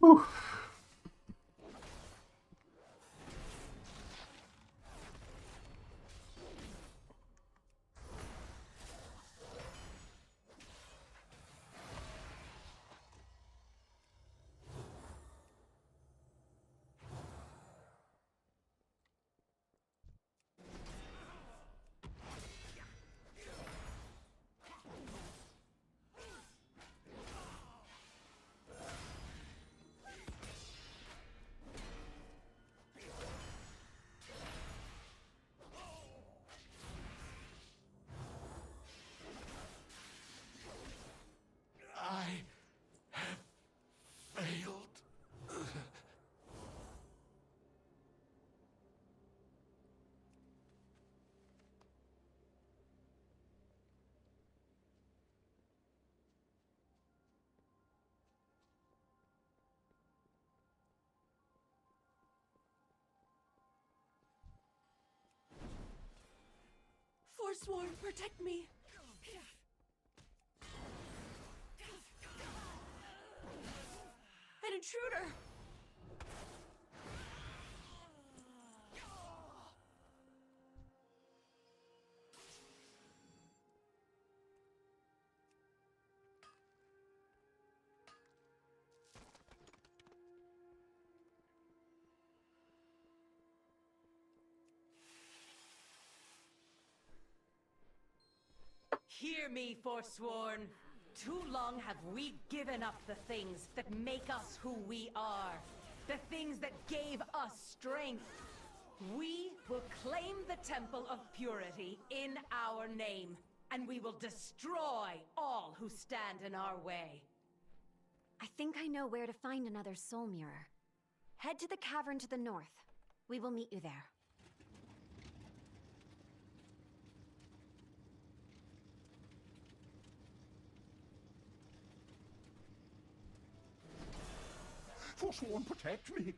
Whew. Forsworn, protect me! An intruder! Hear me, Forsworn. Too long have we given up the things that make us who we are. The things that gave us strength. We will claim the Temple of Purity in our name, and we will destroy all who stand in our way. I think I know where to find another soul mirror. Head to the cavern to the north. We will meet you there. Forsworn, protect me!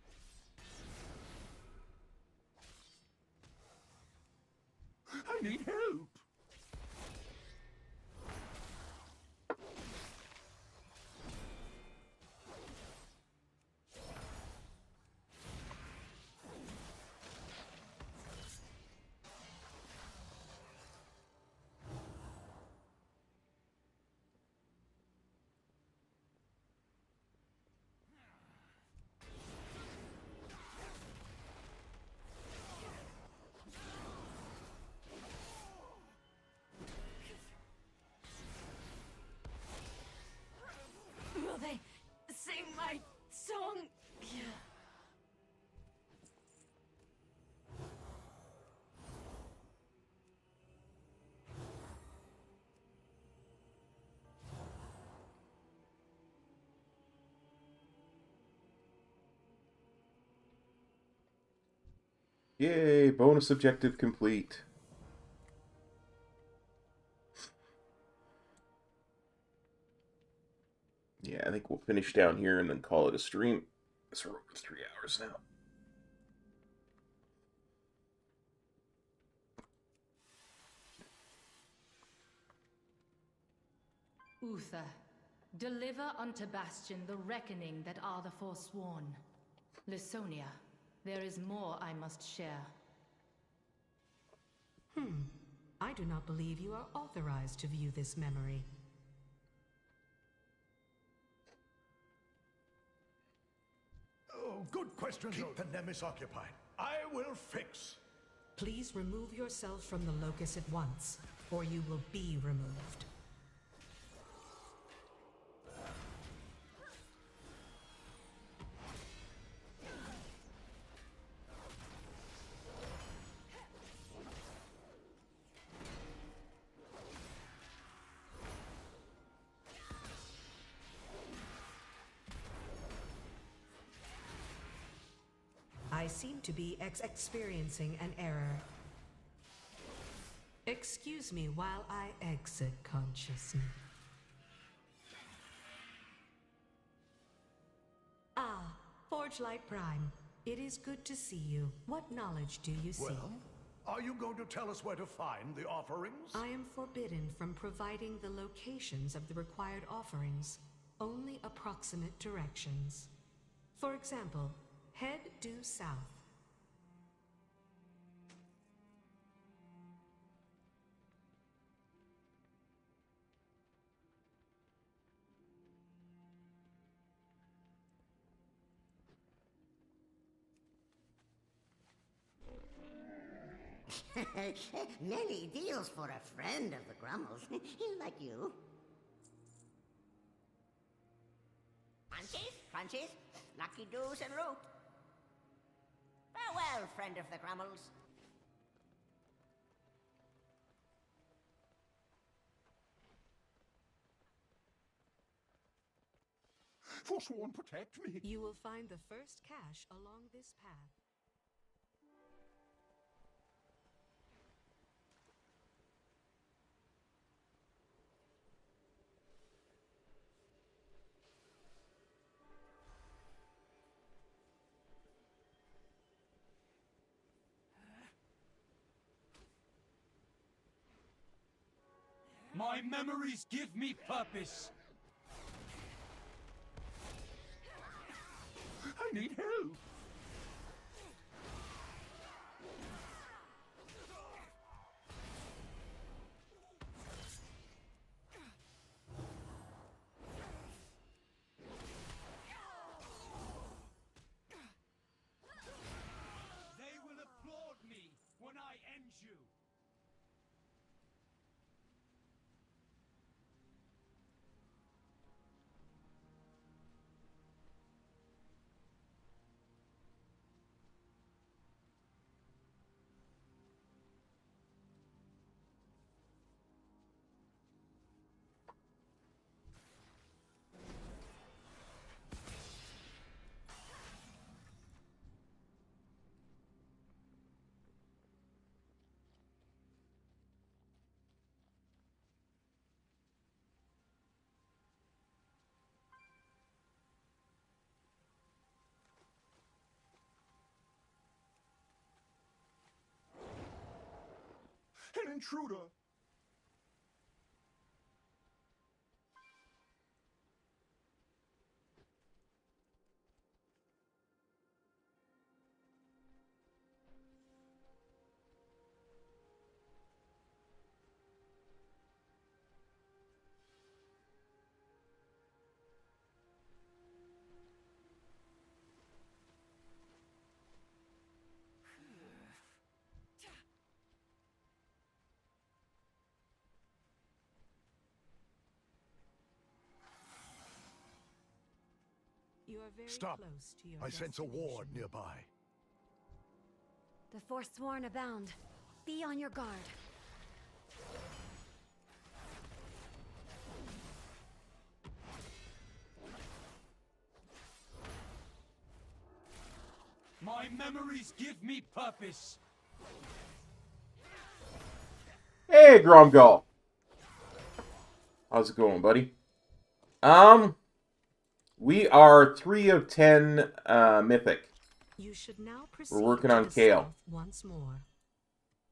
Yay, bonus objective complete. Yeah, I think we'll finish down here and then call it a stream. So we're over 3 hours now. Uther, deliver unto Bastion the reckoning that are the forsworn. Lysonia, there is more I must share. I do not believe you are authorized to view this memory. Oh, good question. Keep the Nemesis occupied. I will fix. Please remove yourself from the locus at once, or you will be removed. I seem to be experiencing an error. Excuse me while I exit consciousness. Ah, Forgelight Prime. It is good to see you. What knowledge do you seek? Well, are you going to tell us where to find the offerings? I am forbidden from providing the locations of the required offerings. Only approximate directions. For example, head due south. Many deals for a friend of the Grummels, like you. Crunchies, lucky doos and root. Farewell, friend of the Grummels. Forsworn, protect me. You will find the first cache along this path. My memories give me purpose. I need help. They will applaud me when I end you. An intruder. You are very Stop. close to your I sense a ward nearby. The Forsworn abound. Be on your guard. My memories give me purpose. Hey, Gromgal. How's it going, buddy? We are 3 of 10 mythic. You should now We're working on to the Kale. south once more.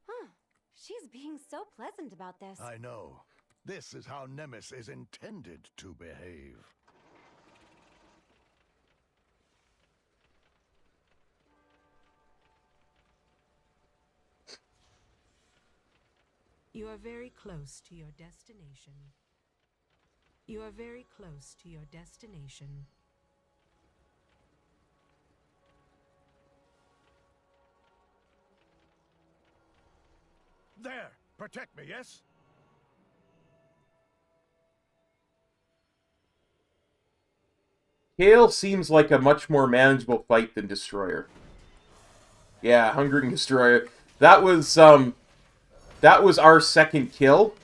Huh. She's being so pleasant about this. I know. This is how Nemesis is intended to behave. You are very close to your destination. You are very close to your destination. There! Protect me, yes? Kale seems like a much more manageable fight than Destroyer. Yeah, Hungering Destroyer. That was our second kill.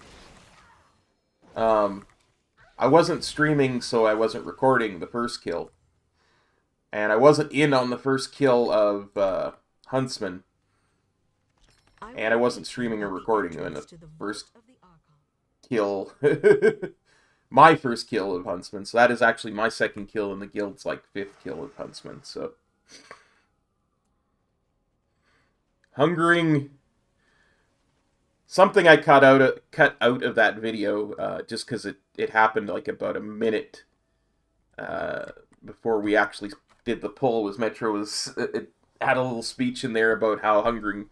I wasn't streaming, so I wasn't recording the first kill. And I wasn't in on the first kill of Huntsman. And I wasn't streaming or recording when the first kill... my first kill of Huntsman. So that is actually my second kill in the guild's, like, 5th kill of Huntsman, so... Hungering... Something I cut out of that video, just because it happened, like, about a minute before we actually did the pull, was Metro it had a little speech in there about how Hungering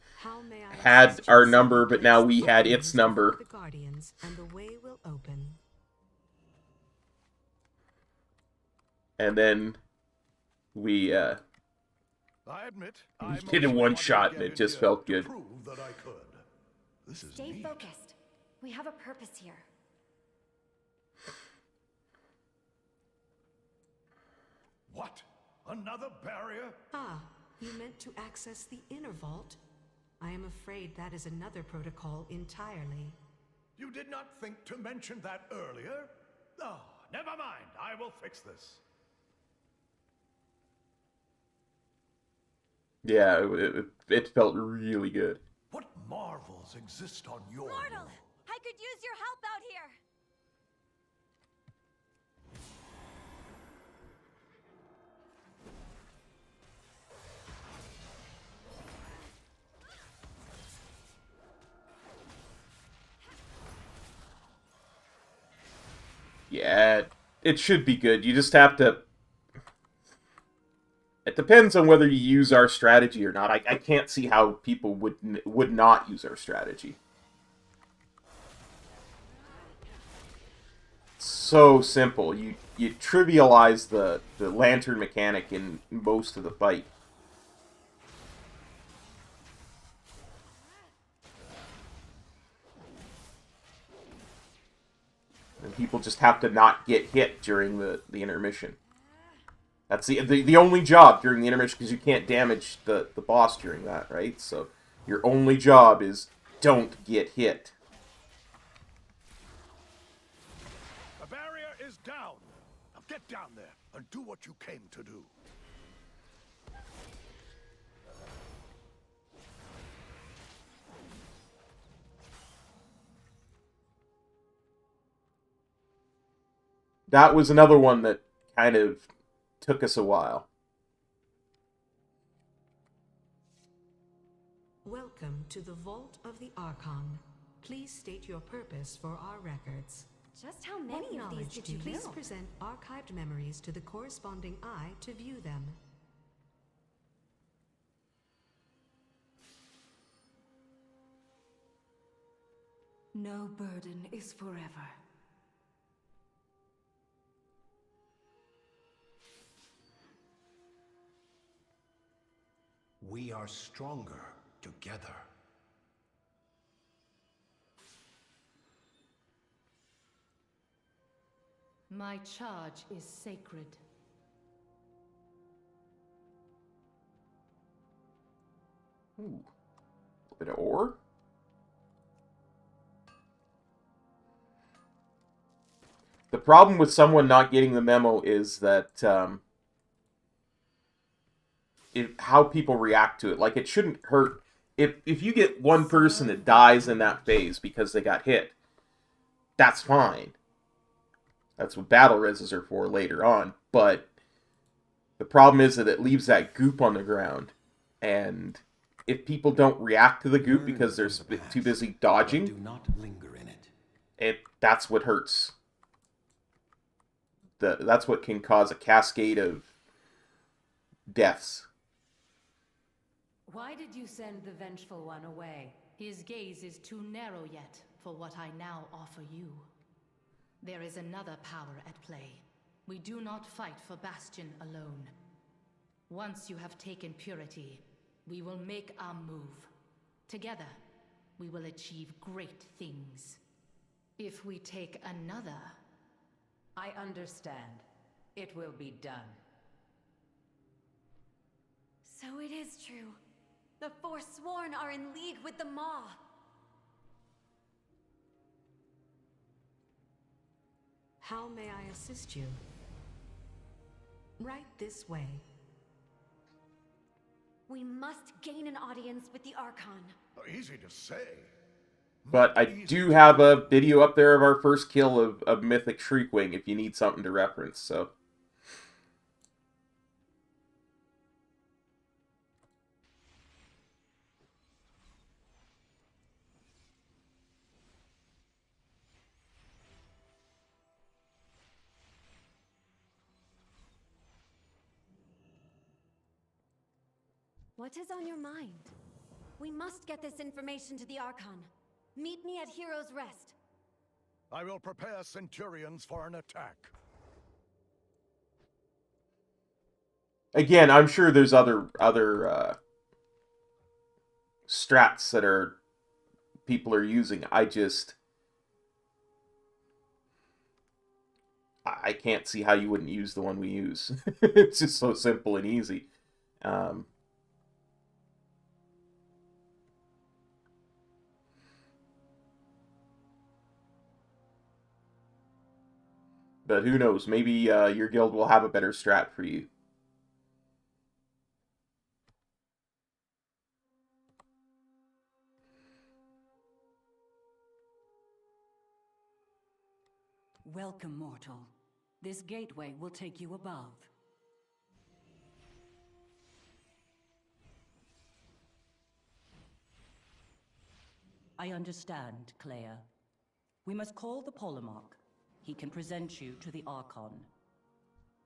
had our number, but now we had its number. The Guardians, and the way will open. And then we I admit, did a one-shot, and it just felt good. That I could. This is Stay neat. focused. We have a purpose here. What? Another barrier? Ah, you meant to access the inner vault? I am afraid that is another protocol entirely. You did not think to mention that earlier? Oh, never mind. I will fix this. Yeah, it felt really good. What marvels exist on your Mortal! world? I could use your help out here! Yeah, it should be good. You just have to... It depends on whether you use our strategy or not. I can't see how people would not use our strategy. So simple. You trivialize the lantern mechanic in most of the fight. And people just have to not get hit during the intermission. That's the only job during the intermission, because you can't damage the boss during that, right? So your only job is don't get hit. The barrier is down. Now get down there and do what you came to do. That was another one that kind of took us a while. Welcome to the Vault of the Archon. Please state your purpose for our records. Just how many of these did you Please build? present archived memories to the corresponding eye to view them. No burden is forever. We are stronger together. My charge is sacred. Ooh. A bit of ore. The problem with someone not getting the memo is that how people react to it. Like, it shouldn't hurt. If you get one person that dies in that phase because they got hit, that's fine. That's what battle reses are for later on. But the problem is that it leaves that goop on the ground. And if people don't react to the goop because they're too busy dodging, do not linger in it. That's what hurts. That's what can cause a cascade of deaths. Why did you send the Vengeful One away? His gaze is too narrow yet for what I now offer you. There is another power at play. We do not fight for Bastion alone. Once you have taken Purity, we will make our move. Together, we will achieve great things. If we take another... I understand. It will be done. So it is true. The Forsworn are in league with the Maw. How may I assist you? Right this way. We must gain an audience with the Archon. Easy to say. But I do have a video up there of our first kill of Mythic Shriekwing if you need something to reference, so... What is on your mind? We must get this information to the Archon. Meet me at Hero's Rest. I will prepare Centurions for an attack. Again, I'm sure there's other strats that people are using. I can't see how you wouldn't use the one we use. It's just so simple and easy. But who knows? Maybe your guild will have a better strat for you. Welcome, mortal. This gateway will take you above. I understand, Clea. We must call the Polemarch. He can present you to the Archon.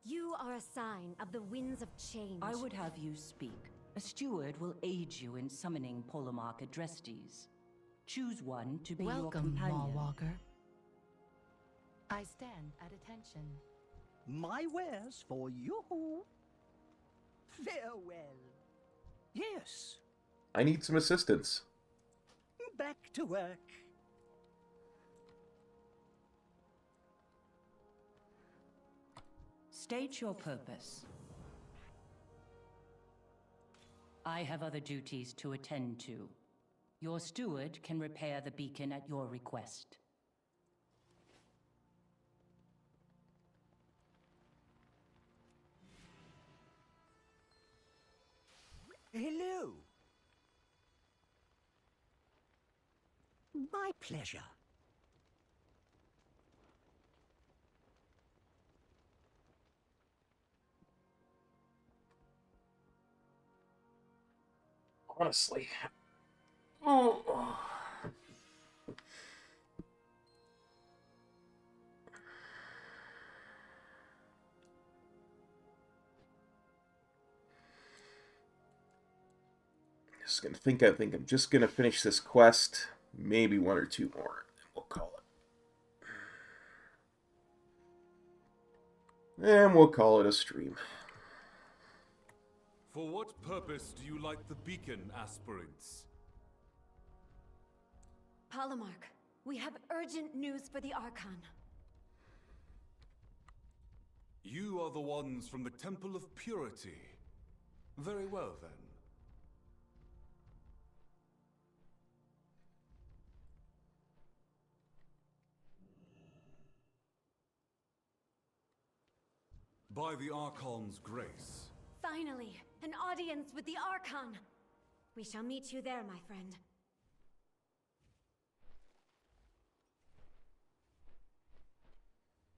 You are a sign of the winds of change. I would have you speak. A steward will aid you in summoning Polemarch Adrestes. Choose one to be your companion. Welcome, Mawwalker. I stand at attention. My wares for you. Farewell. Yes. I need some assistance. Back to work. State your purpose. I have other duties to attend to. Your steward can repair the beacon at your request. Hello. My pleasure. Honestly. Oh. I think I'm just gonna finish this quest, maybe one or two more, and we'll call it. And we'll call it a stream. For what purpose do you like the beacon, aspirants? Polemarch, we have urgent news for the Archon. You are the ones from the Temple of Purity. Very well, then. By the Archon's grace, Finally, an audience with the Archon! We shall meet you there, my friend.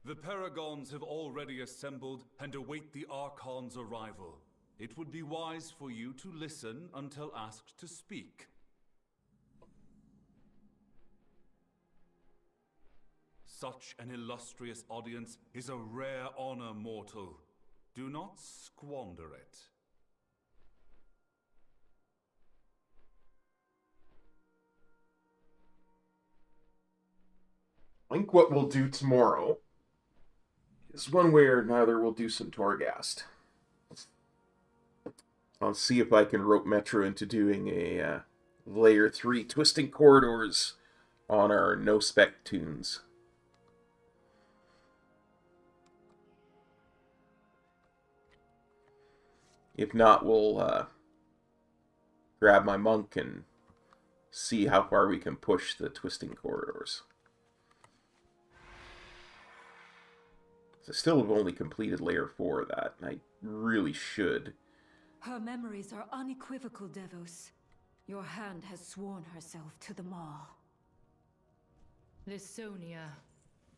The Paragons have already assembled and await the Archon's arrival. It would be wise for you to listen until asked to speak. Such an illustrious audience is a rare honor, mortal. Do not squander it. I think what we'll do tomorrow is one way or another we'll do some Torghast. I'll see if I can rope Metro into doing a Layer 3 Twisting Corridors on our no-spec tunes. If not, we'll grab my monk and see how far we can push the Twisting Corridors. I still have only completed Layer 4 of that, and I really should. Her memories are unequivocal, Devos. Your hand has sworn herself to them all. Lysonia.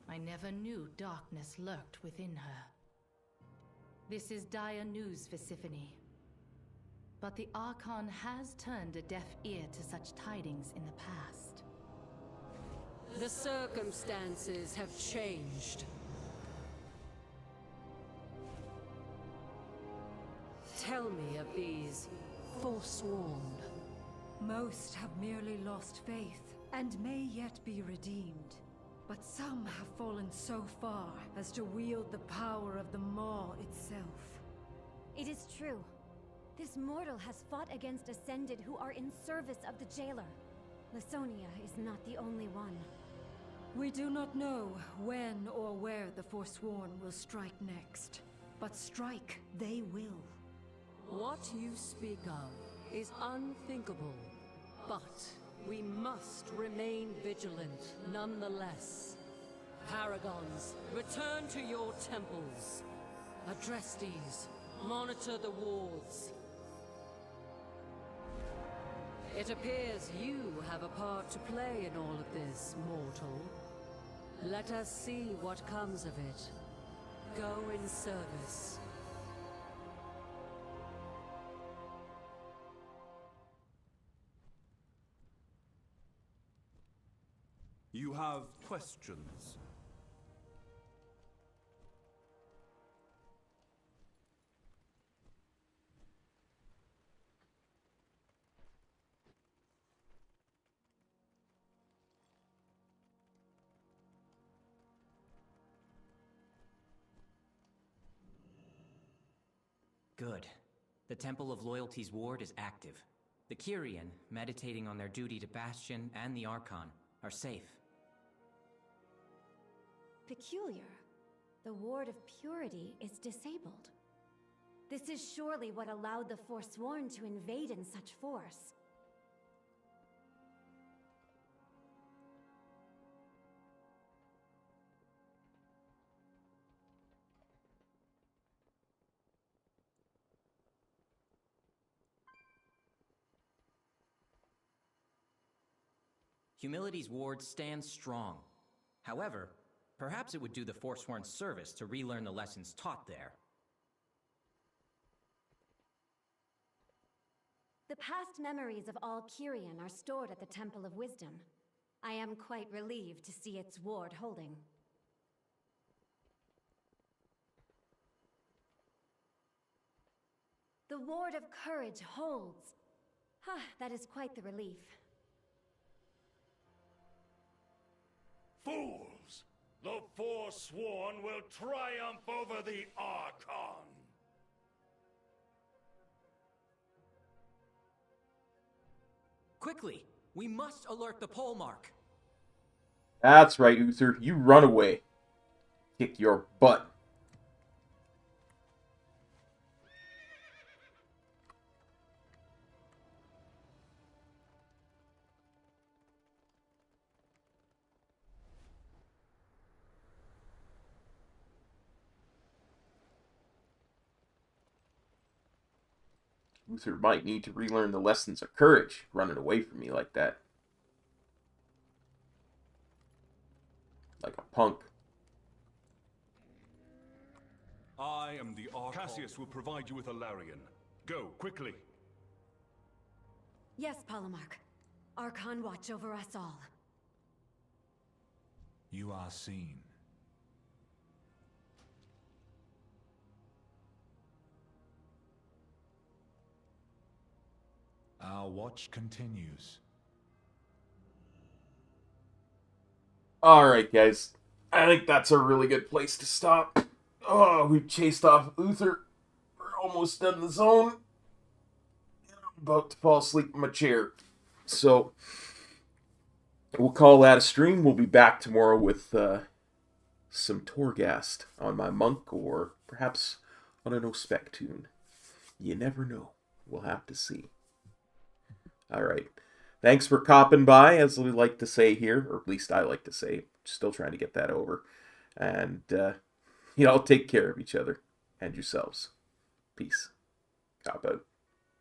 I never knew darkness lurked within her. This is dire news for Siphonie. But the Archon has turned a deaf ear to such tidings in the past. The circumstances have changed. Tell me of these Forsworn. Most have merely lost faith, and may yet be redeemed. But some have fallen so far as to wield the power of the Maw itself. It is true. This mortal has fought against Ascended who are in service of the Jailer. Lysonia is not the only one. We do not know when or where the Forsworn will strike next, but strike they will. What you speak of is unthinkable, but we must remain vigilant nonetheless. Paragons, return to your temples. Adrestes, monitor the wards. It appears you have a part to play in all of this, mortal. Let us see what comes of it. Go in service. You have questions? Good. The Temple of Loyalty's ward is active. The Kyrian, meditating on their duty to Bastion and the Archon, are safe. Peculiar. The Ward of Purity is disabled. This is surely what allowed the Forsworn to invade in such force. Humility's ward stands strong. However, perhaps it would do the Forsworn service to relearn the lessons taught there. The past memories of all Kyrian are stored at the Temple of Wisdom. I am quite relieved to see its ward holding. The Ward of Courage holds. That is quite the relief. Fools! The Forsworn will triumph over the Archon! Quickly! We must alert the pole mark! That's right, Uther. You run away. Kick your butt. Uther might need to relearn the lessons of courage, running away from me like that. Like a punk. I am the Archon. Cassius will provide you with a Larian. Go, quickly. Yes, Polemarch. Archon watch over us all. You are seen. Our watch continues. Alright, guys. I think that's a really good place to stop. Oh, we've chased off Uther. We're almost done the zone. I'm about to fall asleep in my chair. So, we'll call that a stream. We'll be back tomorrow with some Torghast on my monk, or perhaps on an Ospec tune. You never know. We'll have to see. Alright. Thanks for copping by, as we like to say here, or at least I like to say. Still trying to get that over. And, you all take care of each other and yourselves. Peace. Cop out.